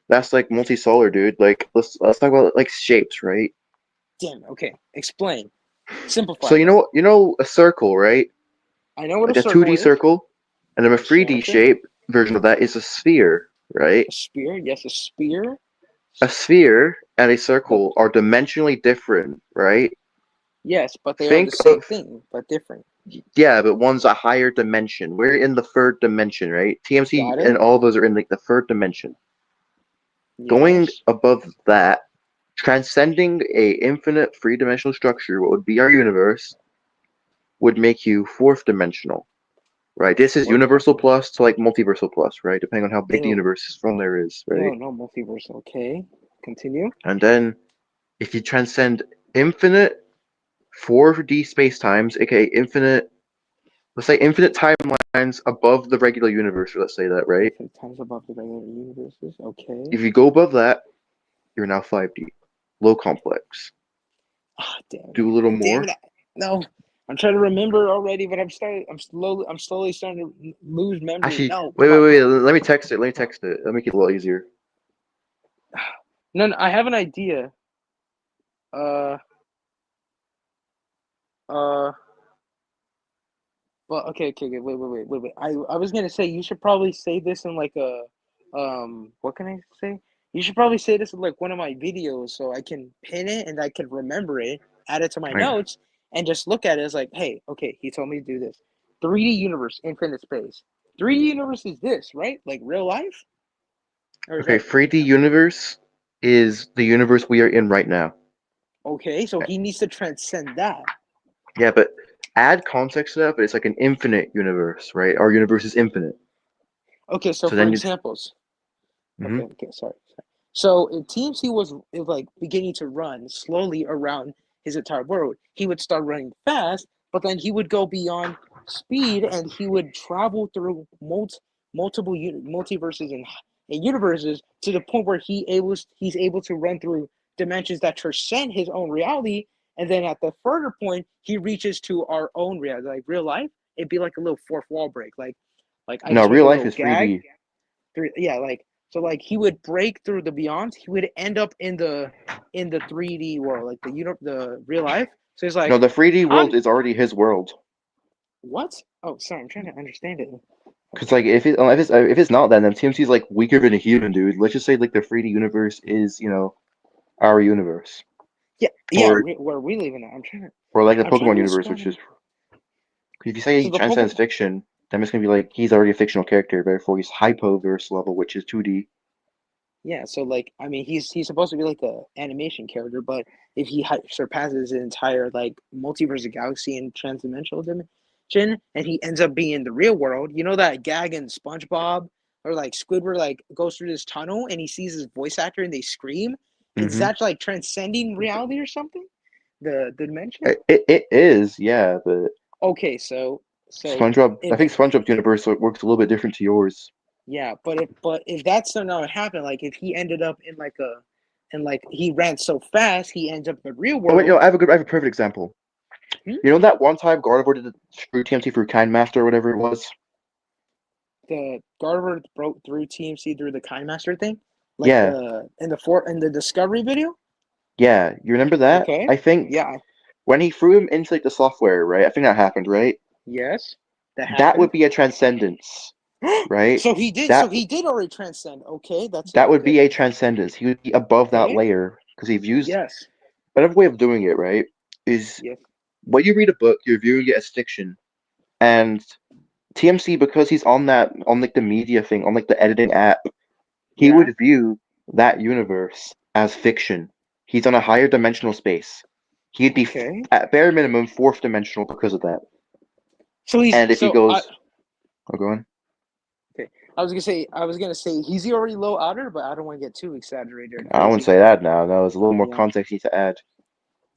That's like multisolar, dude. Like let's talk about like shapes, right? Damn. Okay. Explain. Simplify. So a circle, right? I know what Like a a circle 2D is. circle, and then a 3D Gotcha. shape version of that is a sphere, right? A sphere. Yes, a sphere. A sphere and a circle are dimensionally different, right? Yes, but they are Think the same of thing, but different. Yeah, but one's a higher dimension. We're in the third dimension, right? TMC Got it. and all those are in like the third dimension. Going Yes. above that, transcending a infinite three-dimensional structure, what would be our universe, would make you fourth dimensional, right? This is Fourth universal dimensional. plus to like multiversal plus, right? Depending on how big the Ew. universe from there is, No, right? no multiverse. Okay. Continue. And then if you transcend infinite 4D space times, aka infinite, let's say infinite timelines above the regular universe, let's say that, right? Infinite times above the regular universes. Okay. If you go above that, you're now 5D. Low complex. Ah, damn. Do a little Damn more. it. No. I'm trying to remember already, but I'm slowly starting to lose memory. Actually, No. wait. Let me text it. That'll make it a lot easier. No, I have an idea. Well, okay, wait. I was gonna say you should probably say this in like a, what can I say? You should probably say this in like one of my videos so I can pin it and I can remember it, add it to my notes, and just look at it as like, hey, okay, he told me to do this. 3D universe, infinite space. 3D universe is this, right? Like real life? Okay, 3D universe is the universe we are in right now. Okay, so he needs to transcend that. Yeah, but add context to that, but it's like an infinite universe, right? Our universe is infinite. Okay, so for examples. Okay, sorry. So if TMC was like beginning to run slowly around his entire world, he would start running fast, but then he would go beyond speed and he would travel through multiple multiverses and universes to the point where he's able to run through dimensions that transcend his own reality. And then at the further point, he reaches to our own reality, like real life. It'd be like a little fourth wall break, like I No, just make real a life little is gag. 3D. Yeah, like so, like he would break through the beyond. He would end up in the 3D world, like the real life. So he's like, No, the 3D world is already his world. What? Oh, sorry, I'm trying to understand it. Because like if it's not that, then TMC's like weaker than a human, dude. Let's just say like the 3D universe is our universe. Yeah. Where we live in, I'm trying to. Or like the Pokemon universe, which is. If you say he transcends fiction, then it's gonna be like he's already a fictional character, therefore he's Hypoverse level, which is 2D. Yeah, so like I mean he's supposed to be like the animation character, but if he surpasses the entire like multiverse of galaxy and transdimensional dimension, and he ends up being in the real world, you know that gag in SpongeBob or like Squidward like goes through this tunnel and he sees his voice actor and they scream. Is that like transcending reality or something? The dimension? It is, yeah, but okay, so SpongeBob. I think SpongeBob's universe works a little bit different to yours. Yeah, but if that's not what happened, like if he ended up in like he ran so fast, he ends up in the real world. Oh wait, I have a perfect example. You know that one time Gardevoir did through TMC through Kind Master or whatever it was. The Gardevoir broke through TMC through the Kind Master thing, like in the Discovery video. Yeah, you remember that? Okay. I think Yeah. when he threw him into like the software, right? I think that happened, right? Yes. That That would happened. be a transcendence, right? So he did. So That he did already transcend. Okay, that's that would good. be a transcendence. He would be above that Okay. layer because he's used Yes. another way of doing it, right? Is Yes. when you read a book, you're viewing it as fiction, and TMC because he's on like the media thing, on like the editing app, he Yeah. would view that universe as fiction. He's on a higher dimensional space. He'd be Okay. at bare minimum fourth dimensional because of that. So he's. And if he So goes, oh, go on. Okay. I was gonna say he's already low outer, but I don't want to get too exaggerated or I wouldn't crazy. say that now. No, there's a little more Yeah. context you need to add.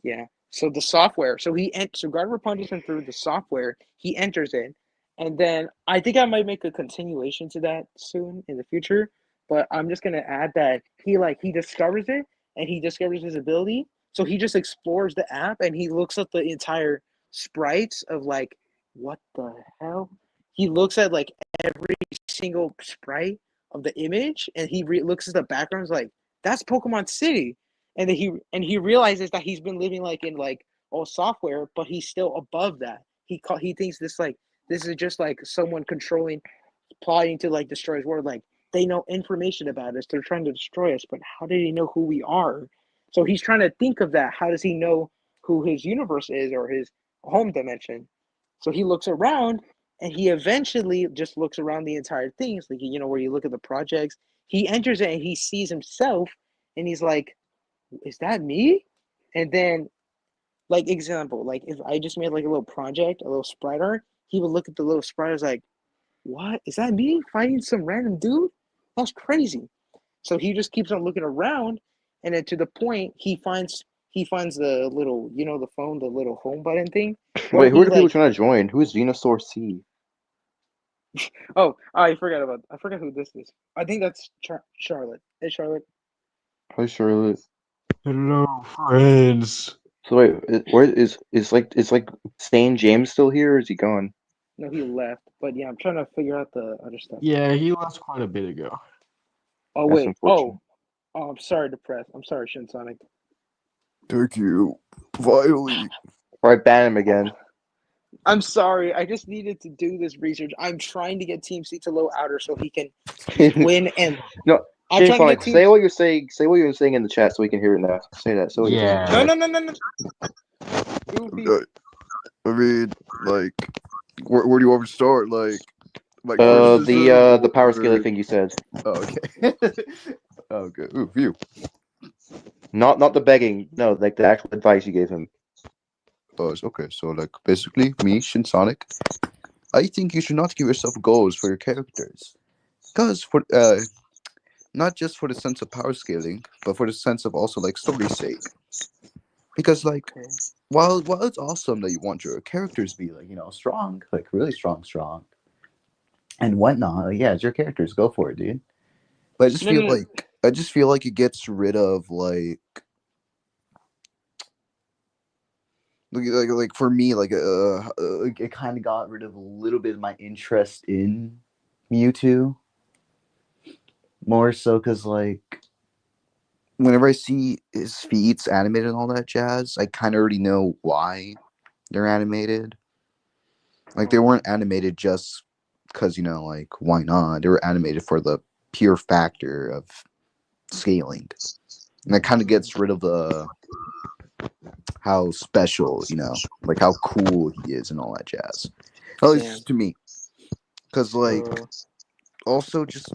Yeah. So the software. So So Gardner punches him through the software. He enters it, and then I think I might make a continuation to that soon in the future. But I'm just gonna add that he discovers it and he discovers his ability. So he just explores the app and he looks at the entire sprites of like what the hell. He looks at like every single sprite of the image and he looks at the backgrounds like that's Pokemon City, and then he realizes that he's been living like in like all software, but he's still above that. He thinks this is just like someone controlling, plotting to like destroy his world. Like they know information about us. They're trying to destroy us, but how did he know who we are? So he's trying to think of that. How does he know who his universe is or his home dimension? So he looks around and he eventually just looks around the entire thing. It's like, where you look at the projects, he enters it and he sees himself and he's like, is that me? And then, like, example, like if I just made like a little project, a little sprite art, he would look at the little sprite, I was like, what? Is that me fighting some random dude? That's crazy. So he just keeps on looking around, and then to the point he finds the little, the phone, the little home button thing. Wait, who are the people trying to join? Who is Venusaur C? I forgot who this is. I think that's Charlotte. Hey, Charlotte. Hi, Charlotte. Hello, friends. So wait, where is like Stain James still here, or is he gone? No, he left. But yeah, I'm trying to figure out the other stuff. Yeah, he left quite a bit ago. Oh That's wait. unfortunate. Oh, I'm sorry to press. I'm sorry, Shinsonic. Thank you. Finally. Alright, ban him again. I'm sorry. I just needed to do this research. I'm trying to get TMC to low outer so he can win. And no, I'm trying to Sonic, get say what you're saying. Say what you're saying in the chat so we can hear it now. Say that. So yeah. No. I mean, like, where do you want me to start? Like the power scaling thing you said. Oh, okay. Okay. Ooh, phew. Not the begging. No, like the actual advice you gave him. Okay. So, like, basically, me, Shinsonic, I think you should not give yourself goals for your characters, because not just for the sense of power scaling, but for the sense of also like story's sake. Because like, while it's awesome that you want your characters to be like strong, like really strong, and whatnot, like, yeah, it's your characters, go for it, dude. But I just feel like it gets rid of like for me it kind of got rid of a little bit of my interest in Mewtwo. More so because like whenever I see his feats animated and all that jazz, I kind of already know why they're animated. Like they weren't animated just because like why not? They were animated for the pure factor of scaling, and that kind of gets rid of the how special, like how cool he is and all that jazz. At least to me, because like also just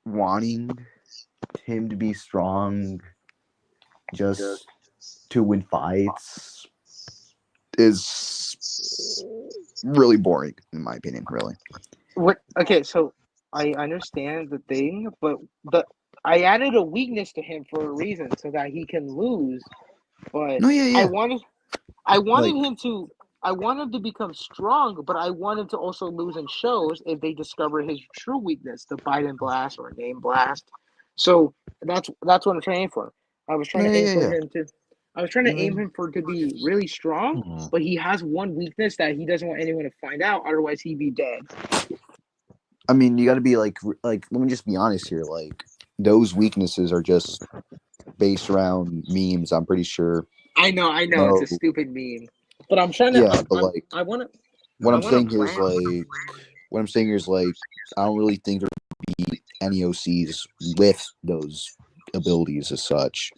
wanting him to be strong just to win fights is really boring in my opinion. Really. What? Okay, so I understand the thing, but I added a weakness to him for a reason so that he can lose. But no, yeah. I wanted him to. I want him to become strong, but I want him to also lose in shows if they discover his true weakness, the Biden blast or name blast. So that's what I'm trying for. I was trying to aim for him to. I was trying to aim him for to be really strong, but he has one weakness that he doesn't want anyone to find out. Otherwise, he'd be dead. I mean, you got to be like. Let me just be honest here. Like those weaknesses are just based around memes. I'm pretty sure. I know, it's No, a stupid meme. But I'm trying to. yeah, but like I want to. what I I'm want to saying here is plan. like what I'm saying here is like I don't really think there would be any OCs with those abilities as such.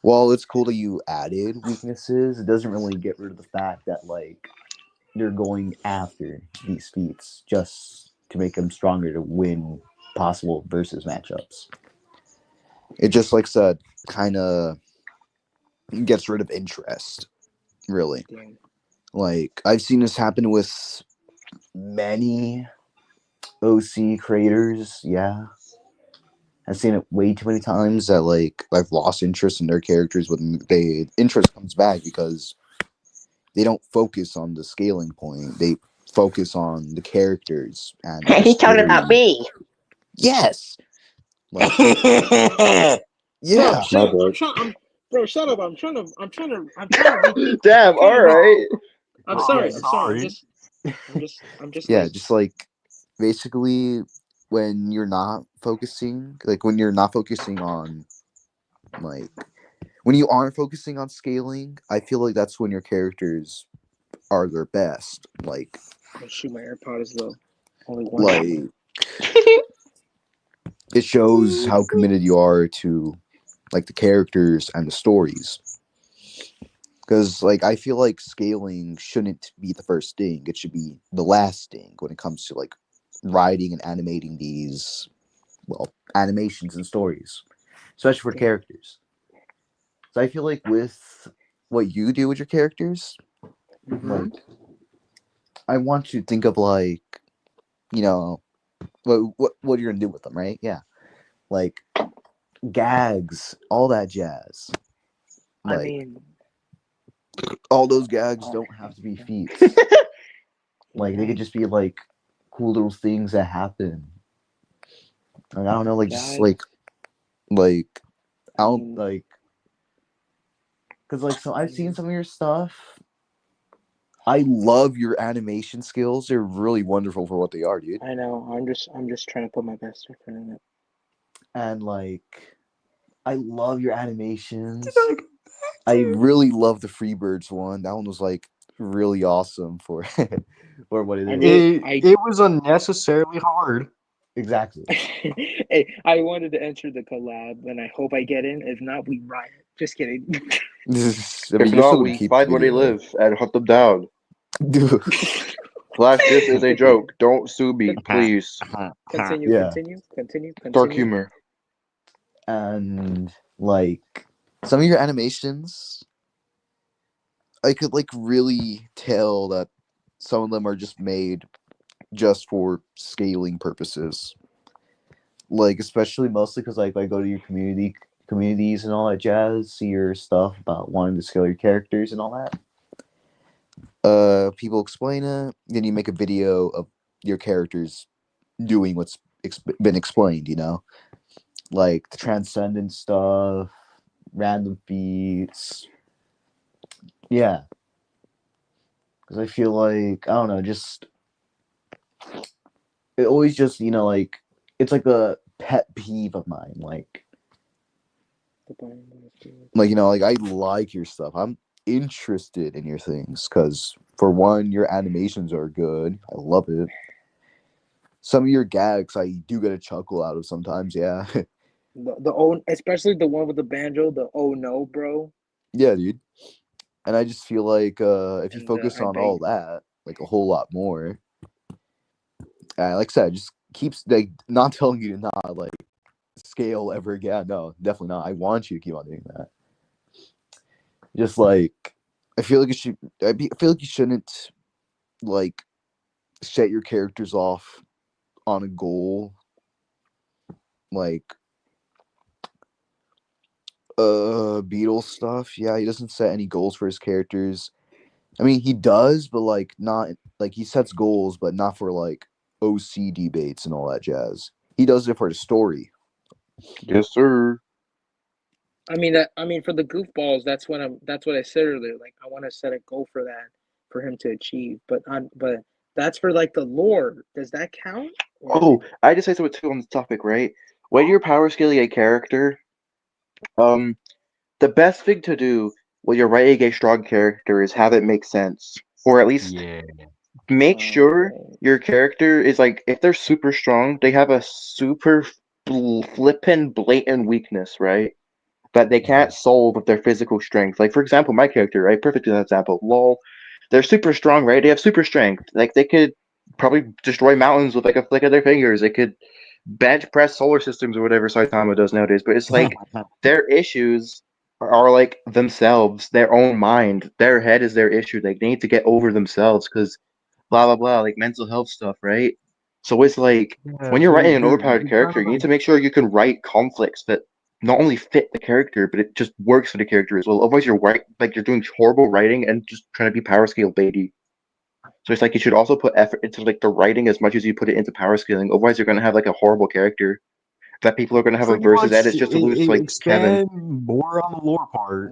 While it's cool that you added weaknesses, it doesn't really get rid of the fact that like you're going after these feats just to make them stronger to win possible versus matchups. It just like said kind of gets rid of interest, really. Dang. Like I've seen this happen with many OC creators. Yeah, I've seen it way too many times that like I've lost interest in their characters when they interest comes back because they don't focus on the scaling point. They focus on the characters and the He's talking about story. me. Yes. Like, yeah. Bro, shut up. Bro, shut up. I'm trying to rethink. Damn. All right. I'm Oh, sorry. sorry. I'm just Yeah, like, just like basically when you're not focusing, like when you're not focusing on like when you aren't focusing on scaling, I feel like that's when your characters are their best. Like oh, shoot, my AirPod is low. Only one. like it shows how committed you are to like the characters and the stories. Because like I feel like scaling shouldn't be the first thing. It should be the last thing when it comes to like writing and animating these animations and stories, especially for characters. So I feel like with what you do with your characters, like I want you to think of like, you know, what you're gonna do with them, right? Yeah, like gags, all that jazz. Like, I mean, all those gags don't have to be feats. Like they could just be like cool little things that happen. Like I don't know, like just like I don't like, because like so I've seen some of your stuff. I love your animation skills. They're really wonderful for what they are, dude. I know. I'm just trying to put my best effort in it. And like, I love your animations. I really love the Freebirds one. That one was like really awesome for for what it is. It was unnecessarily hard. Exactly. Hey, I wanted to enter the collab, and I hope I get in. If not, we riot. Just kidding. If not, we find where they live and hunt them down. Flash, this is a joke. Don't sue me, please. Continue. Dark humor. And like some of your animations, I could like really tell that some of them are just made just for scaling purposes. Like especially mostly because like I go to your communities and all that jazz, see your stuff about wanting to scale your characters and all that. People explain it, then you make a video of your characters doing what's been explained, you know? Like the transcendent stuff, random feats. Yeah. Because I feel like, I don't know, just it always just, you know, like it's like a pet peeve of mine. Like, you know, like I like your stuff. I'm interested in your things because for one, your animations are good. I love it. Some of your gags I do get a chuckle out of sometimes. Yeah. Especially the one with the banjo. The oh no, bro. Yeah, dude. And I just feel like if you focus on all that, like a whole lot more, like I said, just keeps like not telling you to not like scale ever again. No, definitely not. I want you to keep on doing that. Just like I feel like I feel like you shouldn't like set your characters off on a goal. Like Beatles stuff. Yeah, he doesn't set any goals for his characters. I mean, he does, but like not like he sets goals, but not for like OC debates and all that jazz. He does it for the story. Yes, sir. I mean for the goofballs, that's what I said earlier. Like I want to set a goal for that for him to achieve. But that's for like the lore. Does that count? Oh, I just say something too on this topic, right? When you're power scaling a character, The best thing to do when you're writing a strong character is have it make sense, or at least Yeah. make sure your character is like, if they're super strong, they have a super flippin' blatant weakness, right? That they can't solve with their physical strength. Like, for example, my character, right? Perfect example. LOL. They're super strong, right? They have super strength. Like, they could probably destroy mountains with like a flick of their fingers. They could bench press solar systems or whatever Saitama does nowadays. But it's like their issues are like themselves, their own mind. Their head is their issue. Like, they need to get over themselves because blah blah blah, like mental health stuff, right? So it's like Yeah, when you're writing an they're overpowered character, you need to make sure you can write conflicts that not only fit the character, but it just works for the character as well. Otherwise, you're doing horrible writing and just trying to be power scale baity. So it's like you should also put effort into like the writing as much as you put it into power scaling. Otherwise, you're gonna have like a horrible character that people are gonna have a pretty versus much edits just to lose to like Kevin. expand more on the lore part.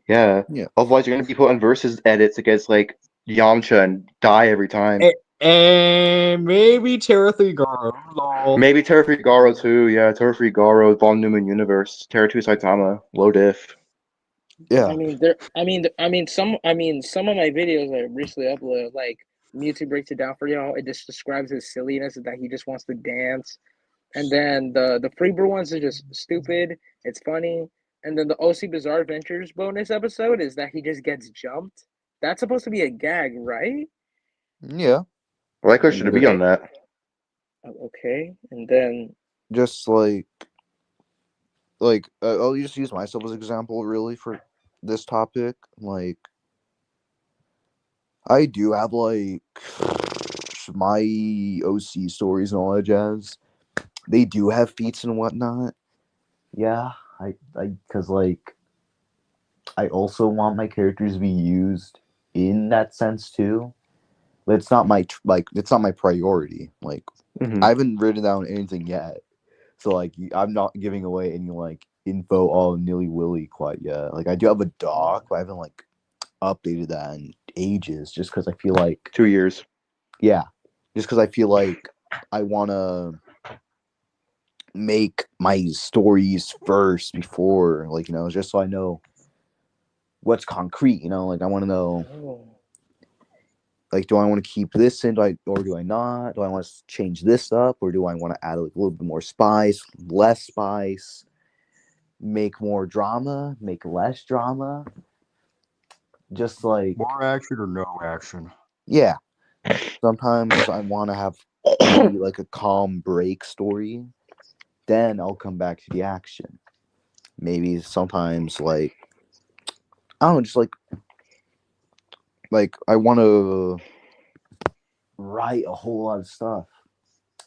Yeah. Yeah. Otherwise, you're gonna be putting versus edits against like Yamcha and die every time. And maybe Terra 3 Garo. Lol. Maybe Terra 3 Garo too. Yeah, Terra 3 Garo, Von Neumann Universe, Terra 2 Saitama, low diff. Yeah. I mean, some of my videos I recently uploaded, like Mewtwo breaks it down for y'all. It just describes his silliness that he just wants to dance, and then the Freebird ones are just stupid. It's funny, and then the OC Bizarre Adventures bonus episode is that he just gets jumped. That's supposed to be a gag, right? Yeah. Well, I question to be on that. Okay, and then Just I'll just use myself as an example, really, for this topic. Like, I do have like my OC stories and all that jazz. They do have feats and whatnot. Yeah, because like I also want my characters to be used in that sense too. But it's not my it's not my priority. Like, I haven't written down anything yet, so like I'm not giving away any like info all nilly willy quite yet. Like, I do have a doc, but I haven't like updated that in ages, just because I feel like 2 years. Yeah, just because I feel like I want to make my stories first before, like, just so I know what's concrete. Like, I want to know, like, do I want to keep this in, or do I not? Do I want to change this up, or do I want to add like a little bit more spice, less spice, make more drama, make less drama? Just like more action or no action. Yeah. Sometimes I want to have maybe like a calm break story. Then I'll come back to the action. Maybe sometimes like I don't know, just like I want to write a whole lot of stuff,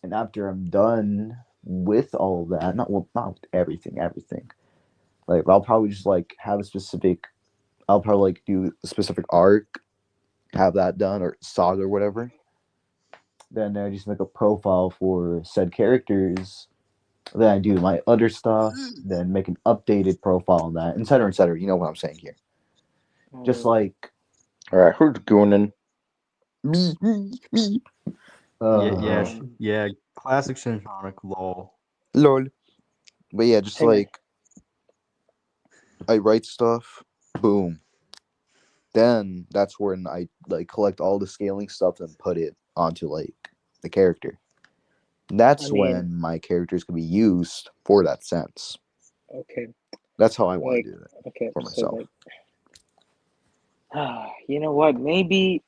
and after I'm done with all of that, not with everything, like I'll probably just like have a specific. I'll probably like do a specific arc, have that done, or saga or whatever. Then I just make a profile for said characters. Then I do my other stuff. Then make an updated profile on that, et cetera, et cetera. You know what I'm saying here. Just like, all right, who's going in? Me. Yeah. Classic Synchronic, lol. But yeah, just like I write stuff, boom. Then that's when I like collect all the scaling stuff and put it onto like the character. That's when my characters can be used for that sense. Okay. That's how I want to do it. Okay, for myself. You know what? Maybe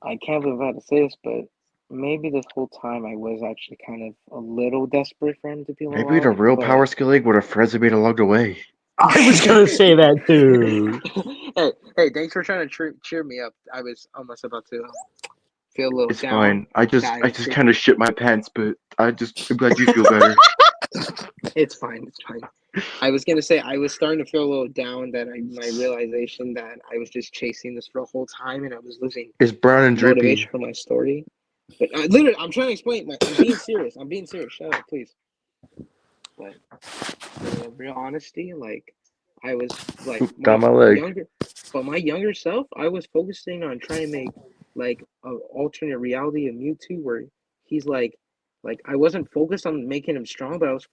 I can't believe I had to say this, but maybe this whole time I was actually kind of a little desperate for him to be alive. Maybe the real power scaling would have Frezza been logged away. I was gonna say that too. Hey, thanks for trying to cheer me up. I was almost about to feel a little It's down. fine. I just kind of shit my pants, but I'm glad you feel better. It's fine. I was gonna say I was starting to feel a little down that my realization that I was just chasing this for a whole time and I was losing It's brown and drippy. motivation for my story. But literally, I'm trying to explain. I'm being serious. Shut up, please. But real honesty, like I was like my younger self, I was focusing on trying to make like an alternate reality of Mewtwo where he's like I wasn't focused on making him strong, but I was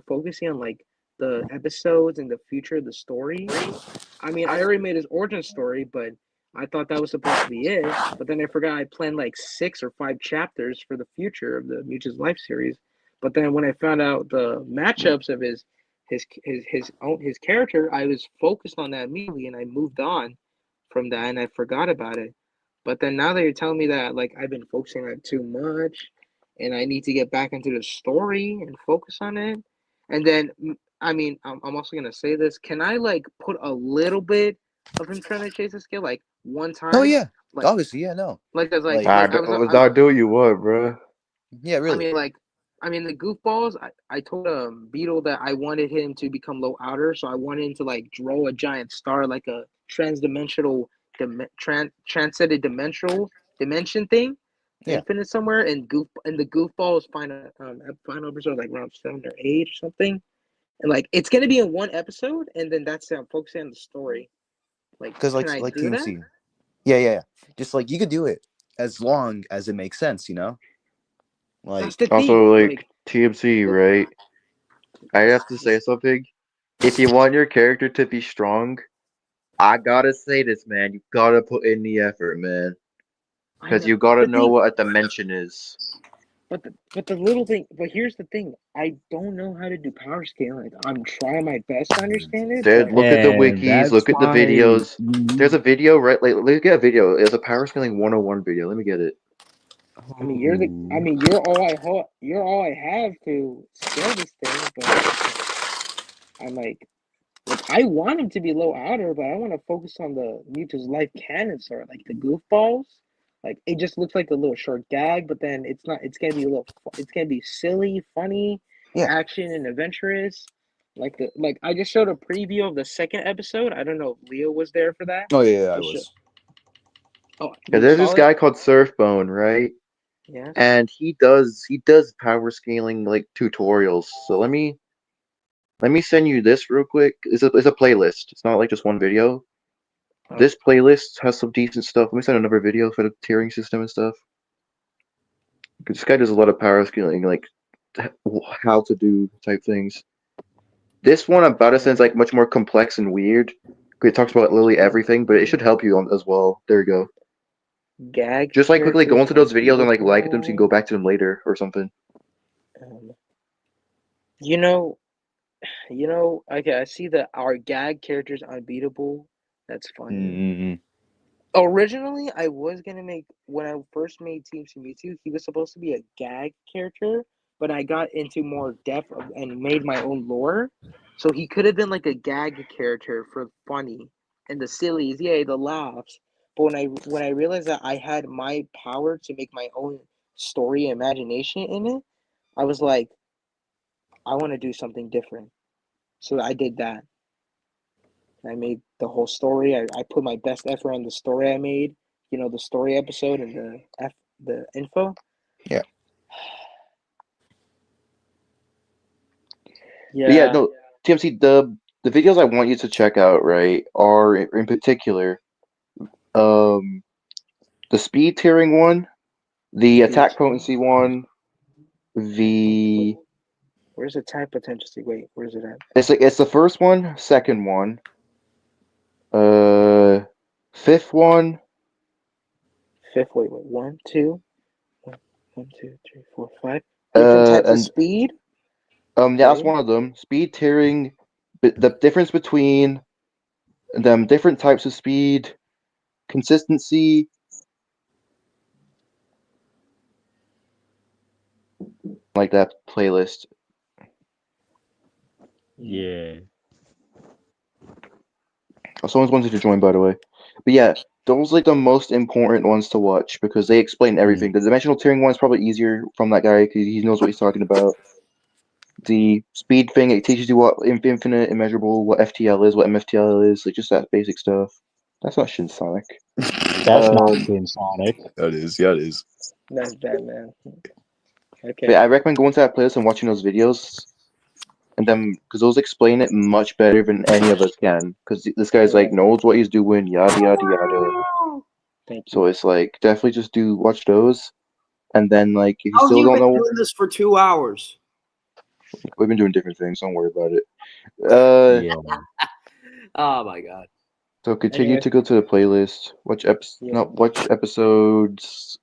focusing on like the episodes and the future of the story. I mean, I already made his origin story, but I thought that was supposed to be it. But then I forgot I planned like 6 or 5 chapters for the future of the Mewtwo's Life series. But then when I found out the matchups of his character, I was focused on that immediately, and I moved on from that, and I forgot about it. But then now that you're telling me that, like, I've been focusing on it too much, and I need to get back into the story and focus on it. And then, I mean, I'm also gonna say this: can I like put a little bit of him trying to chase a skill, like one time? Oh yeah, like, obviously, yeah, no. like, cause like, Like, like I was, Not do what you want, bro. yeah, really. I mean, the Goofballs. I told Beetle that I wanted him to become low outer, so I wanted him to like draw a giant star, like a transdimensional, transcended dimension thing, Yeah. infinite somewhere. And the Goofballs final episode like around 7 or 8 or something, and like it's gonna be in one episode, and then that's it. I'm focusing on the story. Like, Because can I do TMC. that? Yeah. Just like you could do it as long as it makes sense, you know. Like That's the Also, thing. like TMC, right? I have to say something. If you want your character to be strong, I gotta say this, man. You gotta put in the effort, man. Because you gotta know what a dimension is. But the little thing. But here's the thing. I don't know how to do power scaling. I'm trying my best to understand it. Dude, But look at the And wikis, that's look at the why videos. There's a video, right? Like, let's get a video. It's a power scaling 101 video. Let me get it. I mean, you're all I have to scale this thing. But I'm like I want him to be low outer, but I want to focus on the Mewtwo's Life canon sort, like the Goofballs. Like it just looks like a little short gag, but then it's not. It's gonna be it's gonna be silly, funny, action, and adventurous. Like I just showed a preview of the second episode. I don't know if Leo was there for that. Oh yeah, I was. Oh, Yeah, there's this guy called Surfbone, right? Yes. And he does power scaling like tutorials. So let me send you this real quick. It's a playlist. It's not like just one video. This playlist has some decent stuff. Let me send another video for the tiering system and stuff. This guy does a lot of power scaling, like how to do type things. This one, about a sense, like much more complex and weird. It talks about literally everything, but it should help you as well. There you go. Gag. Just like quickly go into those videos and like them so you can go back to them later or something. You know, okay, I see that our gag character's unbeatable. That's funny. Mm-hmm. Originally, I was gonna make when I first made TMC Mewtwo, he was supposed to be a gag character, but I got into more depth and made my own lore. So he could have been like a gag character for funny and the sillies, yay, the laughs. But when I realized that I had my power to make my own story and imagination in it, I was like, I want to do something different. So I did that. I made the whole story. I put my best effort on the story I made. You know, the story episode and the info. Yeah. But yeah, no, TMC, the videos I want you to check out, right, are in particular, the speed tiering one, the attack potency one, the Where's attack potency? Wait, where's it at? it's the first one, second one, fifth one. Wait, 1, 2, 1, 2, 3, 4, 5. Different types of speed. Yeah, that's one of them. Speed tiering, the difference between them, different types of speed, consistency. Like that playlist. Yeah. Oh, someone's wanted to join, by the way. But yeah, those are like the most important ones to watch because they explain everything. The dimensional tiering one is probably easier from that guy because he knows what he's talking about. The speed thing, it teaches you what infinite, immeasurable, what FTL is, what MFTL is, like just that basic stuff. That's not Shin Sonic. That's not Shin Sonic. That is, yeah, it is. That's Batman. Okay. But I recommend going to that playlist and watching those videos. And then, because those explain it much better than any of us can. Because this guy's like knows what he's doing, yada yada yada. Thank you. So it's like definitely just watch those, and then like if you How still have you don't been know, doing this for 2 hours? We've been doing different things. Don't worry about it. Yeah. Oh my god. So continue Anyway. to go to the playlist. Watch episodes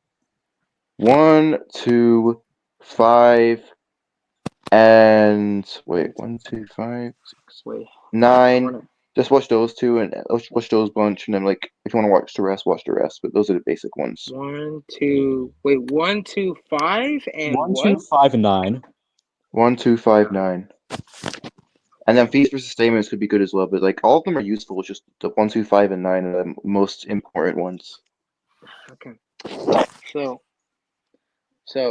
1, 2, 5, and wait, 1, 2, 5, 6, Wait. 9. Just watch those two and watch those bunch, and then like if you want to watch the rest, watch the rest. But those are the basic ones. 1, 2. Wait, 1, 2, 5, and 1, what? 2, 5, and 9. 1, 2, 5, 9. And then feats versus statements could be good as well, but like all of them are useful. It's just the 1, 2, 5, and 9 are the most important ones. Okay. So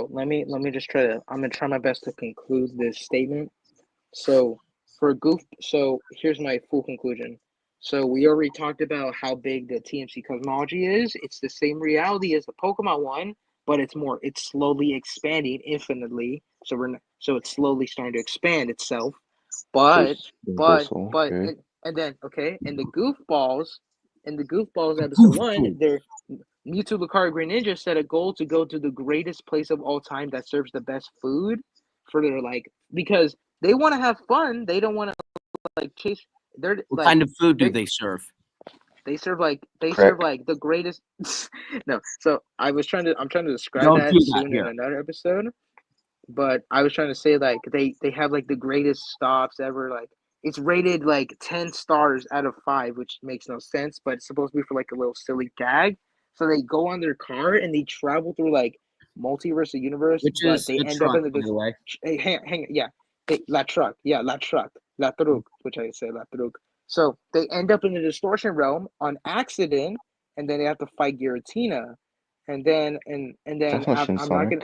let me just try to. I'm gonna try my best to conclude this statement. So here's my full conclusion. So we already talked about how big the TMC Cosmology is. It's the same reality as the Pokemon one, but it's slowly expanding infinitely. So it's slowly starting to expand itself. But okay. and then in the Goofballs episode 1, they're Mewtwo, Lucario, Green Ninja set a goal to go to the greatest place of all time that serves the best food for their because they want to have fun. They don't want to chase. What kind of food do they serve? They serve the greatest. No, so I'm trying to describe Don't that do that soon here. in another episode. But I was trying to say they have the greatest stops ever. It's rated 10 stars out of 5, which makes no sense, but it's supposed to be for a little silly gag. So they go on their car and they travel through multiverse of universe, Which but is they a end truck, up in by the way. La truck, la truc, which I say la truc. So they end up in the distortion realm on accident, and then they have to fight Giratina, and then That's not I'm not gonna.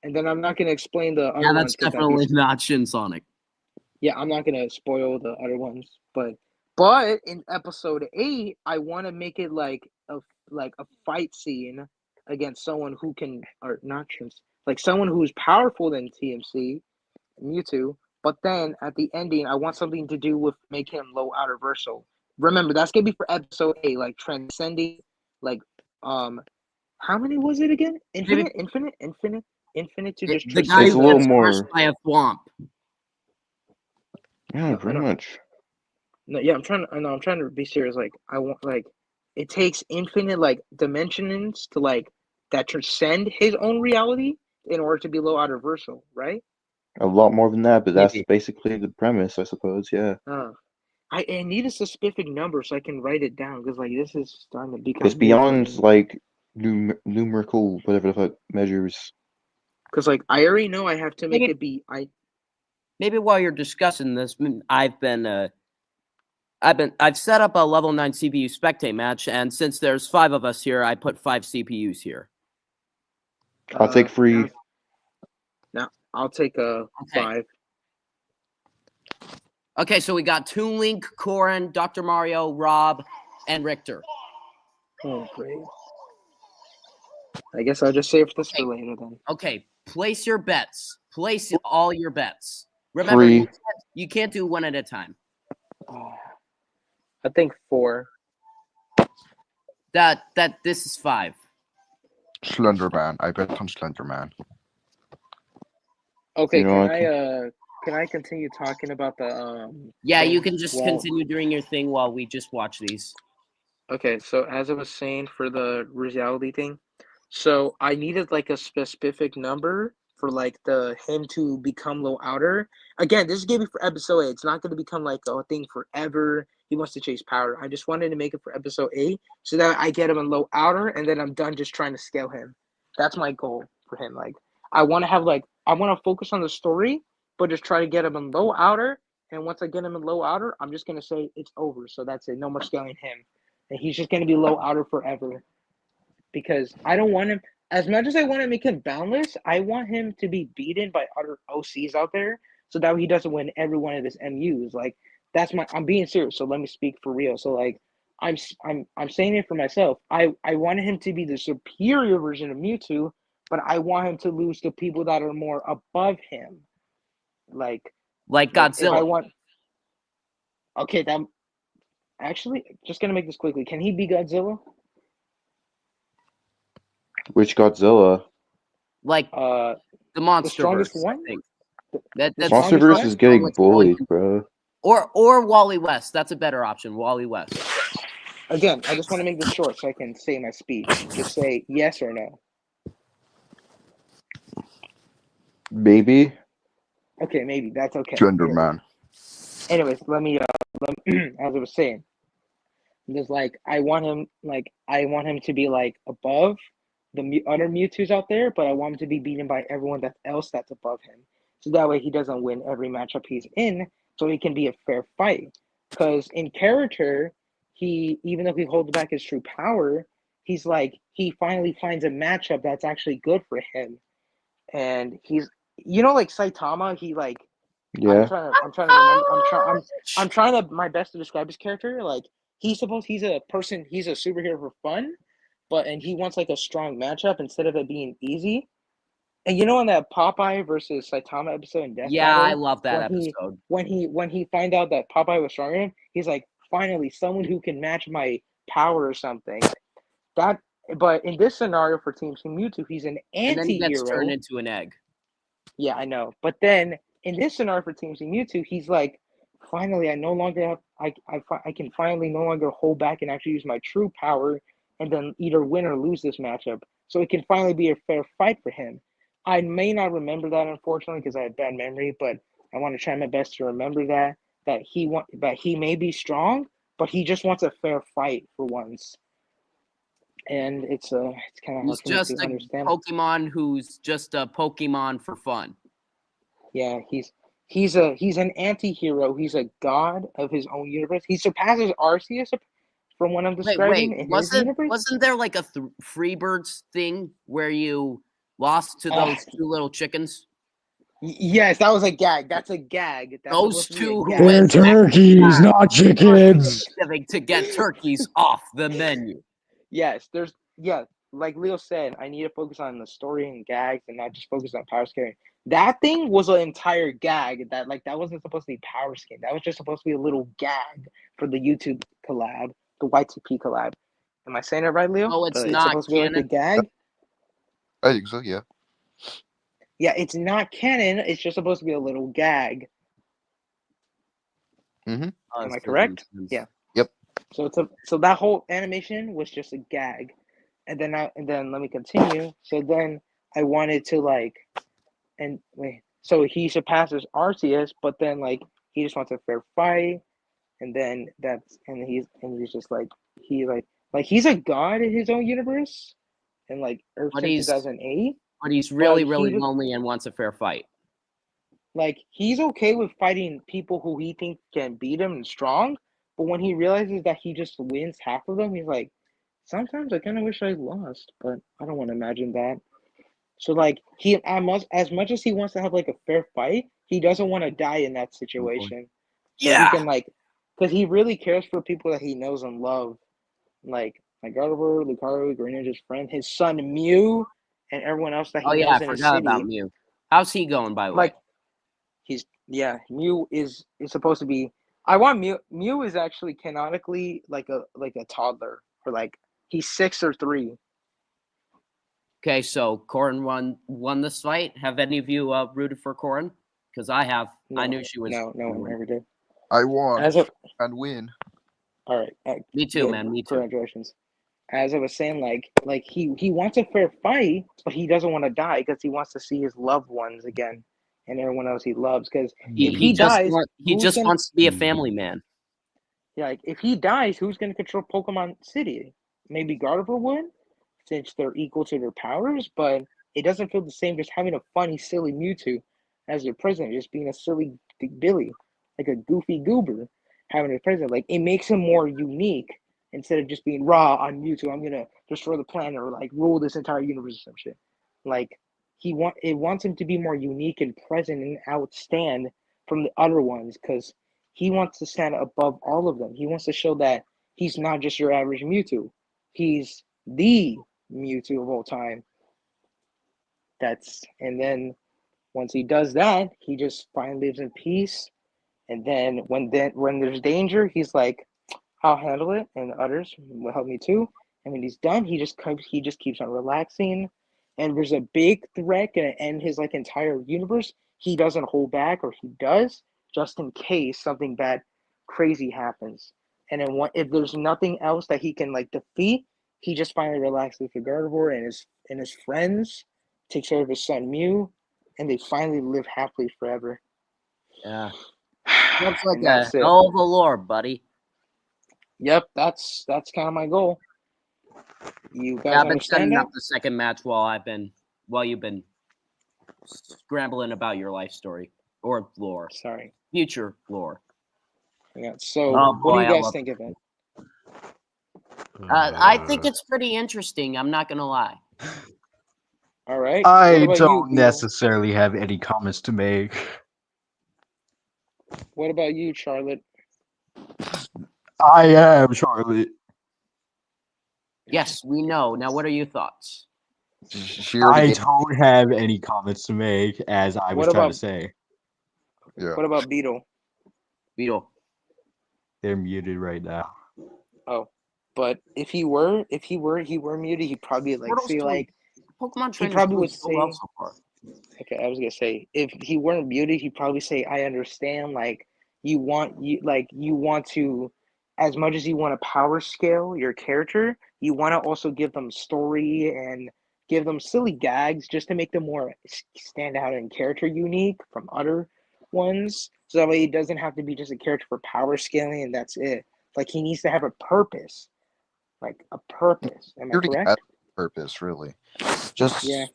And then I'm not going to explain the other ones. Yeah, that's definitely not Shin Sonic. Yeah, I'm not going to spoil the other ones. But in episode 8, I want to make it a fight scene against someone who can, or not, someone who's powerful than TMC, Mewtwo. But then at the ending, I want something to do with make him low outer versal. Remember, that's going to be for episode 8, transcending, how many was it again? Infinite to just the guy it's who a little gets crushed more by a thwomp. Yeah, pretty much. No, yeah, I'm trying to be serious. I want it takes infinite dimensions to that transcend his own reality in order to be low outer versal, right? A lot more than that, but that's Maybe. basically the premise, I suppose. Yeah. I need a specific number so I can write it down because this is starting to become It's beyond numerical whatever the fuck measures. Because I already know I have to make Maybe- it be Maybe while you're discussing this, I've set up a level 9 CPU spectate match, and since there's 5 of us here, I put 5 CPUs here. I'll take 3. No, I'll take 5. Okay, so we got Toon Link, Corin, Dr. Mario, Rob, and Richter. Oh, great. I guess I'll just save this for later then. Okay, place your bets. Place all your bets. Remember, 3. you can't do one at a time. I think 4. This is 5. Slenderman. I bet on Slenderman. Okay, You know, can I continue talking about the Yeah, thing you can just while- continue doing your thing while we just watch these. Okay, so as I was saying for the reality thing, so I needed a specific number for him to become low outer. Again, this is gonna be for episode 8. It's not gonna become a thing forever. He wants to chase power. I just wanted to make it for episode 8 so that I get him in low outer and then I'm done just trying to scale him. That's my goal for him. I want to focus on the story, but just try to get him in low outer. And once I get him in low outer, I'm just gonna say it's over. So that's it. No more scaling him. And he's just gonna be low outer forever. Because I don't want him, as much as I want to make him boundless, I want him to be beaten by other OCs out there so that he doesn't win every one of his MUs. I'm being serious, so let me speak for real. So I'm saying it for myself. I wanted him to be the superior version of Mewtwo, but I want him to lose to people that are more above him. Like Godzilla. Actually, just gonna make this quickly. Can he be Godzilla? Which Godzilla? The monster strongest verse, one? I think. That's The the Monsterverse strongest is one getting what's bullied, going- bro. Or Wally West. That's a better option. Wally West. Again, I just want to make this short so I can say my speech. Just say yes or no. Maybe. Okay, maybe that's okay. Gender man. Anyways, let me as I was saying, there's like I want him to be like above the other Mewtwo's out there, but I want him to be beaten by everyone else that's above him. So that way he doesn't win every matchup he's in, so it can be a fair fight. Because in character, even though he holds back his true power, he's like he finally finds a matchup that's actually good for him. And he's like Saitama, he like Yeah. I'm trying to remember I'm trying to my best to describe his character. Like he's a superhero for fun, and he wants like a strong matchup instead of it being easy. And in that Popeye versus Saitama episode in Death Yeah, Battle, I love that episode. When he find out that Popeye was stronger than him, he's like, finally someone who can match my power or something. But in this scenario for Team Mewtwo, he's an anti-hero. And then he gets turned into an egg. Yeah, I know. But then in this scenario for Team Mewtwo, he's like, finally, I no longer have. I can finally no longer hold back and actually use my true power, and then either win or lose this matchup. So it can finally be a fair fight for him. I may not remember that, unfortunately, because I have bad memory. But I want to try my best to remember that he may be strong, but he just wants a fair fight for once. And it's kind of hard He's for me just to a understand. Pokemon who's just a Pokemon for fun. Yeah, he's an anti-hero. He's a god of his own universe. He surpasses Arceus from what I'm describing in his universe. Wasn't there like a Freebirds thing where you lost to those two little chickens? Yes, that was a gag. That's a gag. That's those two who They're went turkeys, not chickens. to get turkeys off the menu. Yes, like Leo said, I need to focus on the story and gags and not just focus on power scaling. That thing was an entire gag. That wasn't supposed to be power scaling. That was just supposed to be a little gag for the YouTube collab, the Y2P collab. Am I saying it right, Leo? Oh, it's not supposed to be like a gag. I think so. Yeah. Yeah, it's not canon. It's just supposed to be a little gag. Mm-hmm. Am I correct? Yeah. Yep. So that whole animation was just a gag, and then let me continue. So then I wanted to so he surpasses Arceus, but then he just wants a fair fight, and then he's just he's a god in his own universe, and Earth But 2008. But he's really lonely and wants a fair fight. He's okay with fighting people who he thinks can beat him and strong, but when he realizes that he just wins half of them, he's like, sometimes I kind of wish I lost, but I don't want to imagine that. So as much as he wants to have a fair fight, he doesn't want to die in that situation. Yeah. So he can because he really cares for people that he knows and love, like Gardevoir, Lucario, Greninja's friend, his son Mew, and everyone else that he knows in his city. I forgot about Mew. How's he going, by the way? Mew is supposed to be. I want Mew. Mew is actually canonically like a toddler, or he's 6 or 3. Okay, so Corin won this fight. Have any of you rooted for Corin? Because I have. No, I knew she was. No one ever did. I won and win. All right. Me too, man. Me too. Congratulations. As I was saying, he wants a fair fight, but he doesn't want to die because he wants to see his loved ones again and everyone else he loves. Because if he dies, he just wants to be a family man. Yeah, if he dies, who's going to control Pokemon City? Maybe Gardevoir would, since they're equal to their powers, but it doesn't feel the same just having a funny, silly Mewtwo as your president, just being a silly Billy, like a goofy goober having a president. It makes him more unique instead of just being raw on Mewtwo. I'm going to destroy the planet or rule this entire universe or some shit. It wants him to be more unique and present and outstand from the other ones because he wants to stand above all of them. He wants to show that he's not just your average Mewtwo. He's the Mewtwo of all time. And then once he does that, he just finally lives in peace. And then when there's danger, he's like, I'll handle it, and others will help me too. And when he's done, he just keeps on relaxing. And there's a big threat gonna end his entire universe. he doesn't hold back, or he does, just in case something bad, crazy happens. And then if there's nothing else that he can like defeat, he just finally relaxes with the Gardevoir and his friends, takes care of his son Mew, and they finally live happily forever. Yeah. Looks like And a that's it. hell of a lore, buddy. Yep, that's kind of my goal. You guys Yeah, I've been understand setting that? up the second match while you've been scrambling about your life story or lore. Sorry. Future lore. Yeah. So, Oh, what do boy, you I guys love think of it? I think it's pretty interesting. I'm not gonna lie. All right. I What about don't you, Beetle? necessarily have any comments to make. What about you, Charlotte? I am Charlotte. Yes, we know. Now, what are your thoughts? She already I gave. don't have any comments to make, as I was What trying about to say. Yeah. what about Beetle? Beetle. They're muted right now. Oh, but if he were muted, he'd probably like Portal's say doing- like Pokemon he Training's probably doing would so well say. so far. Okay, I was gonna say if he weren't muted, he'd probably say, "I understand. Like you want to, as much as you want to power scale your character, you want to also give them story and give them silly gags just to make them more stand out and character unique from other ones. So that way, he doesn't have to be just a character for power scaling and that's it. Like he needs to have a purpose, like a purpose. Am I You already correct? had purpose, really. Just Yeah.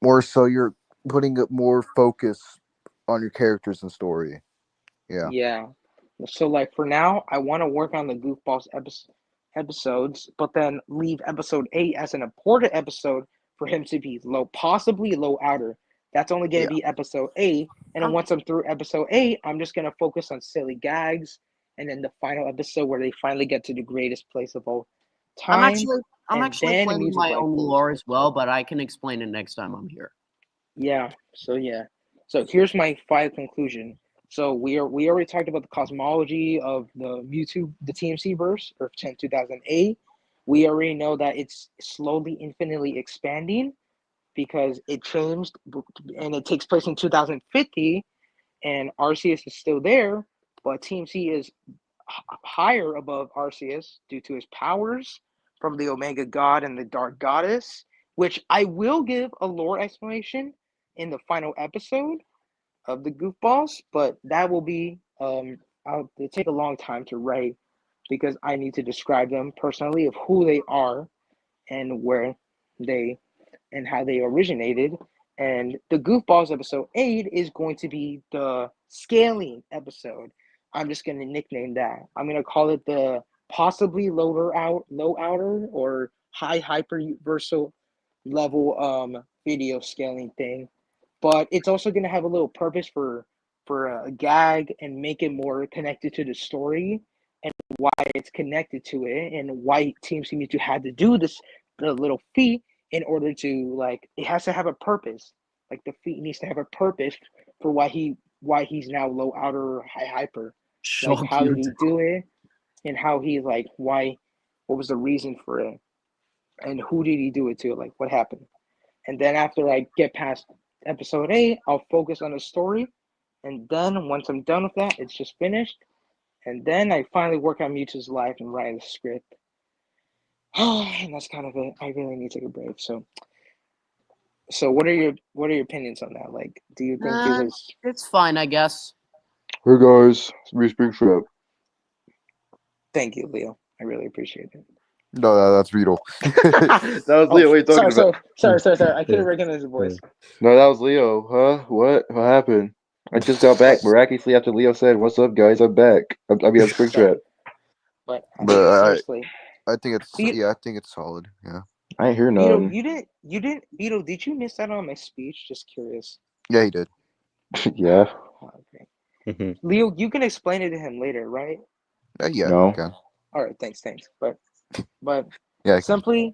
more so you're putting more focus on your characters and story. Yeah. Yeah. So like for now, I want to work on the Goofballs episodes, but then leave episode 8 as an important episode for him to be possibly low outer. That's only gonna Yeah. be episode 8, and then once I'm through episode 8, I'm just gonna focus on silly gags, and then the final episode where they finally get to the greatest place of all time. I'm actually then planning music my like own goes. lore as well, but I can explain it next time I'm here. Yeah. So here's my final conclusion. So we already talked about the cosmology of the Mewtwo, the TMC verse, Earth 10 2008. We already know that it's slowly, infinitely expanding because it changed and it takes place in 2050, and Arceus is still there, but TMC is higher above Arceus due to his powers from the Omega God and the Dark Goddess, which I will give a lore explanation in the final episode of the Goofballs, but that will be it'll take a long time to write because I need to describe them personally of who they are and where they and how they originated. And the Goofballs episode 8 is going to be the scaling episode. I'm just going to nickname that. I'm going to call it the possibly low outer or high hyperversal level video scaling thing. But it's also going to have a little purpose for a gag and make it more connected to the story and why it's connected to it and why TMC Mewtwo had to do the little feat in order to like it has to have a purpose. Like the feat needs to have a purpose for why he's now low outer or high hyper. So Like how did he cute. do it and how he like what was the reason for it and who did he do it to? Like what happened? And then after I get past episode 8, I'll focus on the story. And then once I'm done with that, it's just finished. And then I finally work on Mewtwo's life and write a script. And that's kind of it. I really need to take a break. So what are your opinions on that? Like, do you think it was? It's fine, I guess. Hey guys, we speak trap. Thank you, Leo. I really appreciate it. No, that's Beetle. That was Leo. What are you talking about? Sorry. I couldn't recognize his voice. No, that was Leo. Huh? What? What happened? I just got back miraculously after Leo said, "What's up, guys? I'm back." I'm Springtrap. But But I think it's Beetle, I think it's solid. Yeah. I ain't hear Beetle, none. you didn't Beetle, did you miss out on my speech? Just curious. Yeah, he did. Yeah. Oh, okay. Leo, you can explain it to him later, right? Yeah. No. Okay. All right, thanks. But Yeah. simply,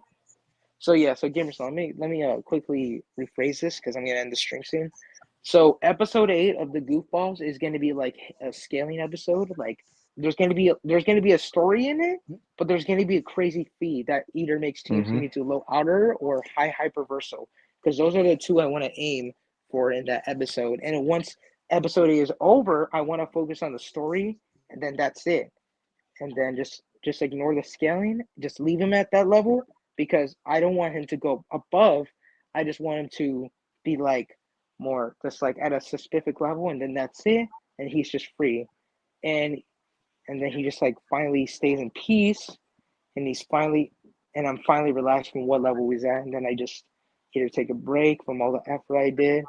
so gamers, let me quickly rephrase this because I'm gonna end the stream soon. So episode 8 of the Goofballs is gonna be like a scaling episode. Like there's gonna be a story in it, but there's gonna be a crazy feed that either makes TMC Mewtwo low outer or high hyperversal because those are the two I want to aim for in that episode. And once episode 8 is over, I want to focus on the story, and then that's it. And then just ignore the scaling. Just leave him at that level because I don't want him to go above. I just want him to be like more just like at a specific level, and then that's it. And he's just free, and then he just like finally stays in peace, and I'm finally relaxed from what level he's at, and then I just either take a break from all the effort I did,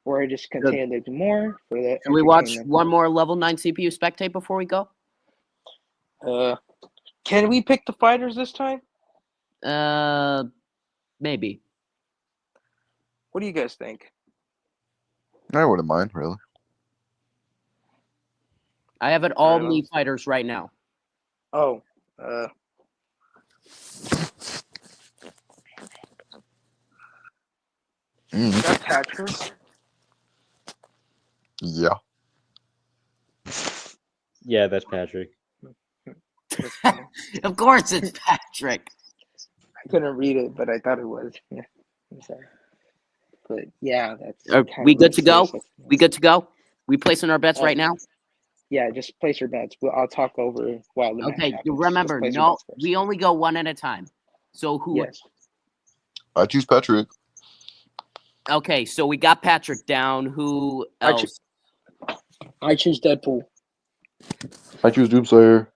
or I just continue to do more for the. Can we watch one more level 9 CPU spectate before we go? Can we pick the fighters this time? Maybe. What do you guys think? I wouldn't mind, really. I have it all me fighters right now. Oh, is that Patrick? Yeah. Yeah, that's Patrick. Of course it's Patrick. I couldn't read it, but I thought it was. Yeah, I'm sorry. But yeah, that's. Are we good to go? We good to go? We placing our bets right now? Yeah, just place your bets. I'll talk over while the match Okay, happens. remember, Just place your no, bets first. we only go one at a time. So who? Yes. I choose Patrick. Okay, so we got Patrick down. Who else? I choose Deadpool. I choose Doomslayer.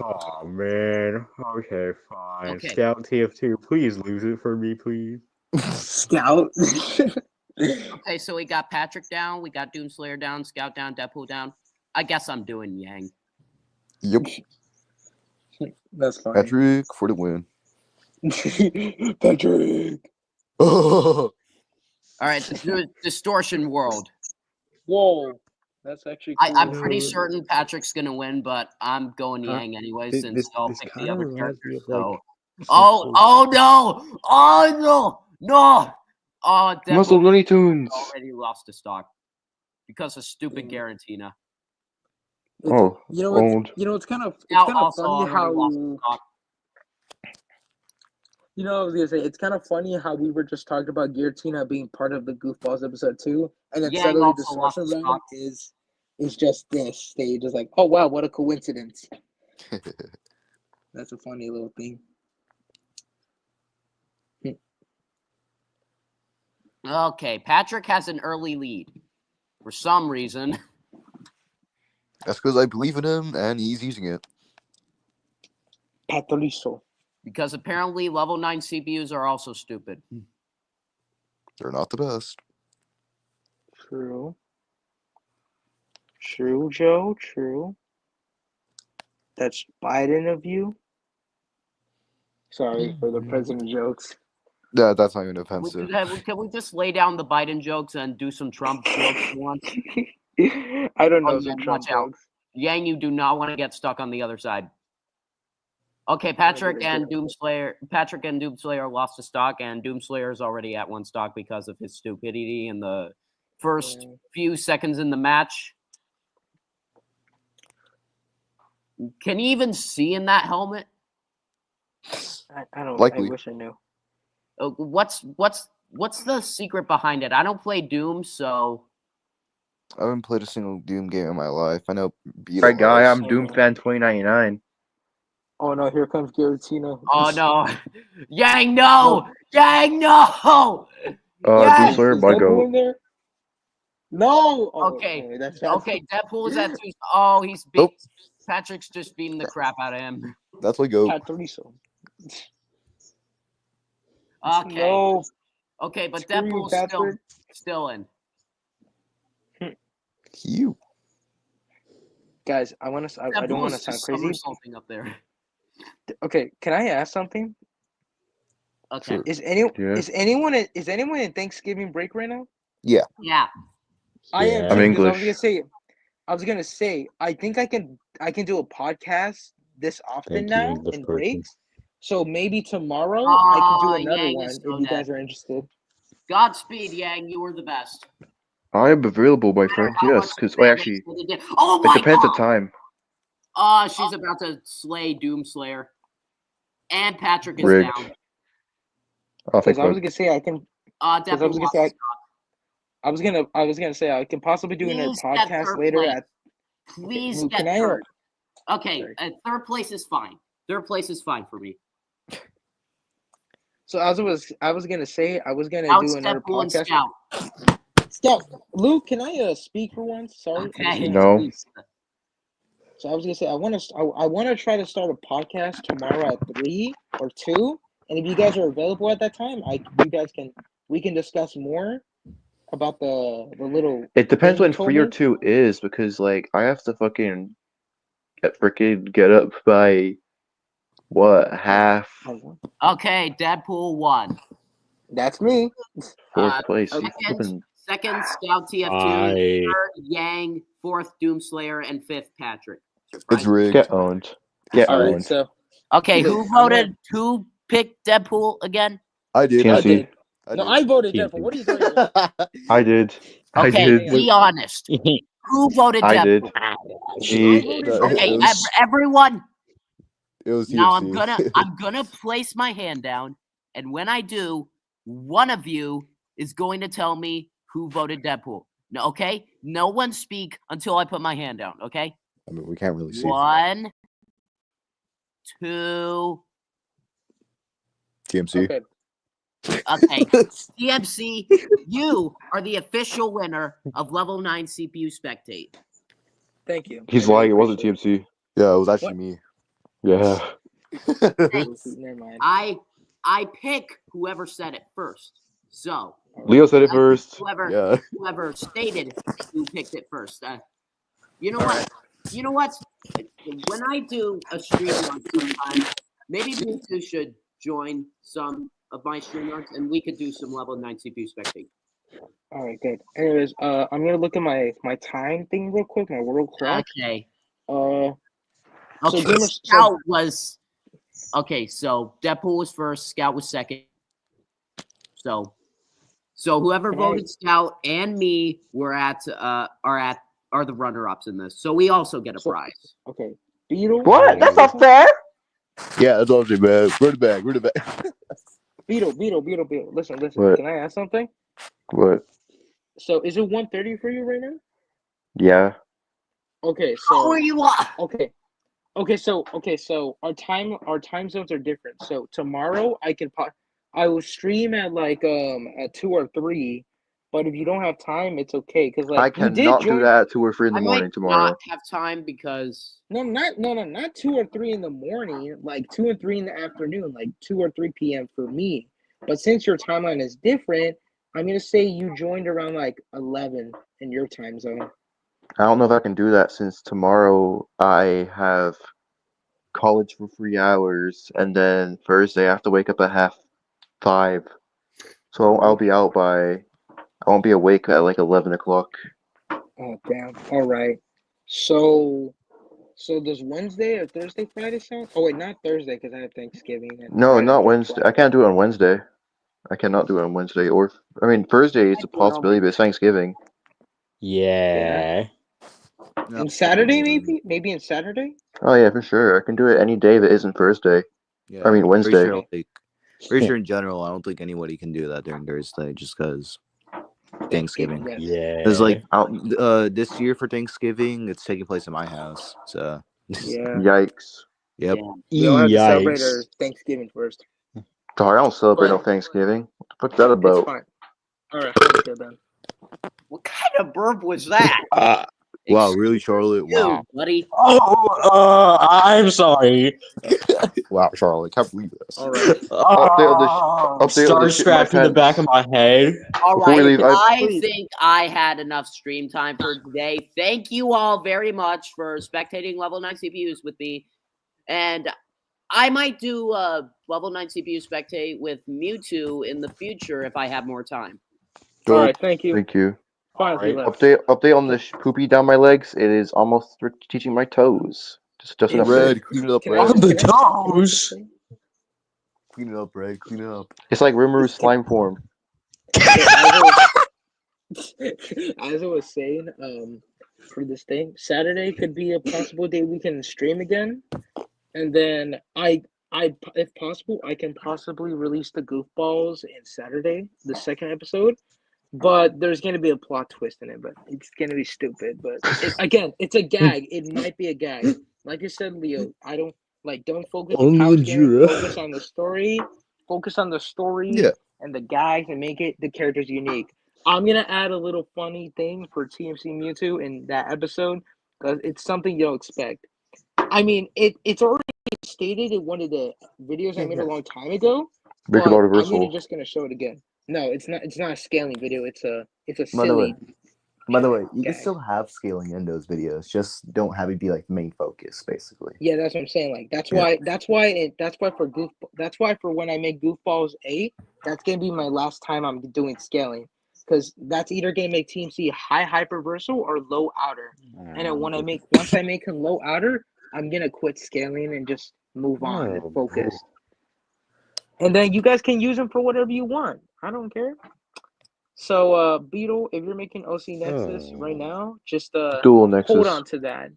Oh man. Okay, fine. Okay. Scout TF2, please lose it for me, please. Scout. Okay, so we got Patrick down. We got Doomslayer down. Scout down. Deadpool down. I guess I'm doing Yang. Yep. That's fine. Patrick for the win. Patrick. All right, the distortion world. Whoa, that's actually cool. I'm pretty certain Patrick's gonna win, but I'm going Yang anyway since I'll pick the other characters. So, oh no! Oh, Muscle Looney Tunes. Already lost to stock because of stupid Garantina. Oh, it's kind of funny how. You know, I was gonna say it's kind of funny how we were just talking about Giratina being part of the Goofballs episode 2, and then suddenly the distortion round is just this stage. It's like, oh wow, what a coincidence. That's a funny little thing. Okay, Patrick has an early lead for some reason. That's because I believe in him and he's using it. Patricio. Because apparently level 9 CPUs are also stupid. They're not the best. True. True, Joe. True. That's Biden of you. Sorry for the president jokes. Yeah, that's not even offensive. Can we just lay down the Biden jokes and do some Trump jokes once? I don't know some Trump jokes. Yang, you do not want to get stuck on the other side. Okay, Patrick and Doomslayer lost to stock, and Doomslayer is already at 1 stock because of his stupidity in the first few seconds in the match. Can you even see in that helmet? I don't. Likely. I wish I knew. What's the secret behind it? I don't play Doom, so I haven't played a single Doom game in my life. I know. Right, guy. I'm Doom fan 2099. Oh no! Here comes Giratina. Oh no! Yang, no! Yang, no! Doomslayer, my go. No. Okay. Okay. Deadpool is at 2. Oh, he's beat. Nope. Patrick's just beating the crap out of him. That's my go. Patricio. Okay. No. Okay, but Screw you, Deadpool's still in. You. Guys, I don't want to sound crazy. Somersaulting up there. Okay, can I ask something? Okay. Sure. Is anyone in Thanksgiving break right now? Yeah. Yeah. I am. I'm English. I was gonna say. I think I can do a podcast this often now in breaks. So maybe tomorrow I can do another one if you guys are interested. Godspeed, Yang. You were the best. I am available, my friend. Yes, because it depends on time. Oh, she's about to slay Doomslayer, and Patrick is Rigged. down. Oh, Because I was gonna say I can Because Deadpool I was gonna say I can possibly do another Please get podcast third later place. at. Please Lou, get can I? third. Okay, Sorry. third place is fine. Third place is fine for me. So as I was gonna say I was gonna Now do it's another Deadpool and podcast. Scout. Scout, Luke, can I speak for once? Sorry. Okay. No. So I was gonna say I want to try to start a podcast tomorrow at 3 or 2, and if you guys are available at that time, we can discuss more about the little. It depends thing you when told 3 or me. 2 is, because like I have to fucking get up by what, half Okay, Deadpool won. That's me. fourth place. Second, Scout TF2. Aye. Third, Yang. Fourth, Doomslayer, and fifth, Patrick. It's rigged. Get owned. Get All right, owned. so Okay, Look, who I'm voted? Who picked Deadpool again? I did. I TMC. did. I No, did. I voted TMC. Deadpool. What are you talking about? I did. I Okay, did. be honest. Who voted I Deadpool? did. I Me. voted No, Deadpool. Okay, it was- everyone. It was Now TMC. I'm gonna place my hand down, and when I do, one of you is going to tell me who voted Deadpool. No, okay? No one speak until I put my hand down, okay? I mean, we can't really see. 1, 2. TMC. Okay. Okay. TMC, you are the official winner of level 9 CPU Spectate. Thank you. He's I really lying. It wasn't appreciate TMC. Yeah, it was actually What? me. Yeah. Thanks. Never mind. I pick whoever said it first. So Leo said it first. whoever stated who picked it first. You know what? You know what? When I do a stream launch sometime, maybe Bluetooth should join some of my stream launch, and we could do some level 9 CPU Spectate. All right, good. Anyways, I'm gonna look at my time thing real quick, my world clock. Okay. So Okay. Scout was okay. So Deadpool was first. Scout was second. So whoever voted Scout and me are the runner-ups in this. So we also get a prize. Okay. Beetle. What? That's not fair. Yeah, that's all I'm man. Run it back. Beetle. Listen. What? Can I ask something? What? So is it 1:30 for you right now? Yeah. Okay, so where you are? Okay, so our time zones are different. So tomorrow I will stream at like at 2 or 3, but if you don't have time, it's okay because like I you did cannot join. do that at 2 or 3 in the I morning might tomorrow. not have time because Not 2 or 3 in the morning, like 2 and 3 in the afternoon, like 2 or 3 p.m. for me. But since your timeline is different, I'm gonna say you joined around like 11 in your time zone. I don't know if I can do that since tomorrow I have college for 3 hours, and then Thursday I have to wake up at 5:30. So I'll be out I won't be awake at like 11 o'clock. Oh damn! All right. So does Wednesday or Thursday, Friday sound? Oh wait, not Thursday because I have Thanksgiving. And No, Friday not is Wednesday. I Friday. can't do it on Wednesday. I cannot do it on Wednesday Thursday is a possibility, but it's Thanksgiving. Yeah. And Saturday maybe in Saturday. Oh yeah, for sure. I can do it any day that isn't Thursday. Yeah, I mean Wednesday. Pretty sure in general, I don't think anybody can do that during Thursday just because Thanksgiving. Yes. Yeah. Because like this year for Thanksgiving, it's taking place in my house. So Yeah. Yikes. Yep. We all have to celebrate our Thanksgiving first. Sorry, I don't celebrate no Thanksgiving. What's that It's about? fine. All right, sounds good then. what kind of burp was that? Wow, really, Charlotte? Wow. buddy. I'm sorry. Wow, Charlotte, can't believe this. All right. Star strapped to the back of my head. All Before we right, leave, I think I had enough stream time for today. Thank you all very much for spectating level 9 CPUs with me. And I might do a level 9 CPU spectate with Mewtwo in the future if I have more time. All right, thank you. Thank you. Finally left. Update on the poopy down my legs. It is almost teaching my toes. Just an update. Red, clean it up, Red. On the toes. Clean it up, Red. Clean it up. It's like Rimuru slime form. As I was saying, for this thing, Saturday could be a possible day we can stream again. And then I if possible, I can possibly release the Goofballs on Saturday, the second episode. But there's gonna be a plot twist in it, but it's gonna be stupid. But again, it's a gag. It might be a gag. Like you said, Leo, don't focus on Only power the scaling. Jura. Focus on the story. Focus on the story Yeah. and the gags and make it the characters unique. I'm gonna add a little funny thing for TMC Mewtwo in that episode because it's something you don't expect. I mean, it's already stated in one of the videos I made a long time ago, Make it but I'm universal. just gonna show it again. No, it's not. It's not a scaling video. It's a By the way, silly. you can gag. still have scaling in those videos. Just don't have it be like the main focus, basically. Yeah, that's what I'm saying. Like that's Yeah. why for when I make Goofballs 8, that's gonna be my last time I'm doing scaling. Because that's either gonna make TMC high hyperversal or low outer. And then once I make him low outer, I'm gonna quit scaling and just move on and focus. And then you guys can use them for whatever you want. I don't care. So Beetle, if you're making OC Nexus right now, just Dual Nexus. hold on to that.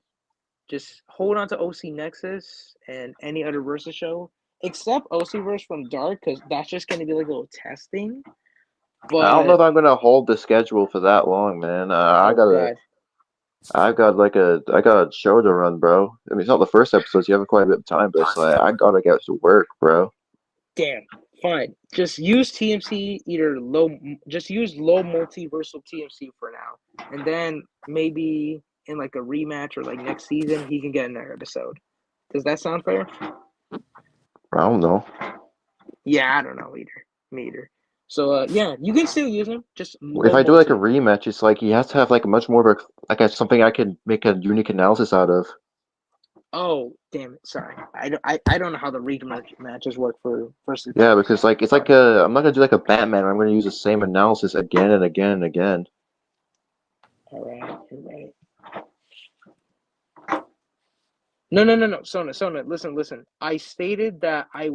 Just hold on to OC Nexus and any other Versus show, except OC Verse from Dark, because that's just gonna be like a little testing. But I don't know if I'm gonna hold the schedule for that long, man. I got a show to run, bro. I mean, it's not the first episode, so you have quite a bit of time, but it's like I gotta get to work, bro. Damn, fine. Just use TMC just use low multiversal TMC for now, and then maybe in like a rematch or like next season he can get another episode. Does that sound fair? I don't know. Yeah, I don't know either. Me either. So yeah, you can still use him. Just If I do like a rematch, it's like he has to have like much more of something I can make a unique analysis out of. Oh damn it! Sorry, I don't know how the rematch matches work for versus. Yeah, because I'm not gonna do like a Batman. I'm gonna use the same analysis again and again and again. All right, you're right. No. Sona, listen. I stated that I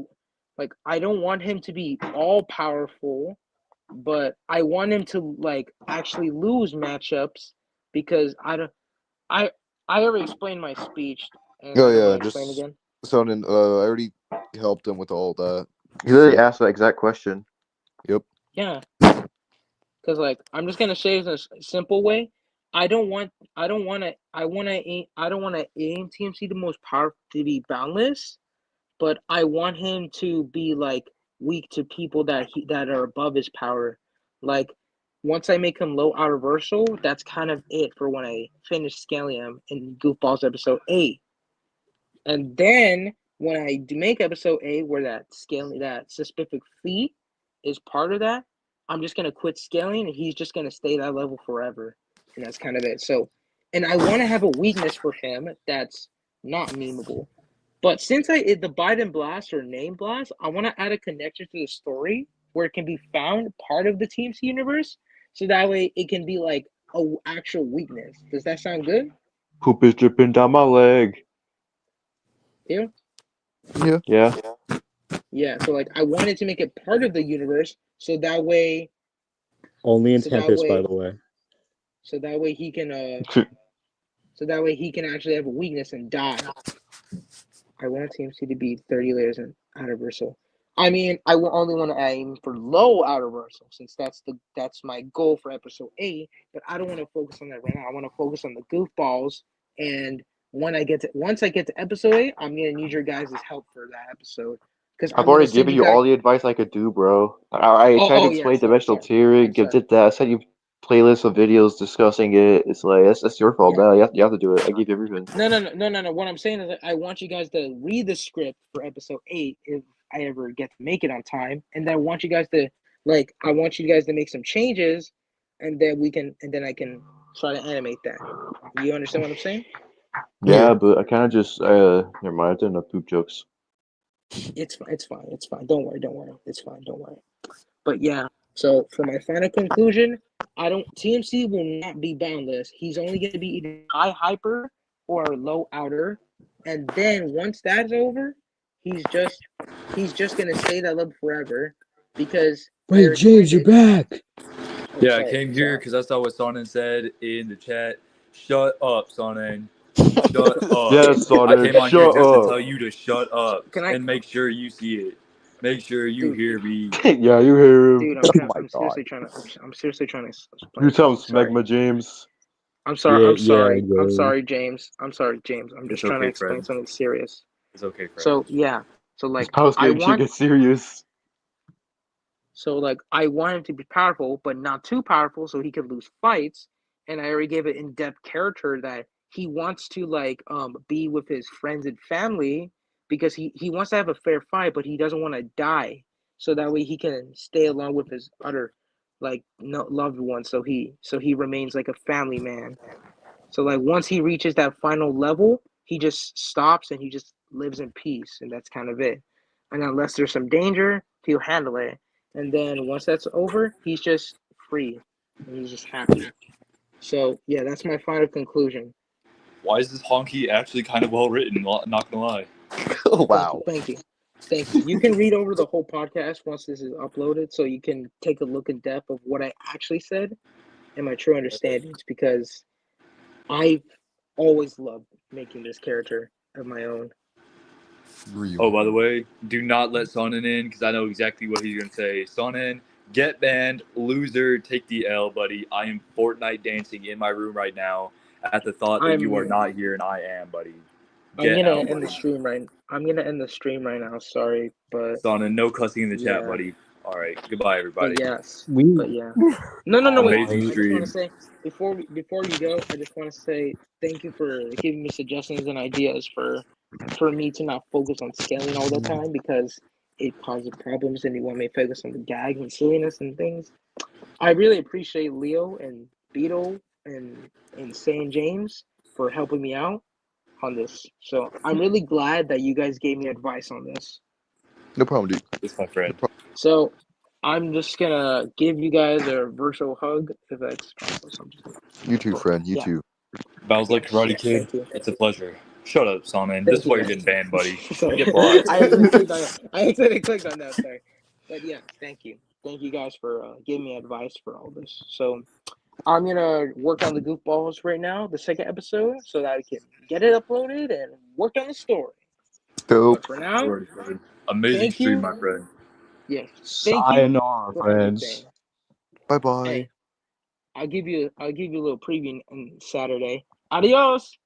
don't want him to be all powerful, but I want him to like actually lose matchups because I already explained my speach. And Oh I don't yeah, wanna explain just again. Sonnen. I already helped him with all that. You literally asked that exact question. Yep. Yeah. Because like I'm just gonna say it in a simple way. I don't want to aim TMC the most powerful to be boundless, but I want him to be like weak to people that are above his power. Like once I make him low outer versal, that's kind of it for when I finish scaling him in Goofballs episode 8. And then when I do make episode 8 where that specific feat is part of that, I'm just gonna quit scaling and he's just gonna stay that level forever. And that's kind of it. So and I want to have a weakness for him that's not memeable. But since the Biden Blast or Name Blast, I want to add a connection to the story where it can be found part of the TMC universe, so that way it can be like a actual weakness. Does that sound good? Poop is dripping down my leg. Yeah. Yeah. Yeah. So like I wanted to make it part of the universe, so that way. Only in Tempest, by the way. So that way he can actually have a weakness and die. I want TMC to be 30 layers and outer versal. I mean, I will only want to aim for low outer versal since that's my goal for episode 8. But I don't want to focus on that right now. I want to focus on the Goofballs. And once I get to episode 8, I'm gonna need your guys' help for that episode. Because I've already given you all the advice I could do, bro. I tried to explain dimensional tiering, did that. I sent you playlists of videos discussing it. It's like that's your fault now. You have to do it. I give you everything. No. What I'm saying is that I want you guys to read the script for episode 8 if I ever get to make it on time, and then I want you guys to make some changes, and then I can try to animate that. You understand what I'm saying? Yeah, but I kind of just never mind. I did enough poop jokes. It's fine. Don't worry. It's fine. Don't worry. But yeah. So for my final conclusion, TMC will not be boundless. He's only going to be either high hyper or low outer, and then once that's over, he's just going to stay that level forever because. Wait, James, you're back. I came here because I saw what Sonnen said in the chat. Shut up, Sonnen. Shut up. Yes, I Sonic, came on here shut just to up. tell you to shut up Can I, and make sure you see it. Make sure you dude? hear me. Yeah, you hear him. Dude, Oh my I'm god. seriously trying to. I'm seriously trying to You explain tell something. Sorry. Smegma James. I'm sorry. Yeah, I'm sorry. yeah, I'm yeah. sorry, James. I'm sorry, James. I'm just It's trying to okay, explain Fred. something serious. It's okay, Fred. So yeah. So This like post I game shit want. gets serious. So like I want him to be powerful, but not too powerful, so he could lose fights. And I already gave an in-depth character that he wants to like be with his friends and family because he wants to have a fair fight, but he doesn't want to die. So that way he can stay along with his other like no, loved ones. So he remains like a family man. So like once he reaches that final level, he just stops and he just lives in peace, and that's kind of it. And unless there's some danger, he'll handle it. And then once that's over, he's just free and he's just happy. So yeah, that's my final conclusion. Why is this honky actually kind of well written? Not gonna lie. Oh Thank wow. you, thank you, thank you. You can read over the whole podcast once this is uploaded, so you can take a look in depth of what I actually said and my true understandings because I always loved making this character of my own. Oh, by the way, do not let Sonnen in because I know exactly what he's gonna say. Sonnen, get banned, loser, take the L, buddy. I am Fortnite dancing in my room right now at the thought that you are I'm not here and I am, buddy. I'm Get gonna out, end the buddy. stream right. I'm gonna end the stream right now. Sorry, but Sonnen, no cussing in the chat, yeah, buddy. All right, goodbye, everybody. but yes, We. but yeah. No. Wait. Amazing I just want to stream. say before you go, I just want to say thank you for giving me suggestions and ideas for me to not focus on scaling all the time because it causes problems and you want me to focus on the gags and silliness and things. I really appreciate Leo and Beetle and San James for helping me out on this. So I'm really glad that you guys gave me advice on this. No problem, dude. It's my friend. So I'm just gonna give you guys a virtual hug if that's possible. So I'm just gonna You too, friend. You yeah. too. Bounce like Karate Yes, Kid. thank you. It's a pleasure. Shut up, Sonnen. This Thank is you why you're guys. getting banned, buddy. Sorry. Get blocked. I accidentally clicked on it. I accidentally clicked on that, sorry. But yeah, thank you. Thank you guys for giving me advice for all this. So I'm gonna work on the Goofballs right now, the second episode, so that I can get it uploaded and work on the story. Dope. But for now, Amazing thank stream, you. my friend. Yes, thank you Sayonara, for friends. everything. Bye bye. Hey, I'll give you a little preview on Saturday. Adios.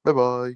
Bye bye.